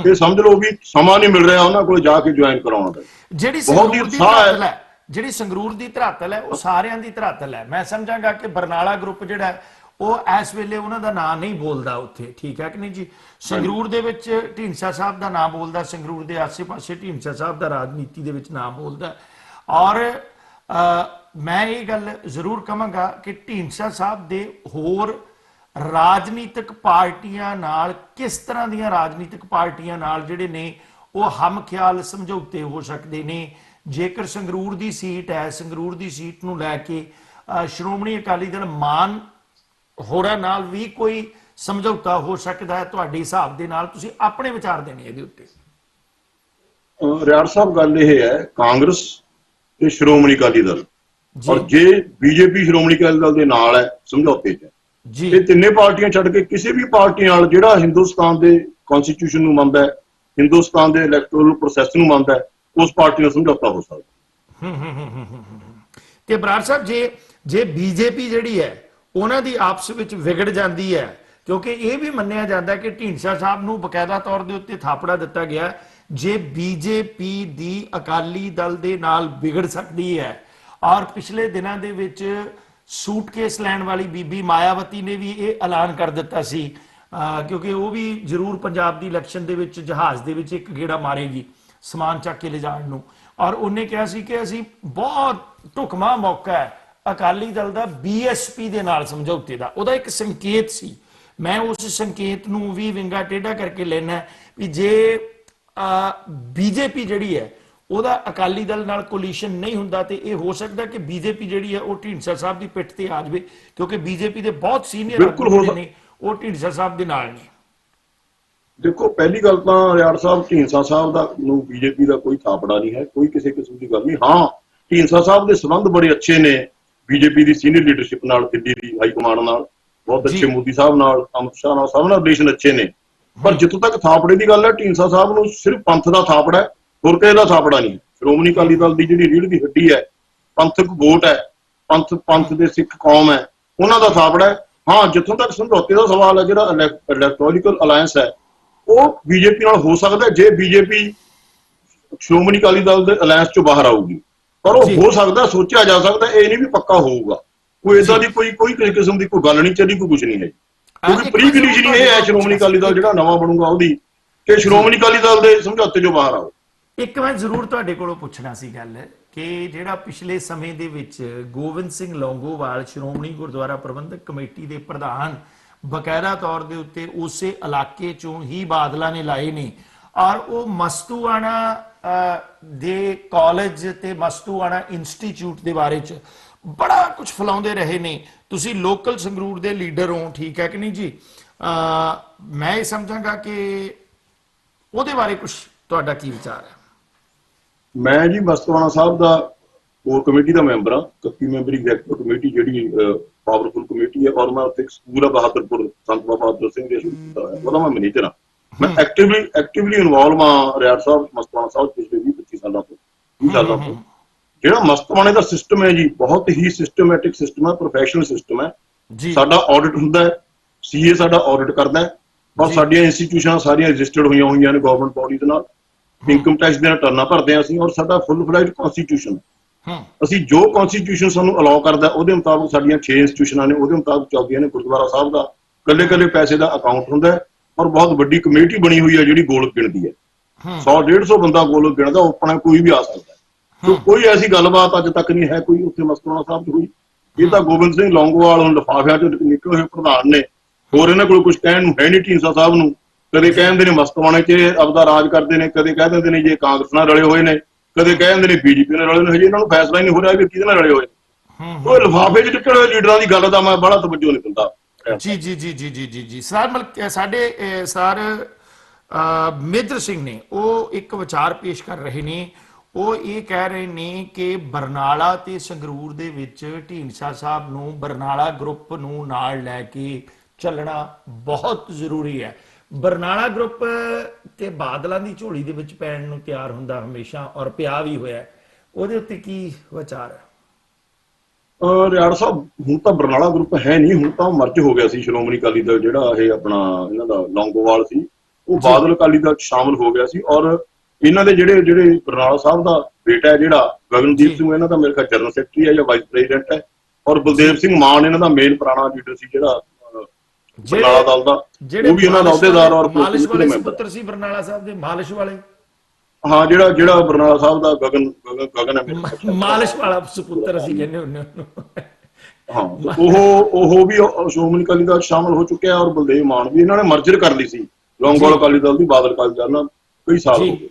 S6: ਇਹ ਸਮਝ ਲਓ ਵੀ ਸਮਾਂ ਨਹੀਂ ਮਿਲ ਰਿਹਾ ਉਹਨਾਂ ਕੋਲ ਜਾ ਕੇ ਜੁਆਇਨ ਕਰਾਉਣ ਦਾ।
S2: ਜਿਹੜੀ ਸੰਗਰੂਰ ਦੀ ਧਰਾਤਲ ਹੈ, ਜਿਹੜੀ ਸੰਗਰੂਰ ਦੀ ਧਰਾਤਲ ਹੈ, ਉਹ ਸਾਰਿਆਂ ਦੀ ਧਰਾਤਲ ਹੈ। ਮੈਂ ਸਮਝਾਂਗਾ ਕਿ ਬਰਨਾਲਾ ਗਰੁੱਪ ਜਿਹੜਾ ਉਹ ਇਸ ਵੇਲੇ ਉਹਨਾਂ ਦਾ ਨਾਂ ਨਹੀਂ ਬੋਲਦਾ ਉੱਥੇ, ਠੀਕ ਹੈ ਕਿ ਨਹੀਂ ਜੀ? ਸੰਗਰੂਰ ਦੇ ਵਿੱਚ ਢੀਂਡਸਾ ਸਾਹਿਬ ਦਾ ਨਾਂ ਬੋਲਦਾ, ਸੰਗਰੂਰ ਦੇ ਆਸੇ-ਪਾਸੇ ਢੀਂਡਸਾ ਸਾਹਿਬ ਦਾ ਰਾਜਨੀਤੀ ਦੇ ਵਿੱਚ ਨਾਂ ਬੋਲਦਾ। ਔਰ ਮੈਂ ਇਹ ਗੱਲ ਜ਼ਰੂਰ ਕਹਾਂਗਾ ਕਿ ਢੀਂਡਸਾ ਸਾਹਿਬ ਦੇ ਹੋਰ ਰਾਜਨੀਤਿਕ ਪਾਰਟੀਆਂ ਨਾਲ, ਕਿਸ ਤਰ੍ਹਾਂ ਦੀਆਂ ਰਾਜਨੀਤਿਕ ਪਾਰਟੀਆਂ ਨਾਲ ਜਿਹੜੇ ਨੇ ਉਹ ਹਮਖਿਆਲ ਸਮਝੌਤੇ ਹੋ ਸਕਦੇ ਨੇ। ਜੇਕਰ ਸੰਗਰੂਰ ਦੀ ਸੀਟ ਹੈ, ਸੰਗਰੂਰ ਦੀ ਸੀਟ ਨੂੰ ਲੈ ਕੇ ਸ਼੍ਰੋਮਣੀ ਅਕਾਲੀ ਦਲ ਮਾਨ ਹੋਰਾਂ ਨਾਲ ਵੀ ਕੋਈ ਸਮਝੌਤਾ ਹੋ ਸਕਦਾ ਹੈ ਤੁਹਾਡੇ ਹਿਸਾਬ ਦੇ ਨਾਲ? ਤੁਸੀਂ ਆਪਣੇ ਵਿਚਾਰ ਦੇਣੇ ਇਹਦੇ ਉੱਤੇ।
S6: ਰਿਆੜ ਸਾਹਿਬ, ਗੱਲ ਇਹ ਹੈ, ਕਾਂਗਰਸ ਤੇ ਸ਼੍ਰੋਮਣੀ ਅਕਾਲੀ ਦਲ, ਔਰ ਜੇ ਬੀਜੇਪੀ ਸ਼੍ਰੋਮਣੀ ਅਕਾਲੀ ਦਲ ਦੇ ਨਾਲ ਹੈ ਸਮਝੌਤੇ 'ਚ ਜੀ, ਇਹ ਤਿੰਨੇ ਪਾਰਟੀਆਂ ਛੱਡ ਕੇ ਕਿਸੇ ਵੀ ਪਾਰਟੀ ਨਾਲ ਜਿਹੜਾ ਹਿੰਦੁਸਤਾਨ ਦੇ ਕਨਸਟੀਟਿਊਸ਼ਨ ਨੂੰ ਮੰਨਦਾ ਹੈ, ਹਿੰਦੁਸਤਾਨ ਦੇ ਇਲੈਕਟੋਰਲ ਪ੍ਰੋਸੈਸ ਨੂੰ ਮੰਨਦਾ ਹੈ, ਉਸ ਪਾਰਟੀ ਨਾਲ ਸਮਝੌਤਾ ਹੋ ਸਕਦਾ।
S2: ਤੇ ਬਰਾੜ ਸਾਹਿਬ, ਜੇ ਬੀਜੇਪੀ ਜਿਹੜੀ ਹੈ ਉਹਨਾਂ ਦੀ ਆਪਸ ਵਿੱਚ ਵਿਗੜ ਜਾਂਦੀ ਹੈ, ਕਿਉਂਕਿ ਇਹ ਵੀ ਮੰਨਿਆ ਜਾਂਦਾ ਕਿ ਢੀਂਡਸਾ ਸਾਹਿਬ ਨੂੰ ਬਕਾਇਦਾ ਤੌਰ ਦੇ ਉੱਤੇ ਥਾਪੜਾ ਦਿੱਤਾ ਗਿਆ, ਜੇ ਬੀਜੇਪੀ ਦੀ ਅਕਾਲੀ ਦਲ ਦੇ ਨਾਲ ਵਿਗੜ ਸਕਦੀ ਹੈ। ਔਰ ਪਿਛਲੇ ਦਿਨਾਂ ਦੇ ਵਿੱਚ ਸੂਟਕੇਸ ਲੈਣ ਵਾਲੀ ਬੀਬੀ ਮਾਇਆਵਤੀ ਨੇ ਵੀ ਇਹ ਐਲਾਨ ਕਰ ਦਿੱਤਾ ਸੀ, ਕਿਉਂਕਿ ਉਹ ਵੀ ਜ਼ਰੂਰ ਪੰਜਾਬ ਦੀ ਇਲੈਕਸ਼ਨ ਦੇ ਵਿੱਚ ਜਹਾਜ਼ ਦੇ ਵਿੱਚ ਇੱਕ ਗੇੜਾ ਮਾਰੇਗੀ ਸਮਾਨ ਚੱਕ ਕੇ ਲਿਜਾਣ ਨੂੰ। ਔਰ ਉਹਨੇ ਕਿਹਾ ਸੀ ਕਿ ਅਸੀਂ ਬਹੁਤ ਢੁਕਵਾਂ ਮੌਕਾ ਹੈ ਅਕਾਲੀ ਦਲ ਦਾ ਬੀਐਸਪੀ ਦੇ ਨਾਲ ਸਮਝੌਤੇ ਦਾ। ਉਹਦਾ ਇੱਕ ਸੰਕੇਤ ਸੀ। ਮੈਂ ਉਸ ਸੰਕੇਤ ਨੂੰ ਵੀ ਵਿੰਗਾ ਟੇਢਾ ਕਰਕੇ ਲੈਣਾ ਵੀ ਜੇ ਬੀਜੇਪੀ ਜਿਹੜੀ ਹੈ ਉਹਦਾ ਅਕਾਲੀ ਦਲ ਨਾਲ ਕੋਲੀਸ਼ਨ ਨਹੀਂ ਹੁੰਦਾ ਤੇ ਇਹ ਹੋ ਸਕਦਾ ਕਿ ਬੀਜੇਪੀ ਜਿਹੜੀ ਹੈ ਉਹ ਢੀਂਡਸਾ ਸਾਹਿਬ ਦੀ ਪਿੱਠ ਤੇ ਆ ਜਾਵੇ, ਕਿਉਂਕਿ ਬੀਜੇਪੀ ਦੇ ਬਹੁਤ ਸੀਨੀਅਰ ਆਗੂ ਨੇ ਉਹ ਢੀਂਡਸਾ ਸਾਹਿਬ ਦੇ ਨਾਲ ਨੇ।
S6: ਦੇਖੋ, ਪਹਿਲੀ ਗੱਲ ਤਾਂ ਰਿਆੜ ਸਾਹਿਬ, ਢੀਂਡਸਾ ਸਾਹਿਬ ਦਾ ਨੂੰ ਬੀਜੇਪੀ ਦਾ ਕੋਈ ਥਾਪੜਾ ਨਹੀਂ ਹੈ, ਕੋਈ ਕਿਸੇ ਕਿਸਮ ਦੀ ਗੱਲ ਨਹੀਂ। ਹਾਂ, ਢੀਂਡਸਾ ਸਾਹਿਬ ਦੇ ਸੰਬੰਧ ਬੜੇ ਅੱਛੇ ਨੇ ਬੀਜੇਪੀ ਦੀ ਸੀਨੀਅਰ ਲੀਡਰਸ਼ਿਪ ਨਾਲ, ਦਿੱਲੀ ਦੀ ਹਾਈ ਕਮਾਂਡ ਨਾਲ ਬਹੁਤ ਅੱਛੇ, ਮੋਦੀ ਸਾਹਿਬ ਨਾਲ, ਅਮਿਤ ਸ਼ਾਹ ਨਾਲ, ਸਭ ਨਾਲ ਰਿਲੇਸ਼ਨ ਅੱਛੇ ਨੇ। ਪਰ ਜਿੱਥੋਂ ਤੱਕ ਥਾਪੜੇ ਦੀ ਗੱਲ ਹੈ, ਢੀਂਡਸਾ ਸਾਹਿਬ ਨੂੰ ਸਿਰਫ ਪੰਥ ਦਾ ਥਾਪੜਾ ਹੈ, ਹੋਰ ਕਿਸੇ ਦਾ ਥਾਪੜਾ ਨਹੀਂ। ਸ਼੍ਰੋਮਣੀ ਅਕਾਲੀ ਦਲ ਦੀ ਜਿਹੜੀ ਰੀੜ੍ਹ ਦੀ ਹੱਡੀ ਹੈ, ਪੰਥਕ ਵੋਟ ਹੈ, ਪੰਥ ਦੇ ਸਿੱਖ ਕੌਮ ਹੈ, ਉਹਨਾਂ ਦਾ ਥਾਪੜਾ ਹੈ। ਹਾਂ, ਜਿੱਥੋਂ ਤੱਕ ਸਮਝੌਤੇ ਦਾ ਸਵਾਲ ਹੈ, ਜਿਹੜਾ ਇਲੈਕਟੋਰਲ ਅਲਾਇੰਸ ਹੈ, ਉਹ ਬੀਜੇਪੀ ਨਾਲ ਹੋ ਸਕਦਾ ਜੇ ਬੀਜੇਪੀ ਸ਼੍ਰੋਮਣੀ ਅਕਾਲੀ ਦਲ ਦੇ ਅਲਾਇੰਸ ਚੋਂ ਬਾਹਰ ਆਊਗੀ। ਪਰ ਉਹ ਹੋ ਸਕਦਾ, ਸੋਚਿਆ ਜਾ ਸਕਦਾ, ਇਹ ਨਹੀਂ ਵੀ ਪੱਕਾ ਹੋਊਗਾ। ਕੋਈ ਏਦਾਂ ਦੀ ਕੋਈ ਕਿਸੇ ਕਿਸਮ ਦੀ ਕੋਈ ਗੱਲ ਨਹੀਂ ਚੱਲੀ, ਕੋਈ ਕੁਝ ਨਹੀਂ ਹੈ। ਕਿਉਂਕਿ ਪ੍ਰੀ ਕੰਡੀਸ਼ਨ ਇਹ ਹੈ ਸ਼੍ਰੋਮਣੀ ਅਕਾਲੀ ਦਲ ਜਿਹੜਾ ਨਵਾਂ ਬਣੂਗਾ ਉਹਦੀ, ਕਿ ਸ਼੍ਰੋਮਣੀ ਅਕਾਲੀ ਦਲ ਦੇ ਸਮਝੌਤੇ ਚੋਂ ਬਾਹਰ ਆਓ।
S2: ਇੱਕ ਮੈਂ ਜ਼ਰੂਰ ਤੁਹਾਡੇ ਕੋਲੋਂ ਪੁੱਛਣਾ ਸੀ ਗੱਲ ਕਿ ਜਿਹੜਾ ਪਿਛਲੇ ਸਮੇਂ ਦੇ ਵਿੱਚ ਗੋਬਿੰਦ ਸਿੰਘ ਲੌਂਗੋਵਾਲ ਸ਼੍ਰੋਮਣੀ ਗੁਰਦੁਆਰਾ ਪ੍ਰਬੰਧਕ ਕਮੇਟੀ ਦੇ ਪ੍ਰਧਾਨ ਬਕਾਇਦਾ ਤੌਰ ਦੇ ਉੱਤੇ ਉਸੇ ਇਲਾਕੇ ਚੋਂ ਹੀ ਬਾਦਲਾਂ ਨੇ ਲਾਏ ਨੇ, ਔਰ ਉਹ ਮਸਤੂਆਣਾ ਦੇ ਕਾਲਜ ਤੇ ਮਸਤੂਆਣਾ ਇੰਸਟੀਚਿਊਟ ਦੇ ਬਾਰੇ ਚ ਬੜਾ ਕੁਝ ਫਲਾਉਂਦੇ ਰਹੇ ਨੇ। ਤੁਸੀਂ ਲੋਕਲ ਸੰਗਰੂਰ ਦੇ ਲੀਡਰ ਹੋ, ਠੀਕ ਹੈ ਕਿ ਨਹੀਂ ਜੀ? ਮੈਂ ਇਹ ਸਮਝਾਂਗਾ ਕਿ ਉਹਦੇ ਬਾਰੇ ਕੁਝ ਤੁਹਾਡਾ ਕੀ ਵਿਚਾਰ ਹੈ?
S6: ਮੈਂ ਜੀ ਮਸਤਵਾਣਾ ਸਾਹਿਬ ਦਾ ਕੋਰ ਕਮੇਟੀ ਦਾ ਮੈਂਬਰ ਹਾਂ, 31 ਮੈਂਬਰੀ ਐਗਜ਼ੈਕਟਿਵ ਕਮੇਟੀ ਜਿਹੜੀ ਪਾਵਰਫੁਲ ਕਮੇਟੀ ਹੈ, ਔਰ ਮੈਂ ਉੱਥੇ ਇੱਕ ਸਕੂਲ ਆ ਬਹਾਦਰਪੁਰ ਸੰਤ ਬਾਬਾ ਬਹਾਦਰ ਸਿੰਘ ਦੇ ਉਹਦਾ ਮੈਂ ਮੈਨੇਜਰ ਹਾਂ। ਮੈਂ ਐਕਟਿਵਲੀ ਇਨਵੋਲਵ ਹਾਂ ਰਿਆੜ ਸਾਹਿਬ ਮਸਤਵਾਣਾ ਸਾਹਿਬ ਪਿਛਲੇ 20-25 ਸਾਲਾਂ ਤੋਂ 20 ਸਾਲਾਂ ਤੋਂ। ਜਿਹੜਾ ਮਸਤਵਾਣੇ ਦਾ ਸਿਸਟਮ ਹੈ ਜੀ ਬਹੁਤ ਹੀ ਸਿਸਟਮੈਟਿਕ ਸਿਸਟਮ ਹੈ, ਪ੍ਰੋਫੈਸ਼ਨਲ ਸਿਸਟਮ ਹੈ। ਸਾਡਾ ਆਡਿਟ ਹੁੰਦਾ ਹੈ, ਸੀਏ ਸਾਡਾ ਆਡਿਟ ਕਰਦਾ ਹੈ, ਔਰ ਸਾਡੀਆਂ ਇੰਸਟੀਟਿਊਸ਼ਨਾਂ ਸਾਰੀਆਂ ਰਜਿਸਟਰਡ ਹੋਈਆਂ ਨੇ ਗਵਰਨਮੈਂਟ ਬੋਡੀ ਦੇ ਨਾਲ। ਇਨਕਮ ਟੈਕਸ ਦੀਆਂ ਰਿਟਰਨਾਂ ਭਰਦੇ ਹਾਂ ਅਸੀਂ, ਔਰ ਸਾਡਾ ਫੁੱਲ ਫਲੈਜਡ ਕਨਸਟੀਟਿਊਸ਼ਨ। ਅਸੀਂ ਜੋ ਕਨਸਟੀਟਿਊਸ਼ਨ ਸਾਨੂੰ ਅਲਾਉ ਕਰਦਾ ਉਹਦੇ ਮੁਤਾਬਕ ਸਾਡੀਆਂ 6 ਇੰਸਟੀਟਿਊਸ਼ਨਾਂ ਨੇ ਉਹਦੇ ਮੁਤਾਬਕ ਚੱਲਦੀਆਂ ਨੇ। ਗੁਰਦੁਆਰਾ ਸਾਹਿਬ ਦਾ ਕੱਲੇ ਪੈਸੇ ਦਾ ਅਕਾਊਂਟ ਹੁੰਦਾ ਹੈ, ਔਰ ਬਹੁਤ ਵੱਡੀ ਕਮੇਟੀ ਬਣੀ ਹੋਈ ਹੈ ਜਿਹੜੀ ਗੋਲਕ ਗਿਣਦੀ ਹੈ। 100-150 ਬੰਦਾ ਗੋਲਕ ਗਿਣਦਾ, ਉਹ ਆਪਣਾ ਕੋਈ ਵੀ ਆ ਸਕਦਾ ਹੈ। ਸੋ ਕੋਈ ਐਸੀ ਗੱਲਬਾਤ ਅੱਜ ਤੱਕ ਨਹੀਂ ਹੈ ਕੋਈ ਉੱਥੇ ਮਸਤਵਾਣਾ ਸਾਹਿਬ 'ਚ ਹੋਈ। ਇਹ ਤਾਂ ਗੋਬਿੰਦ ਸਿੰਘ ਲੌਂਗੋਵਾਲ ਹੁਣ ਲਿਫਾਫਿਆਂ 'ਚ ਨਿਕਲੇ ਹੋਏ ਪ੍ਰਧਾਨ ਨੇ, ਹੋਰ ਇਹਨਾਂ ਕੋਲ ਕੁਝ ਕਹਿਣ ਨੂੰ ਹੈ ਨਹੀਂ। ਢੀਂਡਸਾ ਸਾਹਿਬ ਨੂੰ ਕਦੇ ਕਹਿੰਦੇ ਨੇ ਮਸਤਵਾਣੇ 'ਚ ਆਪਦਾ ਰਾਜ ਕਰਦੇ ਨੇ, ਕਦੇ ਕਹਿ ਦਿੰਦੇ ਨੇ ਜੇ ਕਾਂਗਰਸ ਨਾਲ ਰਲੇ ਹੋਏ ਨੇ, ਕਦੇ ਕਹਿ ਦਿੰਦੇ ਨੇ ਬੀਜੇਪੀ ਨਾਲ ਰਲੇ ਨੇ। ਹਜੇ ਇਹਨਾਂ ਨੂੰ ਫੈਸਲਾ ਹੀ ਨਹੀਂ ਹੋ ਰਿਹਾ ਕਿ ਕਿਹਦੇ ਨਾਲ ਰਲੇ ਹੋਏ। ਉਹ ਲਿਫਾਫੇ 'ਚ ਨਿਕਲੇ ਹੋਏ ਲੀਡਰਾਂ ਦੀ ਗੱਲ ਦਾ ਮੈਂ ਬੜਾ ਤਵੱਜੋ ਨਹੀਂ ਦਿੰਦਾ।
S2: ਜੀ ਸਰ, ਸਾਡੇ ਸਰ ਮੇਜਰ ਸਿੰਘ ਨੇ ਉਹ ਇੱਕ ਵਿਚਾਰ ਪੇਸ਼ ਕਰ ਰਹੇ ਨੇ। ਉਹ ਇਹ ਕਹਿ ਰਹੇ ਨੇ ਕਿ ਬਰਨਾਲਾ ਤੇ ਸੰਗਰੂਰ ਦੇ ਵਿੱਚ ਢੀਂਡਸਾ ਸਾਹਿਬ ਨੂੰ ਬਰਨਾਲਾ ਗਰੁੱਪ ਨੂੰ ਨਾਲ ਲੈ ਕੇ ਚੱਲਣਾ ਬਹੁਤ ਜ਼ਰੂਰੀ ਹੈ। ਬਰਨਾਲਾ ਗਰੁੱਪ ਤੇ ਬਾਦਲਾਂ ਦੀ ਝੋਲੀ ਦੇ ਵਿੱਚ ਪੈਣ ਨੂੰ ਤਿਆਰ ਹੁੰਦਾ ਹਮੇਸ਼ਾ, ਔਰ ਪਿਆ ਵੀ ਹੋਇਆ। ਉਹਦੇ ਉੱਤੇ ਕੀ ਵਿਚਾਰ ਹੈ?
S6: ਰਿਆੜ ਸਾਹਿਬ, ਹੁਣ ਤਾਂ ਬਰਨਾਲਾ ਗਰੁੱਪ ਹੈ ਨਹੀਂ, ਹੁਣ ਤਾਂ ਮਰਜ ਹੋ ਗਿਆ ਸੀ। ਸ਼੍ਰੋਮਣੀ ਅਕਾਲੀ ਦਲ ਜਿਹੜਾ ਇਹ ਆਪਣਾ ਇਹਨਾਂ ਦਾ ਲੌਂਗੋਵਾਲ ਸੀ, ਉਹ ਬਾਦਲ ਅਕਾਲੀ ਦਲ ਸ਼ਾਮਲ ਹੋ ਗਿਆ ਸੀ। ਔਰ ਇਹਨਾਂ ਦੇ ਜਿਹੜੇ ਬਰਨਾਲਾ ਸਾਹਿਬ ਦਾ ਬੇਟਾ ਹੈ ਜਿਹੜਾ ਗਗਨਦੀਪ ਸਿੰਘ, ਇਹਨਾਂ ਦਾ ਮੇਰੇ ਖਿਆਲ ਜਨਰਲ ਸੈਕਟਰੀ ਹੈ ਜਾਂ ਵਾਈਸ ਪ੍ਰੈਜ਼ੀਡੈਂਟ ਹੈ। ਔਰ ਬਲਦੇਵ ਸਿੰਘ ਮਾਨ ਇਹਨਾਂ ਦਾ ਮੇਨ ਪੁਰਾਣਾ ਲੀਡਰ ਸੀ ਜਿਹੜਾ ਬਰਨਾਲਾ ਦਲ ਦਾ, ਉਹ ਵੀ ਇਹਨਾਂ ਦਾ ਅਹੁਦੇਦਾਰ ਔਰ
S2: ਮਾਲਿਸ਼ ਵਾਲੇ ਪੁੱਤਰ ਸੀ ਬਰਨਾਲਾ ਸਾਹਿਬ ਦੇ, ਮਾਲਿਸ਼ ਵਾਲੇ।
S6: ਹਾਂ, ਜਿਹੜਾ ਬਰਨਾਲਾ ਸਾਹਿਬ ਦਾ ਗਗਨ ਹੈ ਮੇਰੇ
S2: ਮਾਲਿਸ਼ ਵਾਲਾ ਸੁਪੁੱਤਰ ਅਸੀਂ ਕਹਿੰਦੇ ਹੁੰਦੇ ਉਹਨੂੰ।
S6: ਹਾਂ, ਉਹ ਵੀ ਸ਼੍ਰੋਮਣੀ ਅਕਾਲੀ ਦਲ ਸ਼ਾਮਲ ਹੋ ਚੁੱਕਿਆ, ਔਰ ਬਲਦੇਵ ਮਾਨ ਵੀ। ਇਹਨਾਂ ਨੇ ਮਰਜਰ ਕਰ ਲਈ ਸੀ ਲੌਂਗੋਵਾਲ ਅਕਾਲੀ ਦਲ ਦੀ ਬਾਦਲ ਅਕਾਲੀ ਦਲ ਨਾਲ ਕਈ ਸਾਲ ਹੋ ਗਏ।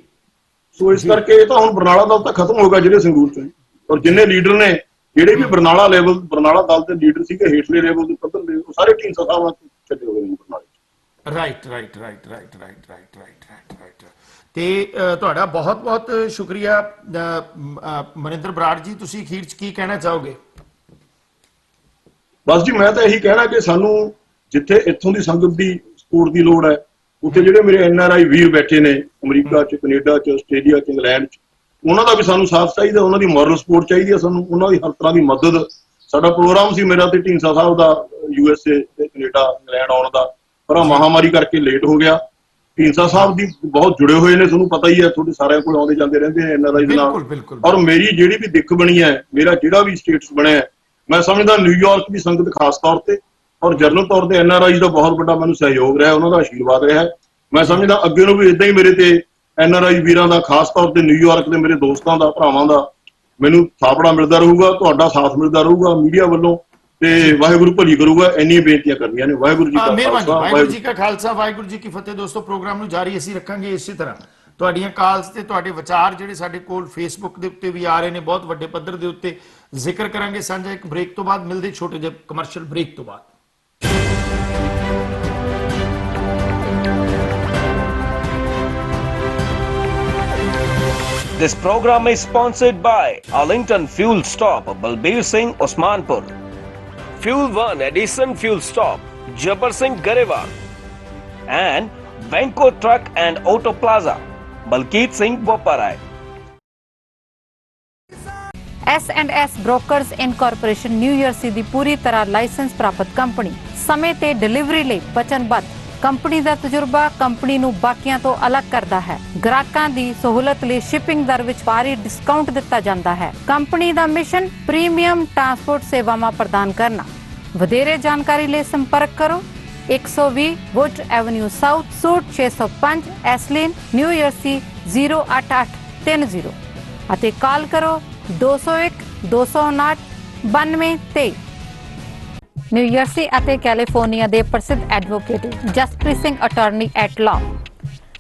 S6: ਸੋ ਇਸ ਕਰਕੇ ਇਹ ਤਾਂ ਹੁਣ ਬਰਨਾਲਾ ਦਲ ਤਾਂ ਖਤਮ ਹੋ ਗਿਆ ਜਿਹੜੇ ਸੰਗਰੂਰ ਚ। ਔਰ ਜਿੰਨੇ ਲੀਡਰ ਨੇ ਜਿਹੜੇ ਵੀ ਬਰਨਾਲਾ ਦਲ ਦੇ ਲੀਡਰ ਸੀਗੇ ਹੇਠਲੇ ਲੈਵਲ ਦੇ ਪੱਧਰ ਦੇ, ਉਹ ਸਾਰੇ ਢੀਂਡਸਾ ਸਾਹਿਬ ਨਾਲ ਛੱਡੇ ਹੋਏ ਨੇ ਬਰਨਾਲੇ ਚ।
S2: ਰਾਈਟ। ਤੇ ਤੁਹਾਡਾ ਬਹੁਤ ਸ਼ੁਕਰੀਆ ਮਨਿੰਦਰ ਬਰਾੜ ਜੀ। ਤੁਸੀਂ ਅਖੀਰ ਚ ਕੀ ਕਹਿਣਾ ਚਾਹੋਗੇ?
S6: ਬਸ ਜੀ, ਮੈਂ ਤਾਂ ਇਹੀ ਕਹਿਣਾ ਕਿ ਸਾਨੂੰ ਜਿੱਥੇ ਇੱਥੋਂ ਦੀ ਸੰਗਤ ਦੀ ਸਪੋਰਟ ਦੀ ਲੋੜ ਹੈ, ਉੱਥੇ ਜਿਹੜੇ ਮੇਰੇ NRI ਵੀਰ ਬੈਠੇ ਨੇ ਅਮਰੀਕਾ ਚ, ਕੈਨੇਡਾ ਚ, ਆਸਟ੍ਰੇਲੀਆ ਚ, ਇੰਗਲੈਂਡ ਚ, ਉਹਨਾਂ ਦਾ ਵੀ ਸਾਨੂੰ ਸਾਥ ਚਾਹੀਦਾ, ਉਹਨਾਂ ਦੀ ਮੋਰਲ ਸਪੋਰਟ ਚਾਹੀਦੀ ਹੈ ਸਾਨੂੰ, ਉਹਨਾਂ ਦੀ ਹਰ ਤਰ੍ਹਾਂ ਦੀ ਮਦਦ। ਸਾਡਾ ਪ੍ਰੋਗਰਾਮ ਸੀ ਮੇਰਾ ਤੇ ਢੀਂਡਸਾ ਸਾਹਿਬ ਦਾ USA ਤੇ ਕੈਨੇਡਾ ਇੰਗਲੈਂਡ ਆਉਣ ਦਾ, ਪਰ ਮਹਾਮਾਰੀ ਕਰਕੇ ਲੇਟ ਹੋ ਗਿਆ। ਢੀਂਡਸਾ ਸਾਹਿਬ ਦੀ ਬਹੁਤ ਜੁੜੇ ਹੋਏ ਨੇ, ਤੁਹਾਨੂੰ ਪਤਾ ਹੀ ਹੈ, ਤੁਹਾਡੇ ਸਾਰਿਆਂ ਕੋਲ ਆਉਂਦੇ ਜਾਂਦੇ ਰਹਿੰਦੇ ਨੇ NRI ਦੇ ਨਾਲ। ਔਰ ਮੇਰੀ ਜਿਹੜੀ ਵੀ ਦਿੱਖ ਬਣੀ ਹੈ, ਮੇਰਾ ਜਿਹੜਾ ਵੀ ਸਟੇਟਸ ਬਣਿਆ, ਮੈਂ ਸਮਝਦਾ ਨਿਊਯਾਰਕ ਦੀ ਸੰਗਤ ਖਾਸ ਤੌਰ ਤੇ ਔਰ ਜਨਰਲ ਤੌਰ ਤੇ NRI ਦਾ ਬਹੁਤ ਵੱਡਾ ਮੈਨੂੰ ਸਹਿਯੋਗ ਰਿਹਾ, ਉਹਨਾਂ ਦਾ ਆਸ਼ੀਰਵਾਦ ਰਿਹਾ। ਮੈਂ ਸਮਝਦਾ ਅੱਗੇ ਨੂੰ ਵੀ ਇਦਾਂ ਹੀ ਮੇਰੇ ਤੇ NRI ਵੀਰਾਂ ਦਾ, ਖਾਸ ਤੌਰ ਤੇ ਨਿਊਯਾਰਕ ਦੇ ਮੇਰੇ ਦੋਸਤਾਂ ਦਾ, ਭਰਾਵਾਂ ਦਾ ਮੈਨੂੰ ਥਾਪੜਾ ਮਿਲਦਾ ਰਹੂਗਾ, ਤੁਹਾਡਾ ਸਾਥ ਮਿਲਦਾ ਰਹੂਗਾ ਮੀਡੀਆ ਵੱਲੋਂ, ਤੇ ਵਾਹਿਗੁਰੂ ਭਲੀ ਕਰੂਗਾ। ਇੰਨੀਆਂ ਬੇਨਤੀਆਂ ਕਰਨੀਆਂ ਨੇ। ਵਾਹਿਗੁਰੂ ਜੀ ਕਾ ਖਾਲਸਾ,
S2: ਵਾਹਿਗੁਰੂ ਜੀ ਕਾ ਖਾਲਸਾ, ਵਾਹਿਗੁਰੂ ਜੀ ਕੀ ਫਤਿਹ। ਦੋਸਤੋ, ਪ੍ਰੋਗਰਾਮ ਨੂੰ ਜਾਰੀ ਅਸੀਂ ਰੱਖਾਂਗੇ ਇਸੇ ਤਰ੍ਹਾਂ। ਤੁਹਾਡੀਆਂ ਕਾਲਸ ਤੇ ਤੁਹਾਡੇ ਵਿਚਾਰ ਜਿਹੜੇ ਸਾਡੇ ਕੋਲ ਫੇਸਬੁੱਕ ਦੇ ਉੱਤੇ ਵੀ ਆ ਰਹੇ ਨੇ, ਬਹੁਤ ਵੱਡੇ ਪੱਧਰ ਦੇ ਉੱਤੇ ਜ਼ਿਕਰ ਕਰਾਂਗੇ ਸਾਂਝਾ। ਇੱਕ ਬ੍ਰੇਕ ਤੋਂ ਬਾਅਦ ਮਿਲਦੇ, ਛੋਟੇ ਜਿਹੇ ਕਮਰਸ਼ੀਅਲ ਬ੍ਰੇਕ ਤੋਂ ਬਾਅਦ।
S1: This program is sponsored by Arlington Fuel Stop, Balbir Singh, Osmanpur. Fuel 1 Edison Fuel Stop, Jabbar Singh, Garewal. And Banco Truck and Auto Plaza, Balkeet Singh, Boparai.
S8: S&S Brokers Incorporation New Jersey ਦੀ ਪੂਰੀ ਤਰ੍ਹਾਂ ਲਾਇਸੈਂਸ ਪ੍ਰਾਪਤ ਕੰਪਨੀ, ਸਮੇਂ ਤੇ ਡਿਲੀਵਰੀ ਲਈ ਵਚਨਬੱਧ। ਕੰਪਨੀ ਦਾ ਤਜਰਬਾ ਕੰਪਨੀ ਨੂੰ ਬਾਕੀਆਂ ਤੋਂ ਅਲੱਗ ਕਰਦਾ ਹੈ। ਗ੍ਰਾਹਕਾਂ ਦੀ ਸਹੂਲਤ ਲਈ ਸ਼ਿਪਿੰਗ ਦਰ ਵਿੱਚ ਭਾਰੀ ਡਿਸਕਾਊਂਟ ਦਿੱਤਾ ਜਾਂਦਾ ਹੈ। ਕੰਪਨੀ ਦਾ ਮਿਸ਼ਨ ਪ੍ਰੀਮੀਅਮ ਟਰਾਂਸਪੋਰਟ ਸੇਵਾਵਾਂ ਪ੍ਰਦਾਨ ਕਰਨਾ। ਵਧੇਰੇ ਜਾਣਕਾਰੀ ਲਈ ਸੰਪਰਕ ਕਰੋ 120 Wood Avenue South, suite 605, Iselin, New Jersey 08830 ਅਤੇ ਕਾਲ ਕਰੋ 201 259 92 ਨਿਊਯਰਸੀ ਅਤੇ ਕੈਲੀਫੋਰਨੀਆ ਦੇ ਪ੍ਰਸਿੱਧ advocate Jaspreet Singh attorney at law,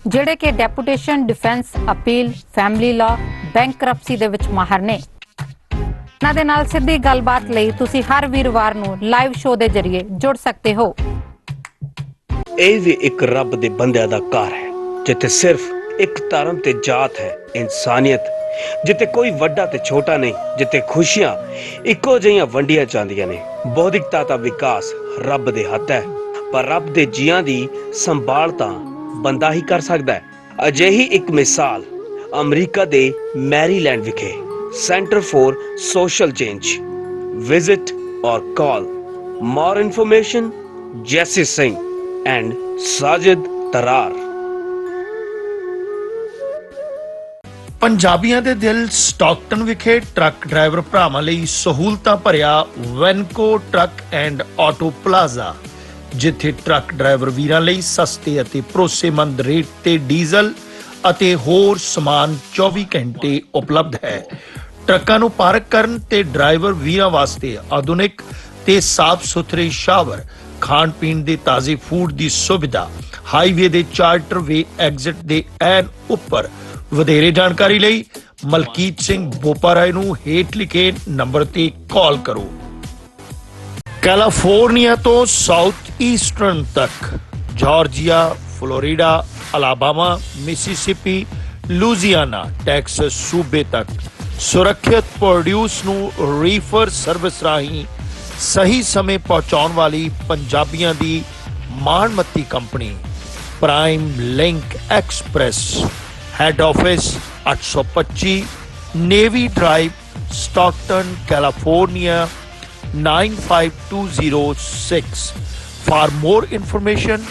S8: ਜਿਹੜੇ ਕਿ deputation, defence, appeal, family law, bankruptcy ਦੇ ਵਿੱਚ ਮਾਹਰ ਨੇ। ਉਹਨਾਂ ਦੇ ਨਾਲ ਸਿੱਧੀ ਗੱਲਬਾਤ ਲਈ ਤੁਸੀਂ ਹਰ ਵੀਰਵਾਰ ਨੂੰ ਲਾਈਵ ਸ਼ੋਅ ਦੇ ਜ਼ਰੀਏ ਜੁੜ ਸਕਦੇ ਹੋ।
S1: ਇਹ ਵੀ ਇੱਕ ਰੱਬ ਦੇ ਬੰਦਿਆਂ ਦਾ ਘਰ ਹੈ, ਜਿੱਥੇ ਸਿਰਫ ਇੱਕ ਧਰਮ ਤੇ ਜਾਤ ਹੈ, ਇਨਸਾਨੀਅਤ, ਜਿੱਥੇ ਕੋਈ ਵੱਡਾ ਤੇ ਛੋਟਾ ਨਹੀਂ, ਜਿੱਥੇ ਖੁਸ਼ੀਆਂ ਇੱਕੋ ਜਿਹੀਆਂ ਵੰਡੀਆਂ ਜਾਂਦੀਆਂ ਨੇ। ਬੌਧਿਕਤਾ ਦਾ ਵਿਕਾਸ ਰੱਬ ਦੇ ਹੱਥ ਹੈ, ਪਰ ਰੱਬ ਦੇ ਜੀਆਂ ਦੀ ਸੰਭਾਲ ਤਾਂ ਬੰਦਾ ਹੀ ਕਰ ਸਕਦਾ ਹੈ। ਅਜਿਹੀ ਇੱਕ ਮਿਸਾਲ ਅਮਰੀਕਾ ਦੇ ਮੈਰੀਲੈਂਡ ਵਿਖੇ centre for social change. Visit और कॉल more information जैसी सिंह and साजिद तरार।
S2: ਪੰਜਾਬੀਆਂ ਦੇ ਦਿਲ ਸਟਾਕਟਨ ਵਿਖੇ ਟਰੱਕ ਡਰਾਈਵਰ ਭਰਾਵਾਂ ਲਈ ਸਹੂਲਤਾਂ ਭਰਿਆ ਵੈਨਕੋ ਟਰੱਕ ਐਂਡ ਆਟੋ ਪਲਾਜ਼ਾ, ਜਿੱਥੇ ਟਰੱਕ ਡਰਾਈਵਰ ਵੀਰਾਂ ਲਈ ਸਸਤੇ ਅਤੇ ਭਰੋਸੇਮੰਦ ਰੇਟ ਤੇ ਡੀਜ਼ਲ ਅਤੇ ਹੋਰ ਸਮਾਨ 24 ਘੰਟੇ ਉਪਲਬਧ ਹੈ। ਟਰੱਕਾਂ ਨੂੰ ਪਾਰਕ ਕਰਨ ਤੇ ਡਰਾਈਵਰ ਵੀਰਾਂ ਵਾਸਤੇ ਆਧੁਨਿਕ ਤੇ ਸਾਫ਼ ਸੁਥਰੇ ਸ਼ਾਵਰ, ਖਾਣ ਪੀਣ ਦੇ ਤਾਜ਼ੇ ਫੂਡ ਦੀ ਸੁਵਿਧਾ, ਹਾਈਵੇ ਦੇ ਚਾਰਟਰ ਵੇ ਐਗਜ਼ਿਟ ਦੇ ਐਨ ਉੱਪਰ। ਵਧੇਰੇ ਜਾਣਕਾਰੀ ਲਈ ਮਲਕੀਤ ਸਿੰਘ ਬੋਪਾਰਾਏ ਨੂੰ ਹੇਠ ਲਿਖੇ ਨੰਬਰ ਤੇ ਕਾਲ ਕਰੋ। ਕੈਲੀਫੋਰਨੀਆ ਤੋਂ ਸਾਊਥ ਈਸਟਰਨ ਤੱਕ, Georgia, Florida, Alabama, Mississippi, Louisiana, Texas ਸੂਬੇ ਤੱਕ ਸੁਰੱਖਿਅਤ ਪ੍ਰੋਡਿਊਸ ਨੂੰ ਰੀਫਰ ਸਰਵਿਸ ਰਾਹੀਂ ਸਹੀ ਸਮੇਂ ਪਹੁੰਚਾਉਣ ਵਾਲੀ ਪੰਜਾਬੀਆਂ ਦੀ ਮਾਣਮੱਤੀ company Prime Link Express. Head office 825 Navy Drive, Stockton, California 95206। For more information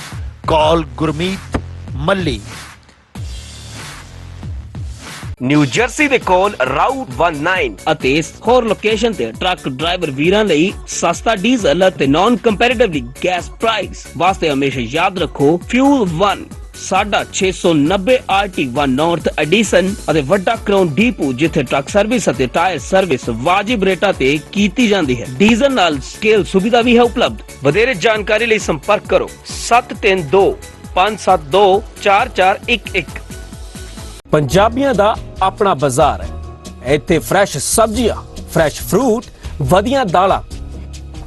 S2: call Gurmeet Malli.
S1: New jersey ਦੇ ਕੋਲ ਰਾਊਟ 19 ਅਤੇ ਹੋਰ ਲੋਕੇਸ਼ਨ ਤੇ ਟਰੱਕ ਡਰਾਈਵਰ ਵੀਰਾਂ ਲਈ ਸਸਤਾ ਡੀਜ਼ਲ ਅਤੇ ਨਾਨ ਕੰਪੈਰੀਟਿਵਲੀ ਗੈਸ ਪ੍ਰਾਈਸ ਵਾਸਤੇ ਹਮੇਸ਼ਾ ਯਾਦ ਰੱਖੋ ਫਿਊਲ 1 ਸਾਡਾ 690 RT1 ਨਾਰਥ ਐਡੀਸਨ ਅਤੇ ਵੱਡਾ ਕਰਾਊਨ ਡੀਪੂ, ਜਿੱਥੇ ਟਰੱਕ ਸਰਵਿਸ ਅਤੇ ਟਾਇਰ ਸਰਵਿਸ ਵਾਜਿਬ ਰੇਟਾਂ ਤੇ ਕੀਤੀ ਜਾਂਦੀ ਹੈ। ਡੀਜ਼ਲ ਨਾਲ ਸਕੇਲ ਸੁਵਿਧਾ ਵੀ ਹੈ ਉਪਲਬਧ। ਵਧੇਰੇ ਜਾਣਕਾਰੀ ਲਈ ਸੰਪਰਕ ਕਰੋ 732 572 4411। ਪੰਜਾਬੀਆਂ ਦਾ ਆਪਣਾ ਬਾਜ਼ਾਰ ਹੈ। ਇੱਥੇ ਫਰੈਸ਼ ਸਬਜ਼ੀਆਂ, ਫਰੈਸ਼ ਫਰੂਟ, ਵਧੀਆਂ ਦਾਲਾਂ,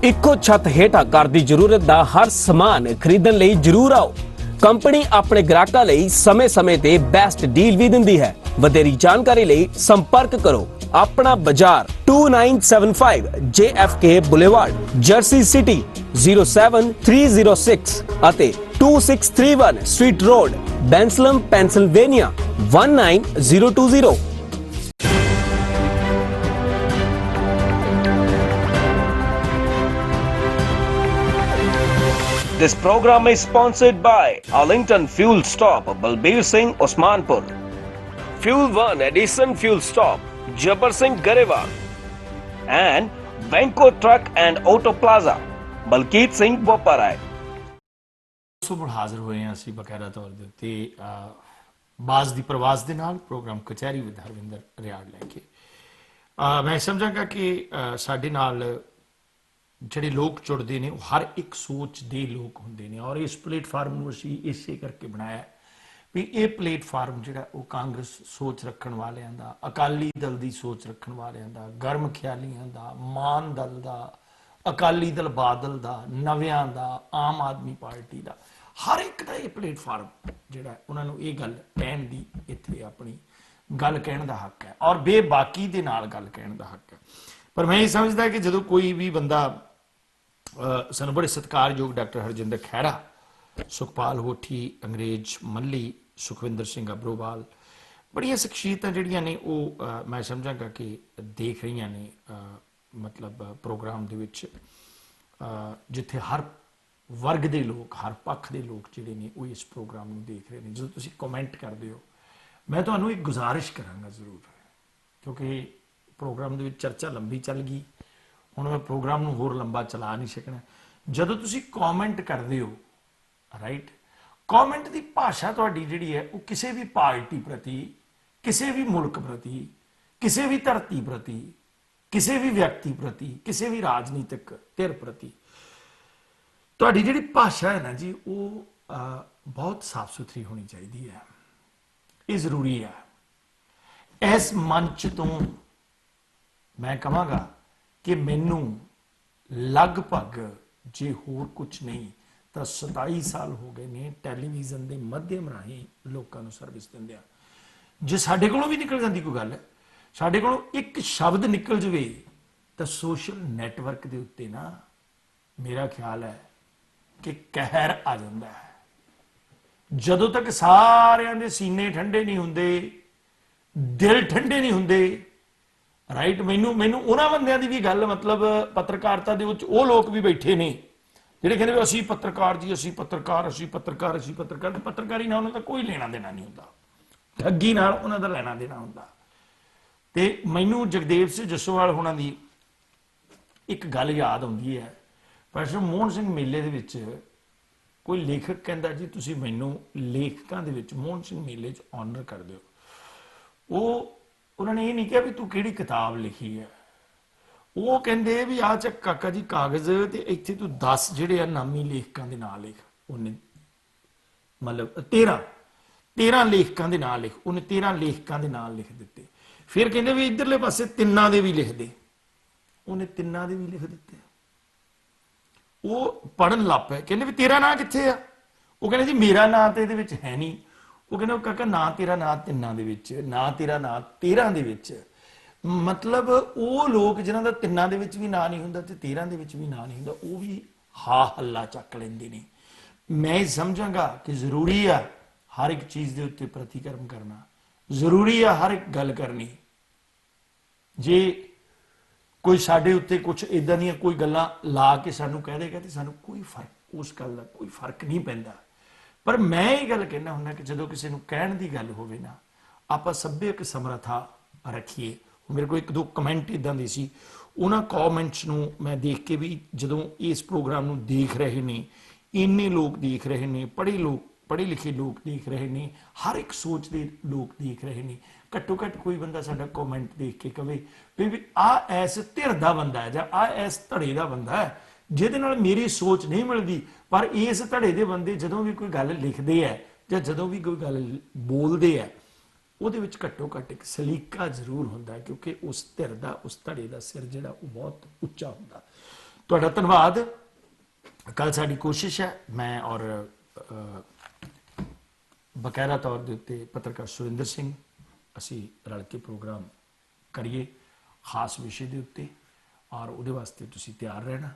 S1: ਇੱਕੋ ਛੱਤ ਹੇਠਾਂ ਘਰ ਦੀ ਜ਼ਰੂਰਤ ਦਾ ਹਰ ਸਮਾਨ ਖਰੀਦਣ ਲਈ ਜ਼ਰੂਰ ਆਓ। ਕੰਪਨੀ ਆਪਣੇ ਗ੍ਰਾਹਕਾਂ ਲਈ ਸਮੇਂ-ਸਮੇਂ ਤੇ ਬੈਸਟ ਡੀਲ ਵੀ ਦਿੰਦੀ ਹੈ। ਵਧੇਰੀ ਜਾਣਕਾਰੀ ਲਈ ਸੰਪਰਕ ਕਰੋ ਆਪਣਾ ਬਾਜ਼ਾਰ 2975 JFK ਬੁਲੇਵਾਰਡ, ਜਰਸੀ ਸਿਟੀ 07306 ਅਤੇ 2631 street road, Bensalem, Pennsylvania 19020। This program is sponsored by Arlington Fuel Stop, Balbir Singh, Osmanpur, Fuel 1 Edison Fuel Stop, Jabbar Singh, Garewal, and Venko Truck and Auto Plaza, Malkeet Singh, Boparai.
S2: ਸੁਬਹ ਹਾਜ਼ਰ ਹੋਏ ਹਾਂ ਅਸੀਂ ਬਕਾਇਦਾ ਤੌਰ ਦੇ ਉੱਤੇ ਬਾਜ਼ ਦੀ ਪ੍ਰਵਾਜ਼ ਦੇ ਨਾਲ ਪ੍ਰੋਗਰਾਮ ਕਚਹਿਰੀ ਵਿਦ ਹਰਵਿੰਦਰ ਰਿਆੜ ਲੈ ਕੇ। ਮੈਂ ਸਮਝਾਂਗਾ ਕਿ ਸਾਡੇ ਨਾਲ ਜਿਹੜੇ ਲੋਕ ਜੁੜਦੇ ਨੇ ਉਹ ਹਰ ਇੱਕ ਸੋਚ ਦੇ ਲੋਕ ਹੁੰਦੇ ਨੇ, ਔਰ ਇਸ ਪਲੇਟਫਾਰਮ ਨੂੰ ਅਸੀਂ ਇਸੇ ਕਰਕੇ ਬਣਾਇਆ ਵੀ ਇਹ ਪਲੇਟਫਾਰਮ ਜਿਹੜਾ ਉਹ ਕਾਂਗਰਸ ਸੋਚ ਰੱਖਣ ਵਾਲਿਆਂ ਦਾ, ਅਕਾਲੀ ਦਲ ਦੀ ਸੋਚ ਰੱਖਣ ਵਾਲਿਆਂ ਦਾ, ਗਰਮ ਖਿਆਲੀਆਂ ਦਾ, ਮਾਨ ਦਲ ਦਾ, ਅਕਾਲੀ ਦਲ ਬਾਦਲ ਦਾ, ਨਵਿਆਂ ਦਾ, ਆਮ ਆਦਮੀ ਪਾਰਟੀ ਦਾ, ਹਰ ਇੱਕ ਦਾ ਇਹ ਪਲੇਟਫਾਰਮ ਜਿਹੜਾ ਉਹਨਾਂ ਨੂੰ ਇਹ ਗੱਲ ਕਹਿਣ ਦੀ, ਇੱਥੇ ਆਪਣੀ ਗੱਲ ਕਹਿਣ ਦਾ ਹੱਕ ਹੈ, ਔਰ ਬੇਬਾਕੀ ਦੇ ਨਾਲ ਗੱਲ ਕਹਿਣ ਦਾ ਹੱਕ ਹੈ। ਪਰ ਮੈਂ ਇਹ ਸਮਝਦਾ ਕਿ ਜਦੋਂ ਕੋਈ ਵੀ ਬੰਦਾ ਸਾਨੂੰ ਬੜੇ ਸਤਿਕਾਰਯੋਗ ਡਾਕਟਰ ਹਰਜਿੰਦਰ ਖਹਿਰਾ, ਸੁਖਪਾਲ ਹੋਠੀ, ਅੰਗਰੇਜ਼ ਮੱਲੀ, ਸੁਖਵਿੰਦਰ ਸਿੰਘ ਅਬਰੋਵਾਲ, ਬੜੀਆਂ ਸ਼ਖਸੀਅਤਾਂ ਜਿਹੜੀਆਂ ਨੇ ਉਹ ਮੈਂ ਸਮਝਾਂਗਾ ਕਿ ਦੇਖ ਰਹੀਆਂ ਨੇ ਮਤਲਬ ਪ੍ਰੋਗਰਾਮ ਦੇ ਵਿੱਚ, ਜਿੱਥੇ ਹਰ ਵਰਗ ਦੇ ਲੋਕ, ਹਰ ਪੱਖ ਦੇ ਲੋਕ ਜਿਹੜੇ ਨੇ ਉਹ ਇਸ ਪ੍ਰੋਗਰਾਮ ਨੂੰ ਦੇਖ ਰਹੇ ਨੇ। ਜਦੋਂ ਤੁਸੀਂ ਕਮੈਂਟ ਕਰਦੇ ਹੋ, ਮੈਂ ਤੁਹਾਨੂੰ ਇੱਕ ਗੁਜ਼ਾਰਿਸ਼ ਕਰਾਂਗਾ ਜ਼ਰੂਰ, ਕਿਉਂਕਿ ਪ੍ਰੋਗਰਾਮ ਦੇ ਵਿੱਚ ਚਰਚਾ ਲੰਬੀ ਚੱਲ ਗਈ, ਹੁਣ ਮੈਂ ਪ੍ਰੋਗਰਾਮ ਨੂੰ ਹੋਰ ਲੰਬਾ ਚਲਾ ਨਹੀਂ ਸਕਣਾ। ਜਦੋਂ ਤੁਸੀਂ ਕਮੈਂਟ ਕਰਦੇ ਹੋ, ਰਾਈਟ, ਕਮੈਂਟ ਦੀ ਭਾਸ਼ਾ ਤੁਹਾਡੀ ਜਿਹੜੀ ਹੈ ਉਹ ਕਿਸੇ ਵੀ ਪਾਰਟੀ ਪ੍ਰਤੀ, ਕਿਸੇ ਵੀ ਮੁਲਕ ਪ੍ਰਤੀ, ਕਿਸੇ ਵੀ ਧਰਤੀ ਪ੍ਰਤੀ, ਕਿਸੇ ਵੀ ਵਿਅਕਤੀ ਪ੍ਰਤੀ, ਕਿਸੇ ਵੀ ਰਾਜਨੀਤਿਕ ਧਿਰ ਪ੍ਰਤੀ ਤੁਹਾਡੀ ਜਿਹੜੀ ਭਾਸ਼ਾ ਹੈ ਨਾ ਜੀ, ਉਹ ਬਹੁਤ ਸਾਫ਼ ਸੁਥਰੀ ਹੋਣੀ ਚਾਹੀਦੀ ਹੈ। ਇਹ ਜ਼ਰੂਰੀ ਹੈ। ਇਸ ਮੰਚ ਤੋਂ ਮੈਂ ਕਹਾਂਗਾ ਕਿ ਮੈਨੂੰ ਲਗਭਗ, ਜੇ ਹੋਰ ਕੁਝ ਨਹੀਂ ਤਾਂ 27 ਸਾਲ ਹੋ ਗਏ ਨੇ ਟੈਲੀਵਿਜ਼ਨ ਦੇ ਮਾਧਿਅਮ ਰਾਹੀਂ ਲੋਕਾਂ ਨੂੰ ਸਰਵਿਸ ਦਿੰਦਿਆਂ। ਜੇ ਸਾਡੇ ਕੋਲੋਂ ਵੀ ਨਿਕਲ ਜਾਂਦੀ ਕੋਈ ਗੱਲ, ਸਾਡੇ ਕੋਲੋਂ ਇੱਕ ਸ਼ਬਦ ਨਿਕਲ ਜਵੇ ਤਾਂ ਸੋਸ਼ਲ ਨੈਟਵਰਕ ਦੇ ਉੱਤੇ ਨਾ ਮੇਰਾ ਖਿਆਲ ਹੈ ਕਿ ਕਹਿਰ ਆ ਜਾਂਦਾ ਹੈ। ਜਦੋਂ ਤੱਕ ਸਾਰਿਆਂ ਦੇ ਸੀਨੇ ਠੰਡੇ ਨਹੀਂ ਹੁੰਦੇ, ਦਿਲ ਠੰਡੇ ਨਹੀਂ ਹੁੰਦੇ, ਰਾਈਟ, ਮੈਨੂੰ ਉਹਨਾਂ ਬੰਦਿਆਂ ਦੀ ਵੀ ਗੱਲ, ਮਤਲਬ ਪੱਤਰਕਾਰਤਾ ਦੇ ਵਿੱਚ ਉਹ ਲੋਕ ਵੀ ਬੈਠੇ ਨੇ ਜਿਹੜੇ ਕਹਿੰਦੇ ਵੀ ਅਸੀਂ ਪੱਤਰਕਾਰ ਜੀ, ਅਸੀਂ ਪੱਤਰਕਾਰ, ਅਸੀਂ ਪੱਤਰਕਾਰ, ਅਸੀਂ ਪੱਤਰਕਾਰ। ਪੱਤਰਕਾਰੀ ਨਾਲ ਉਹਨਾਂ ਦਾ ਕੋਈ ਲੈਣਾ ਦੇਣਾ ਨਹੀਂ ਹੁੰਦਾ, ਠੱਗੀ ਨਾਲ ਉਹਨਾਂ ਦਾ ਲੈਣਾ ਦੇਣਾ ਹੁੰਦਾ। ਤੇ ਮੈਨੂੰ ਜਗਦੇਵ ਸਿੰਘ ਜੱਸੋਵਾਲ ਹੋਣਾ ਦੀ ਇੱਕ ਗੱਲ ਯਾਦ ਆਉਂਦੀ ਹੈ। ਪ੍ਰੋਫੈਸਰ ਮੋਹਨ ਸਿੰਘ ਮੇਲੇ ਦੇ ਵਿੱਚ ਕੋਈ ਲੇਖਕ ਕਹਿੰਦਾ ਜੀ ਤੁਸੀਂ ਮੈਨੂੰ ਲੇਖਕਾਂ ਦੇ ਵਿੱਚ ਮੋਹਨ ਸਿੰਘ ਮੇਲੇ 'ਚ ਆਨਰ ਕਰ ਦਿਓ। ਉਹਨਾਂ ਨੇ ਇਹ ਨਹੀਂ ਕਿਹਾ ਵੀ ਤੂੰ ਕਿਹੜੀ ਕਿਤਾਬ ਲਿਖੀ ਹੈ, ਉਹ ਕਹਿੰਦੇ ਵੀ ਆਹ ਚੱਕ ਕਾਕਾ ਜੀ ਕਾਗਜ਼ ਤੇ ਇੱਥੇ ਤੂੰ 10 ਜਿਹੜੇ ਆ ਨਾਮੀ ਲੇਖਕਾਂ ਦੇ ਨਾਂ ਲਿਖ। ਉਹਨੇ ਮਤਲਬ 13 ਲੇਖਕਾਂ ਦੇ ਨਾਂ ਲਿਖ। ਉਹਨੇ 13 ਲੇਖਕਾਂ ਦੇ ਨਾਂ ਲਿਖ ਦਿੱਤੇ। ਫਿਰ ਕਹਿੰਦੇ ਵੀ ਇਧਰਲੇ ਪਾਸੇ ਤਿੰਨਾਂ ਦੇ ਵੀ ਲਿਖ ਦੇ। ਉਹਨੇ ਤਿੰਨਾਂ ਦੇ ਵੀ ਲਿਖ ਦਿੱਤੇ। ਉਹ ਪੜਨ ਲੱਗ ਪਏ, ਕਹਿੰਦੇ ਵੀ ਤੇਰਾ ਨਾਂ ਕਿੱਥੇ ਆ? ਉਹ ਕਹਿੰਦੇ ਜੀ ਮੇਰਾ ਨਾਂ ਤੇ ਇਹਦੇ ਵਿੱਚ ਹੈ ਨਹੀਂ। ਉਹ ਕਹਿੰਦੇ ਕਾਕਾ ਨਾ ਤੇਰਾ ਨਾਂ ਤਿੰਨਾਂ ਦੇ ਵਿੱਚ, ਨਾ ਤੇਰਾ ਨਾਂ 13 ਦੇ ਵਿੱਚ। ਮਤਲਬ ਉਹ ਲੋਕ ਜਿਨ੍ਹਾਂ ਦਾ ਤਿੰਨਾਂ ਦੇ ਵਿੱਚ ਵੀ ਨਾਂ ਨਹੀਂ ਹੁੰਦਾ ਤੇ 13 ਦੇ ਵਿੱਚ ਵੀ ਨਾਂ ਨਹੀਂ ਹੁੰਦਾ, ਉਹ ਵੀ ਹਾ ਹੱਲਾ ਚੱਕ ਲੈਂਦੇ ਨੇ। ਮੈਂ ਸਮਝਾਂਗਾ ਕਿ ਜ਼ਰੂਰੀ ਆ ਹਰ ਇੱਕ ਚੀਜ਼ ਦੇ ਉੱਤੇ ਪ੍ਰਤੀਕਰਮ ਕਰਨਾ, ਜ਼ਰੂਰੀ ਆ ਹਰ ਇੱਕ ਗੱਲ ਕਰਨੀ। ਜੇ ਕੋਈ ਸਾਡੇ ਉੱਤੇ ਕੁਝ ਇਦਾਂ ਦੀਆਂ ਕੋਈ ਗੱਲਾਂ ਲਾ ਕੇ ਸਾਨੂੰ ਕਹਿ ਦੇਗਾ ਤੇ ਸਾਨੂੰ ਕੋਈ ਫਰਕ, ਉਸ ਗੱਲ ਦਾ ਕੋਈ ਫਰਕ ਨਹੀਂ ਪੈਂਦਾ। ਪਰ ਮੈਂ ਇਹ ਗੱਲ ਕਹਿਣਾ ਹੁੰਦਾ ਕਿ ਜਦੋਂ ਕਿਸੇ ਨੂੰ ਕਹਿਣ ਦੀ ਗੱਲ ਹੋਵੇ ਨਾ, ਆਪਾਂ ਸੱਭਿਅਕ ਸਮਰੱਥਾ ਰੱਖੀਏ। ਮੇਰੇ ਕੋਲ 1-2 ਕਮੈਂਟ ਇਦਾਂ ਦੇ ਸੀ, ਉਹਨਾਂ ਕਮੈਂਟਸ ਨੂੰ ਮੈਂ ਦੇਖ ਕੇ ਵੀ, ਜਦੋਂ ਇਸ ਪ੍ਰੋਗਰਾਮ ਨੂੰ ਦੇਖ ਰਹੇ ਨੇ, ਇੰਨੇ ਲੋਕ ਦੇਖ ਰਹੇ ਨੇ, ਪੜ੍ਹੇ ਲਿਖੇ ਲੋਕ ਦੇਖ ਰਹੇ ਨੇ, ਹਰ ਇੱਕ ਸੋਚ ਦੇ ਲੋਕ ਦੇਖ ਰਹੇ ਨੇ, ਘੱਟੋ ਘੱਟ ਕੋਈ ਬੰਦਾ ਸਾਡਾ ਕਮੈਂਟ ਦੇਖ ਕੇ ਕਵੇ ਵੀ ਆਹ ਐਸ ਧਿਰ ਦਾ ਬੰਦਾ ਹੈ ਜਾਂ ਆਹ ਐਸ ਧੜੇ ਦਾ ਬੰਦਾ ਹੈ ਜਿਹਦੇ ਨਾਲ ਮੇਰੀ ਸੋਚ ਨਹੀਂ ਮਿਲਦੀ, ਪਰ ਇਸ ਧੜੇ ਦੇ ਬੰਦੇ ਜਦੋਂ ਵੀ ਕੋਈ ਗੱਲ ਲਿਖਦੇ ਆ ਜਾਂ ਜਦੋਂ ਵੀ ਕੋਈ ਗੱਲ ਬੋਲਦੇ ਆ, ਉਹਦੇ ਵਿੱਚ ਘੱਟੋ ਘੱਟ ਇੱਕ ਸਲੀਕਾ ਜ਼ਰੂਰ ਹੁੰਦਾ, ਕਿਉਂਕਿ ਉਸ ਧਿਰ ਦਾ, ਉਸ ਧੜੇ ਦਾ ਸਿਰ ਜਿਹੜਾ ਉਹ ਬਹੁਤ ਉੱਚਾ ਹੁੰਦਾ। ਤੁਹਾਡਾ ਧੰਨਵਾਦ। ਕੱਲ ਸਾਡੀ ਕੋਸ਼ਿਸ਼ ਹੈ, ਮੈਂ ਔਰ ਬਕਾਇਦਾ ਤੌਰ ਦੇ ਉੱਤੇ ਪੱਤਰਕਾਰ ਸੁਰਿੰਦਰ ਸਿੰਘ, ਅਸੀਂ ਰਲ ਕੇ ਪ੍ਰੋਗਰਾਮ ਕਰੀਏ ਖਾਸ ਵਿਸ਼ੇ ਦੇ ਉੱਤੇ, ਔਰ ਉਹਦੇ ਵਾਸਤੇ ਤੁਸੀਂ ਤਿਆਰ ਰਹਿਣਾ।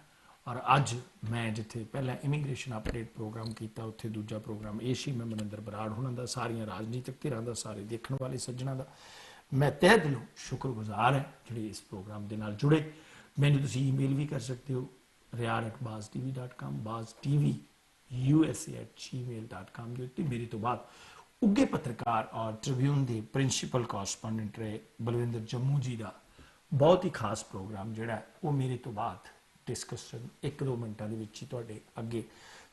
S2: ਔਰ ਅੱਜ ਮੈਂ ਜਿੱਥੇ ਪਹਿਲਾਂ ਇਮੀਗ੍ਰੇਸ਼ਨ ਅਪਡੇਟ ਪ੍ਰੋਗਰਾਮ ਕੀਤਾ, ਉੱਥੇ ਦੂਜਾ ਪ੍ਰੋਗਰਾਮ ਇਹ ਸੀ। ਮੈਂ ਮਨਿੰਦਰ ਬਰਾੜ ਹੋਣਾ ਦਾ, ਸਾਰੀਆਂ ਰਾਜਨੀਤਿਕ ਧਿਰਾਂ ਦਾ, ਸਾਰੇ ਦੇਖਣ ਵਾਲੇ ਸੱਜਣਾਂ ਦਾ ਮੈਂ ਤਹਿ ਦਿਲੋਂ ਸ਼ੁਕਰਗੁਜ਼ਾਰ ਹਾਂ ਜਿਹੜੇ ਇਸ ਪ੍ਰੋਗਰਾਮ ਦੇ ਨਾਲ ਜੁੜੇ। ਮੈਨੂੰ ਤੁਸੀਂ ਈਮੇਲ ਵੀ ਕਰ ਸਕਦੇ ਹੋ riyad@baztv.com, baztv@gmail.com ਦੇ ਉੱਤੇ। ਮੇਰੇ ਤੋਂ ਬਾਅਦ ਉੱਗੇ ਪੱਤਰਕਾਰ ਔਰ ਟ੍ਰਿਬਿਊਨ ਦੇ ਪ੍ਰਿੰਸੀਪਲ ਕੋਰਸਪੋਂਡੈਂਟ ਰਹੇ ਬਲਵਿੰਦਰ ਜੰਮੂ ਜੀ ਦਾ ਬਹੁਤ ਹੀ ਖਾਸ ਪ੍ਰੋਗਰਾਮ ਜਿਹੜਾ ਉਹ ਮੇਰੇ ਤੋਂ ਬਾਅਦ ਡਿਸਕਸ਼ਨ 1-2 ਮਿੰਟਾਂ ਦੇ ਵਿੱਚ ਹੀ ਤੁਹਾਡੇ ਅੱਗੇ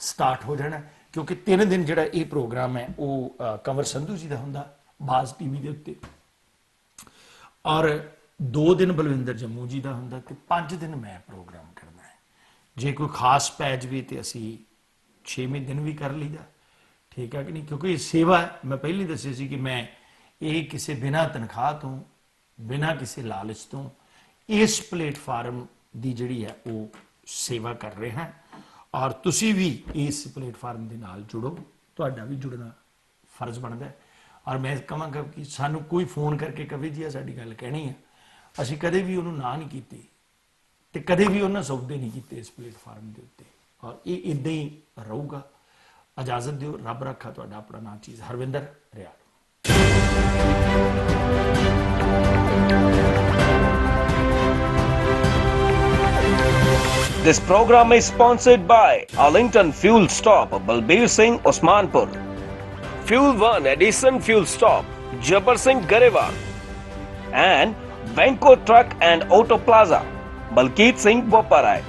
S2: ਸਟਾਰਟ ਹੋ ਜਾਣਾ, ਕਿਉਂਕਿ 3 ਦਿਨ ਜਿਹੜਾ ਇਹ ਪ੍ਰੋਗਰਾਮ ਹੈ ਉਹ ਕੰਵਰ ਸੰਧੂ ਜੀ ਦਾ ਹੁੰਦਾ ਬਾਜ਼ ਟੀਵੀ ਦੇ ਉੱਤੇ, ਔਰ 2 ਦਿਨ ਬਲਵਿੰਦਰ ਜੰਮੂ ਜੀ ਦਾ ਹੁੰਦਾ ਤੇ 5 ਦਿਨ ਮੈਂ ਪ੍ਰੋਗਰਾਮ ਕਰਨਾ ਹੈ। ਜੇ ਕੋਈ ਖਾਸ ਪੈ ਜਾਵੇ ਤੇ ਅਸੀਂ 6ਵੇਂ ਦਿਨ ਵੀ ਕਰ ਲਈਦਾ, ਠੀਕ ਹੈ ਕਿ ਨਹੀਂ, ਕਿਉਂਕਿ ਇਹ ਸੇਵਾ ਹੈ। ਮੈਂ ਪਹਿਲਾਂ ਦੱਸਿਆ ਸੀ ਕਿ ਮੈਂ ਇਹ ਕਿਸੇ ਬਿਨਾਂ ਤਨਖਾਹ ਤੋਂ, ਬਿਨਾਂ ਕਿਸੇ ਲਾਲਚ ਤੋਂ ਇਸ ਪਲੇਟਫਾਰਮ ਦੀ ਜਿਹੜੀ ਹੈ ਉਹ ਸੇਵਾ ਕਰ ਰਹੇ ਹਾਂ, ਔਰ ਤੁਸੀਂ ਵੀ ਇਸ ਪਲੇਟਫਾਰਮ ਦੇ ਨਾਲ ਜੁੜੋ, ਤੁਹਾਡਾ ਵੀ ਜੁੜਨਾ ਫਰਜ਼ ਬਣਦਾ ਹੈ। ਔਰ ਮੈਂ ਕਹਾਂਗਾ ਕਿ ਸਾਨੂੰ ਕੋਈ ਫੋਨ ਕਰਕੇ ਕਵੇ ਜੀ ਆ ਸਾਡੀ ਗੱਲ ਕਹਿਣੀ ਹੈ, ਅਸੀਂ ਕਦੇ ਵੀ ਉਹਨੂੰ ਨਾ ਨਹੀਂ ਕੀਤੀ ਤੇ ਕਦੇ ਵੀ ਉਹਨਾਂ ਸੌਦੇ ਨਹੀਂ ਕੀਤੇ ਇਸ ਪਲੇਟਫਾਰਮ ਦੇ ਉੱਤੇ, ਔਰ ਇਹ ਇਦਾਂ ਹੀ ਰਹੂਗਾ। ਇਜਾਜ਼ਤ ਦਿਓ, ਰੱਬ ਰੱਖਾ। ਤੁਹਾਡਾ ਆਪਣਾ ਨਾਮ ਚੀਜ਼ Harvinder Riar.
S1: This program is sponsored by Arlington Fuel Stop, Balbir Singh, Osmanpur. Fuel 1 Edison Fuel Stop, Jabbar Singh, Garewal. And Venko Truck and Auto Plaza, Balkeet Singh, Boparai.